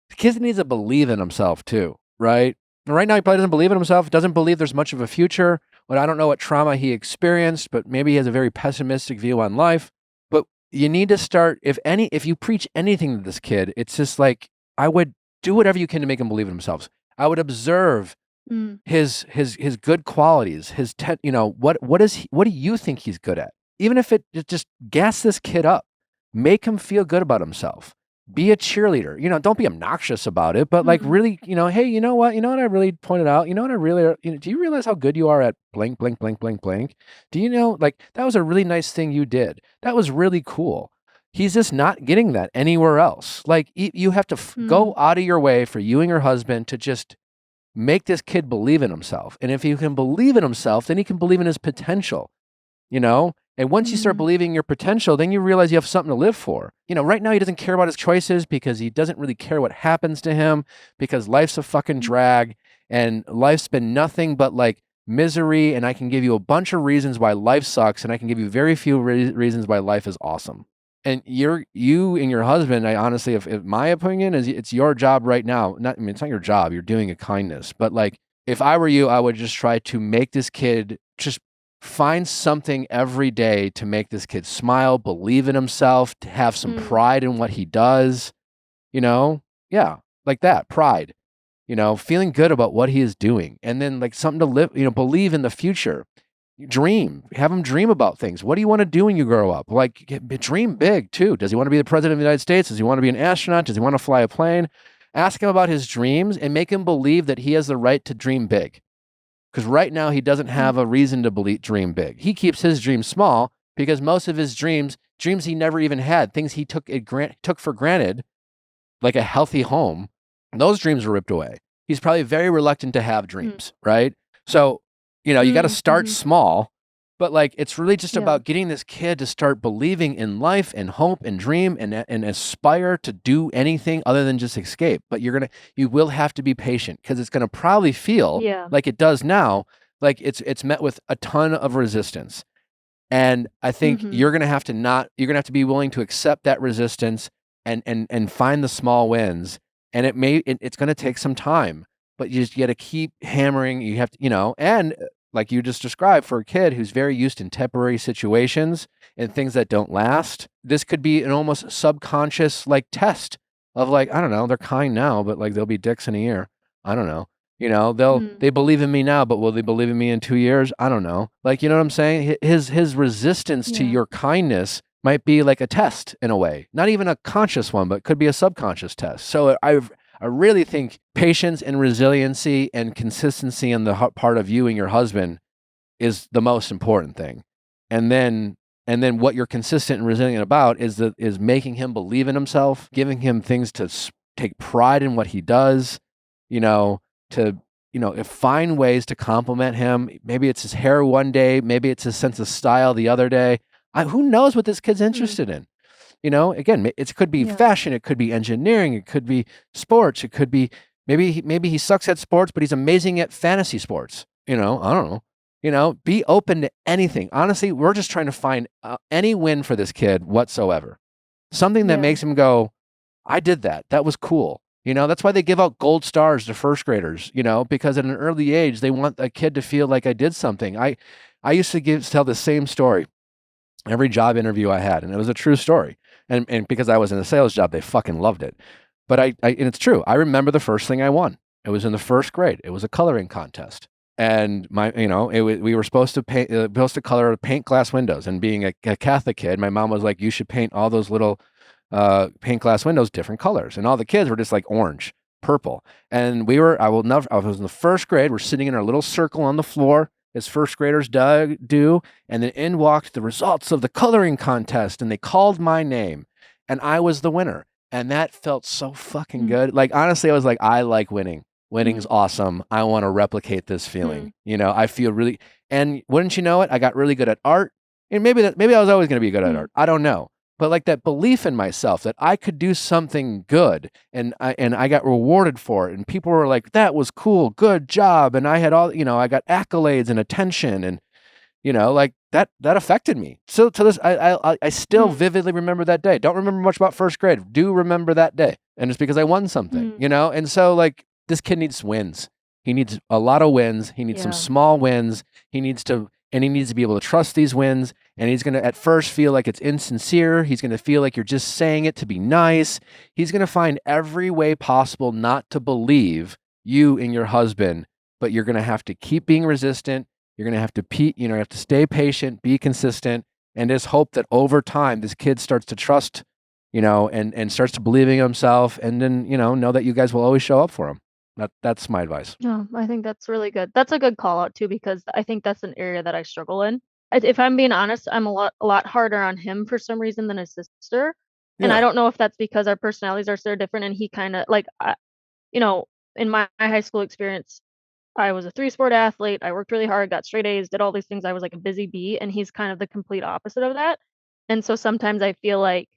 the kid needs to believe in himself too, right? And right now, he probably doesn't believe in himself, doesn't believe there's much of a future. But I don't know what trauma he experienced, but maybe he has a very pessimistic view on life. But you need to start, if you preach anything to this kid, it's just I would do whatever you can to make him believe in himself. I would observe his good qualities, what do you think he's good at? Even if it just gas this kid up, make him feel good about himself. be a cheerleader. Don't be obnoxious about it, but like really, hey, you know what I really pointed out? You know what I really, do you realize how good you are at blank, blank, blank, blank, blank? Do you know, like, that was a really nice thing you did. That was really cool. He's just not getting that anywhere else. Like, you have to go out of your way for you and your husband to just make this kid believe in himself. And if he can believe in himself, then he can believe in his potential, And once you start believing your potential, then you realize you have something to live for. Right now he doesn't care about his choices because he doesn't really care what happens to him, because life's a fucking drag and life's been nothing but like misery. And I can give you a bunch of reasons why life sucks, and I can give you very few reasons why life is awesome. And you and your husband, I honestly, if my opinion is, it's your job right now. It's not your job. You're doing a kindness. But like, if I were you, I would just try to make this kid just find something every day to make this kid smile, believe in himself, to have some pride in what he does. Yeah, like that, pride. Feeling good about what he is doing, and then like something to live. Believe in the future. Dream. Have him dream about things. What do you want to do when you grow up? Like, dream big too. Does he want to be the president of the United States? Does he want to be an astronaut? Does he want to fly a plane? Ask him about his dreams and make him believe that he has the right to dream big. Because right now he doesn't have a reason to dream big. He keeps his dreams small because most of his dreams he never even had, things he took for granted, like a healthy home, those dreams were ripped away. He's probably very reluctant to have dreams, right? So, you got to start small, but like, it's really just about getting this kid to start believing in life and hope and dream and aspire to do anything other than just escape. But you will have to be patient, because it's going to probably feel like it does now, like it's met with a ton of resistance. And I think you're going to have to be willing to accept that resistance and find the small wins. And it's going to take some time, but you got to keep hammering. You have to, and like you just described, for a kid who's very used in temporary situations and things that don't last, this could be an almost subconscious like test of like, I don't know, they're kind now, but like they'll be dicks in a year. I don't know. They believe in me now, but will they believe in me in 2 years? I don't know. Like, you know what I'm saying? His resistance to your kindness might be like a test in a way, not even a conscious one, but could be a subconscious test. So I really think patience and resiliency and consistency on the part of you and your husband is the most important thing. And then what you're consistent and resilient about is making him believe in himself, giving him things to take pride in what he does, find ways to compliment him. Maybe it's his hair one day, maybe it's his sense of style the other day. Who knows what this kid's interested in? Again, it could be fashion, it could be engineering, it could be sports, it could be maybe he sucks at sports, but he's amazing at fantasy sports. I don't know. Be open to anything. Honestly, we're just trying to find any win for this kid whatsoever. Something that makes him go, I did that. That was cool. That's why they give out gold stars to first graders, because at an early age, they want a kid to feel like I did something. I used to tell the same story every job interview I had, and it was a true story. And because I was in a sales job, they fucking loved it. But and it's true. I remember the first thing I won. It was in the first grade. It was a coloring contest. And we were supposed to color paint glass windows. And being a Catholic kid, my mom was like, you should paint all those little paint glass windows different colors. And all the kids were just like orange, purple. And I was in the first grade. We're sitting in our little circle on the floor, as first graders do, and then in walked the results of the coloring contest, and they called my name, and I was the winner, and that felt so fucking good. Like, honestly, I was like, I like winning. Winning's awesome. I want to replicate this feeling. I feel really, and wouldn't you know it, I got really good at art, and maybe I was always going to be good at art. I don't know. But like that belief in myself that I could do something good, and I got rewarded for it, and people were like, that was cool, good job. And I had all, I got accolades and attention, and, like that affected me. So to this, I still vividly remember that day. Don't remember much about first grade. Do remember that day. And it's because I won something, And so like, this kid needs wins. He needs a lot of wins. He needs some small wins. He needs to be able to trust these wins. And he's going to at first feel like it's insincere. He's going to feel like you're just saying it to be nice. He's going to find every way possible not to believe you and your husband, but you're going to have to keep being resistant. You're going to have to you have to stay patient, be consistent, and just hope that over time this kid starts to trust and starts to believing in himself, and then, know that you guys will always show up for him. That's my advice. No, I think that's really good. That's a good call out too, because I think that's an area that I struggle in. If I'm being honest, I'm a lot harder on him for some reason than his sister. And I Yeah. don't know if that's because our personalities are so different and he kind of like, in my high school experience, I was a 3-sport athlete. I worked really hard, got straight A's, did all these things. I was like a busy bee, and he's kind of the complete opposite of that. And so sometimes I feel like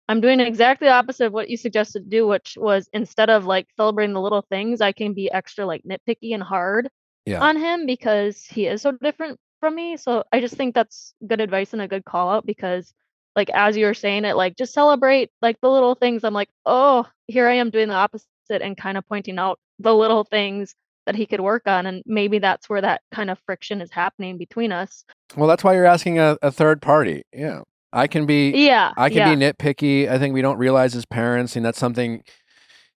I'm doing exactly the opposite of what you suggested to do, which was instead of like celebrating the little things, I can be extra like nitpicky and hard Yeah. on him because he is so different from me. So I just think that's good advice and a good call out because like as you were saying it, like just celebrate like the little things. I'm like, oh, here I am doing the opposite and kind of pointing out the little things that he could work on. And maybe that's where that kind of friction is happening between us. Well, that's why you're asking a third party. Yeah. I can be Yeah. nitpicky. I think we don't realize as parents, and that's something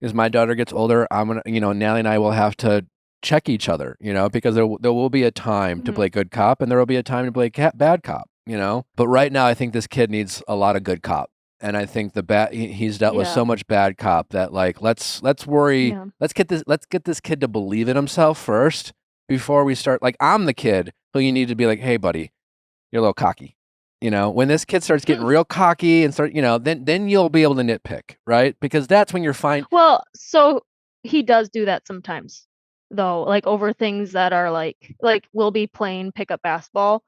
as my daughter gets older, I'm going to, Natalie and I will have to check each other, because there will be a time to Mhm. play good cop and there will be a time to play bad cop, But right now, I think this kid needs a lot of good cop. And I think he's dealt with Yeah. so much bad cop that like, let's worry, Yeah. let's get this kid to believe in himself first before we start. Like, I'm the kid who you need to be like, hey buddy, you're a little cocky. When this kid starts getting real cocky and then you'll be able to nitpick, right? Because that's when you're fine. Well, so he does do that sometimes, though, like over things that are like we'll be playing pickup basketball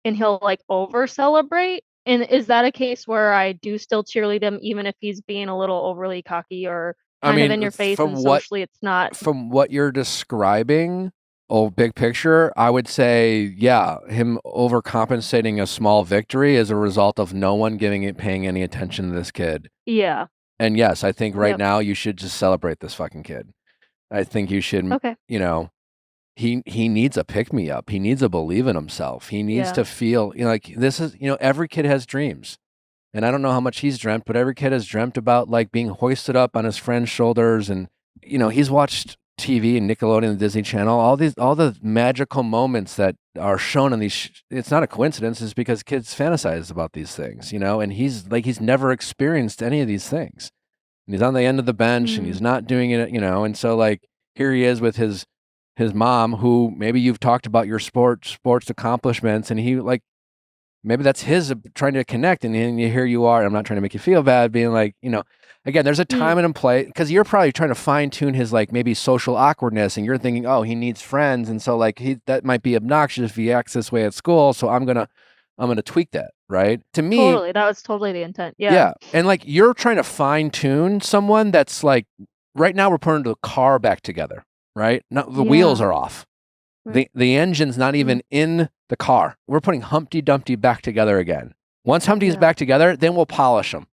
and he'll like over celebrate. And is that a case where I do still cheerlead him even if he's being a little overly cocky or I kind of mean, in your face from and socially it's not? from what you're describing, big picture, I would say, yeah, him overcompensating a small victory is a result of no one paying any attention to this kid. Yeah. And yes, I think right Yep. now you should just celebrate this fucking kid. I think you should, Okay. he needs a pick me up. He needs to believe in himself. He needs Yeah. to feel, like this is, every kid has dreams. And I don't know how much he's dreamt, but every kid has dreamt about like being hoisted up on his friend's shoulders. And, he's watched TV and Nickelodeon and Disney Channel, all the magical moments that are shown on these. It's not a coincidence. It's because kids fantasize about these things, and he's never experienced any of these things. And he's on the end of the bench and he's not doing it, and so like here he is with his mom, who maybe you've talked about your sports accomplishments, and he like, maybe that's his trying to connect, and then here you are. I'm not trying to make you feel bad, being like, again, there's a time and a place, because you're probably trying to fine tune his like maybe social awkwardness, and you're thinking, oh, he needs friends, and so like that might be obnoxious if he acts this way at school, so I'm gonna tweak that, right? To me, Totally. That was totally the intent. Yeah. yeah, and like you're trying to fine tune someone that's like, right now we're putting the car back together, right? Now the wheels are off. Right. The engine's not even in the car. We're putting Humpty Dumpty back together again. Once Humpty's back together, then we'll polish them.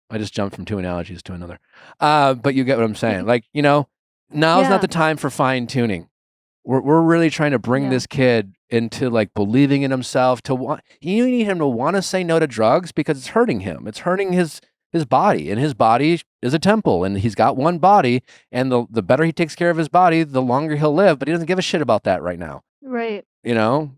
I just jumped from two analogies to another. But you get what I'm saying. Like, now's not the time for fine tuning. We're really trying to bring this kid into like believing in himself. You need him to want to say no to drugs because it's hurting him. It's hurting his body, and his body is a temple, and he's got one body, and the better he takes care of his body, the longer he'll live, but he doesn't give a shit about that right now. Right.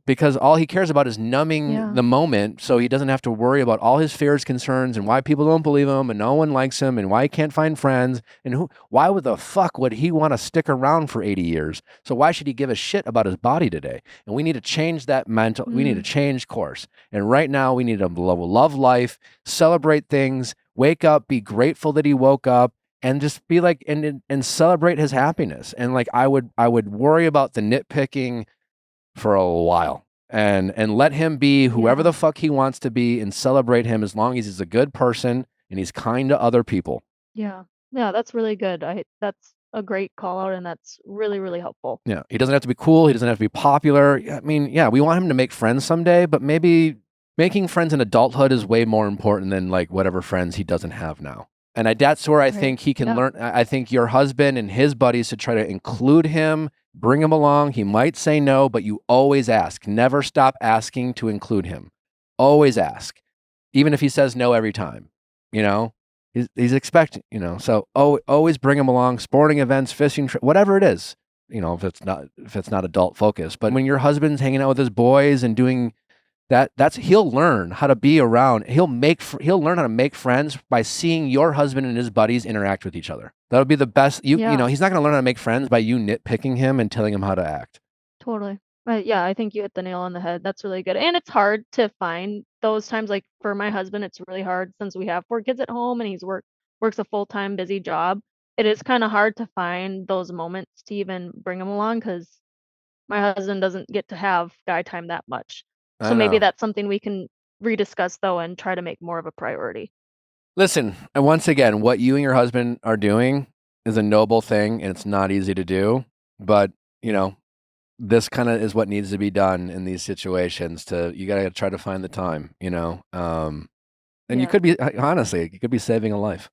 Because all he cares about is numbing the moment, so he doesn't have to worry about all his fears, concerns, and why people don't believe him, and no one likes him, and why he can't find friends, and why would the fuck would he want to stick around for 80 years? So why should he give a shit about his body today? And we need to change that mental, we need to change course. And right now we need to love life, celebrate things, wake up, be grateful that he woke up, and just be like, and celebrate his happiness. And like, I would worry about the nitpicking for a while, and let him be whoever the fuck he wants to be, and celebrate him as long as he's a good person and he's kind to other people. Yeah. That's really good. That's a great call out, and that's really, really helpful. Yeah. He doesn't have to be cool. He doesn't have to be popular. I mean, yeah, we want him to make friends someday, but maybe making friends in adulthood is way more important than like whatever friends he doesn't have now. And that's where I think he can learn. I think your husband and his buddies should try to include him, bring him along. He might say no, but you always ask. Never stop asking to include him. Always ask. Even if he says no every time, he's expecting, so always bring him along. Sporting events, fishing, whatever it is, if it's not adult focused. But when your husband's hanging out with his boys and doing that's he'll learn how to be around. He'll learn how to make friends by seeing your husband and his buddies interact with each other. That'll be the best. You Yeah. know, he's not going to learn how to make friends by you nitpicking him and telling him how to act. Totally. Yeah, I think you hit the nail on the head. That's really good. And it's hard to find those times. Like for my husband, it's really hard since we have 4 kids at home and he's works a full-time busy job. It is kind of hard to find those moments to even bring him along because my husband doesn't get to have guy time that much. I So maybe know. that's something we can rediscuss though and try to make more of a priority. Listen, and once again, what you and your husband are doing is a noble thing, and it's not easy to do. But you know, this kind of is what needs to be done in these situations. You got to try to find the time. And you Yeah. could be honestly, you could be saving a life.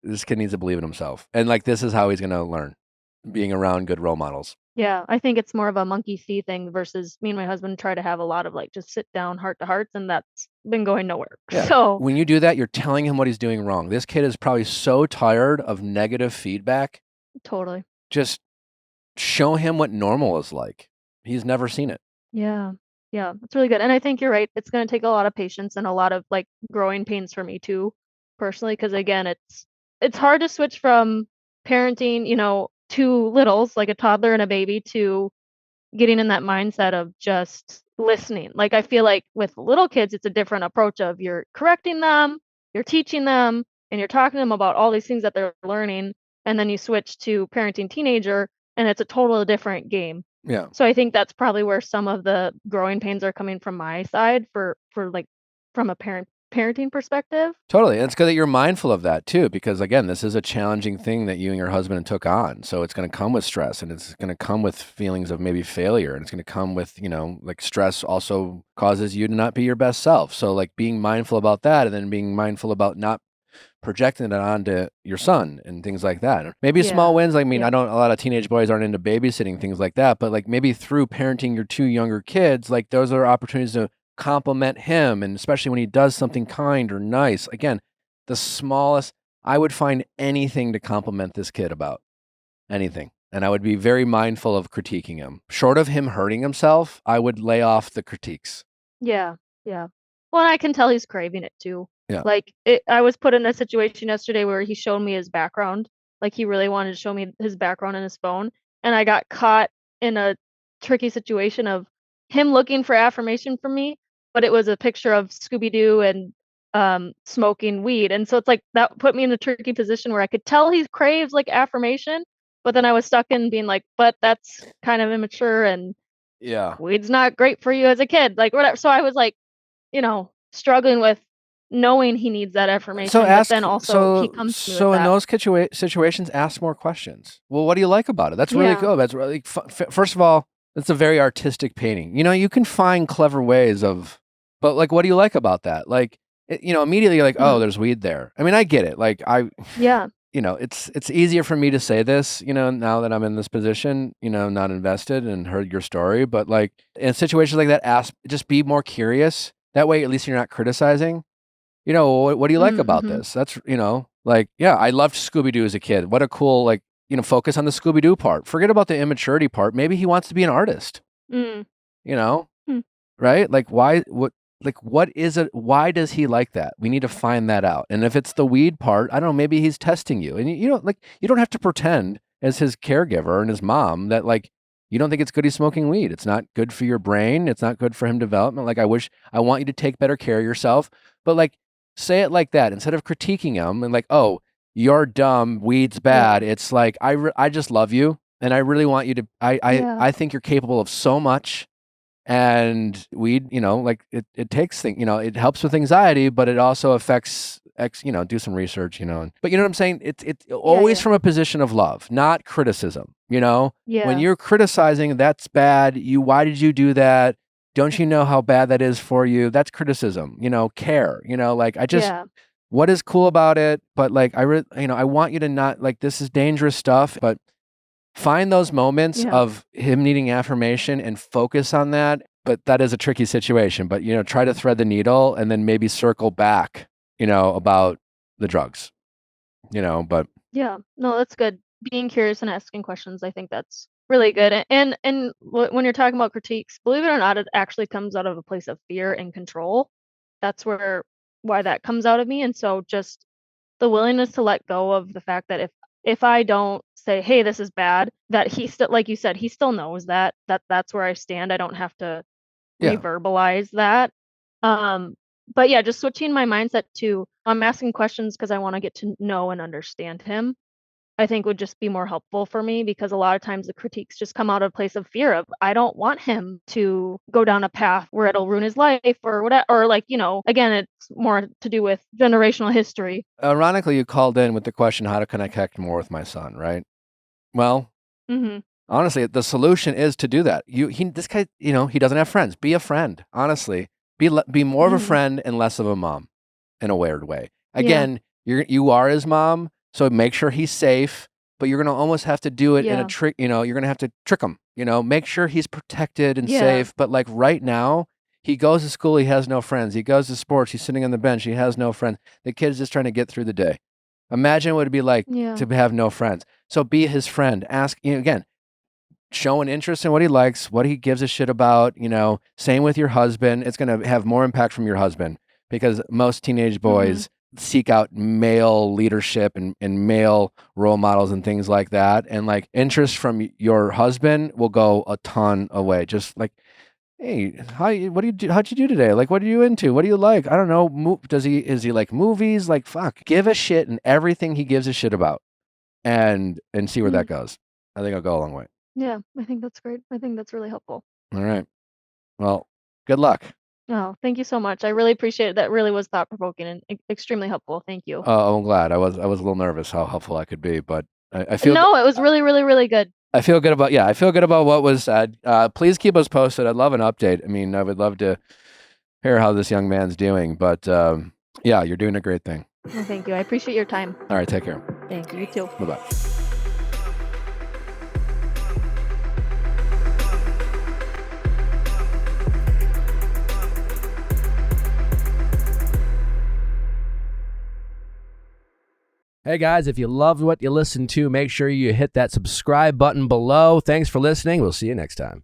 This kid needs to believe in himself, and like this is how he's going to learn, being around good role models. Yeah, I think it's more of a monkey see thing versus me and my husband try to have a lot of like just sit down heart to hearts, and that's been going nowhere. Yeah. So When you do that, you're telling him what he's doing wrong. This kid is probably so tired of negative feedback. totally. Just show him what normal is like. He's never seen it. Yeah. Yeah, that's really good. And I think you're right. It's going to take a lot of patience and a lot of like growing pains for me too, personally, because again, it's hard to switch from parenting, two littles, like a toddler and a baby, to getting in that mindset of just listening. Like I feel like with little kids, it's a different approach of you're correcting them, you're teaching them, and you're talking to them about all these things that they're learning. And then you switch to parenting teenager, and it's a totally different game. Yeah. So I think that's probably where some of the growing pains are coming from my side for like from a parenting perspective. Totally. And it's good that you're mindful of that too, because again, this is a challenging thing that you and your husband took on. So it's going to come with stress, and it's going to come with feelings of maybe failure. And it's going to come with, like stress also causes you to not be your best self. So like being mindful about that, and then being mindful about not projecting it onto your son and things like that. Maybe small Yeah. wins. I mean, Yeah. I don't, a lot of teenage boys aren't into babysitting, things like that, but like maybe through parenting your 2 younger kids, like those are opportunities to compliment him. And especially when he does something kind or nice, again, the smallest, I would find anything to compliment this kid about, anything. And I would be very mindful of critiquing him. Short of him hurting himself, I would lay off the critiques. Yeah. Yeah. Well, and I can tell he's craving it too. Yeah. Like I was put in a situation yesterday where he showed me his background. Like he really wanted to show me his background in his phone. And I got caught in a tricky situation of him looking for affirmation from me, but it was a picture of Scooby-Doo and smoking weed. And so it's like that put me in a tricky position where I could tell he craves like affirmation, but then I was stuck in being like, but that's kind of immature and Yeah. weed's not great for you as a kid. Like whatever. So I was like, struggling with knowing he needs that affirmation, So but then also he comes to me so with in that. those situations, ask more questions. Well, what do you like about it? That's really Yeah. cool. That's really first of all, it's a very artistic painting. You can find clever ways but like, what do you like about that? Like, immediately you're like, oh, Mhm. there's weed there. I mean, I get it. Like, Yeah. it's easier for me to say this, now that I'm in this position, not invested and heard your story. But like in situations like that, just be more curious. That way, at least you're not criticizing. What do you like about Mm-hmm. this? That's, like, yeah, I loved Scooby-Doo as a kid. What a cool, like, focus on the Scooby-Doo part. Forget about the immaturity part. Maybe he wants to be an artist, Mm. Hmm. right? Like, what is it? Why does he like that? We need to find that out. And if it's the weed part, I don't know, maybe he's testing you. And you don't have to pretend as his caregiver and his mom that like, you don't think it's good he's smoking weed. It's not good for your brain. It's not good for him development. Like, I want you to take better care of yourself. But like, say it like that instead of critiquing him and like, oh, you're dumb, weed's bad. It's like, I just love you. And I really want you to, Yeah. I think you're capable of so much. And weed, like it takes things, it helps with anxiety, but it also affects do some research, but you know what I'm saying? It's always yeah. from a position of love, not criticism, when Yeah. you're criticizing, that's bad. Why did you do that? Don't you know how bad that is for you? That's criticism, care, like Yeah. what is cool about it? But like, I want you to not like, this is dangerous stuff, but find those moments Yeah. of him needing affirmation and focus on that. But that is a tricky situation. But, try to thread the needle and then maybe circle back, about the drugs, but Yeah. No, that's good. Being curious and asking questions. I think that's really good. And when you're talking about critiques, believe it or not, it actually comes out of a place of fear and control. That's why that comes out of me. And so just the willingness to let go of the fact that if I don't say, hey, this is bad, that he still, like you said, he still knows that's where I stand. I don't have to Yeah. reverbalize that. But yeah, just switching my mindset to I'm asking questions because I want to get to know and understand him, I think would just be more helpful for me, because a lot of times the critiques just come out of a place of fear of I don't want him to go down a path where it'll ruin his life or whatever, or like, again, it's more to do with generational history. Ironically, you called in with the question, how can I connect more with my son, right? Well, honestly, the solution is to do that. This guy, he doesn't have friends. Be a friend. Honestly, be more of a friend and less of a mom, in a weird way. Again, you are his mom, so make sure he's safe. But you're gonna almost have to do it in a trick. You're gonna have to trick him. Make sure he's protected and safe. But like right now, he goes to school. He has no friends. He goes to sports. He's sitting on the bench. He has no friends. The kid's just trying to get through the day. Imagine what it'd be like to have no friends. So be his friend. Ask, again, show an interest in what he likes, what he gives a shit about, same with your husband. It's going to have more impact from your husband, because most teenage boys seek out male leadership and male role models and things like that. And like interest from your husband will go a ton away. Just like, hey, what do you do? How'd you do today? Like, what are you into? What do you like? I don't know. Is he like movies? Like, fuck, give a shit in everything he gives a shit about, and see where that goes. I think it'll go a long way. Yeah, I think that's great. I think that's really helpful. All right. Well, good luck. Oh, thank you so much. I really appreciate it. That really was thought-provoking and extremely helpful. Thank you. Oh, I'm glad. I was a little nervous how helpful I could be, but I feel No, it was really, really, really good. I feel good about what was said. Please keep us posted. I'd love an update. I mean, I would love to hear how this young man's doing, but yeah, you're doing a great thing. Well, thank you. I appreciate your time. All right, take care. Thank you. You too. Bye-bye. Hey guys, if you loved what you listened to, make sure you hit that subscribe button below. Thanks for listening. We'll see you next time.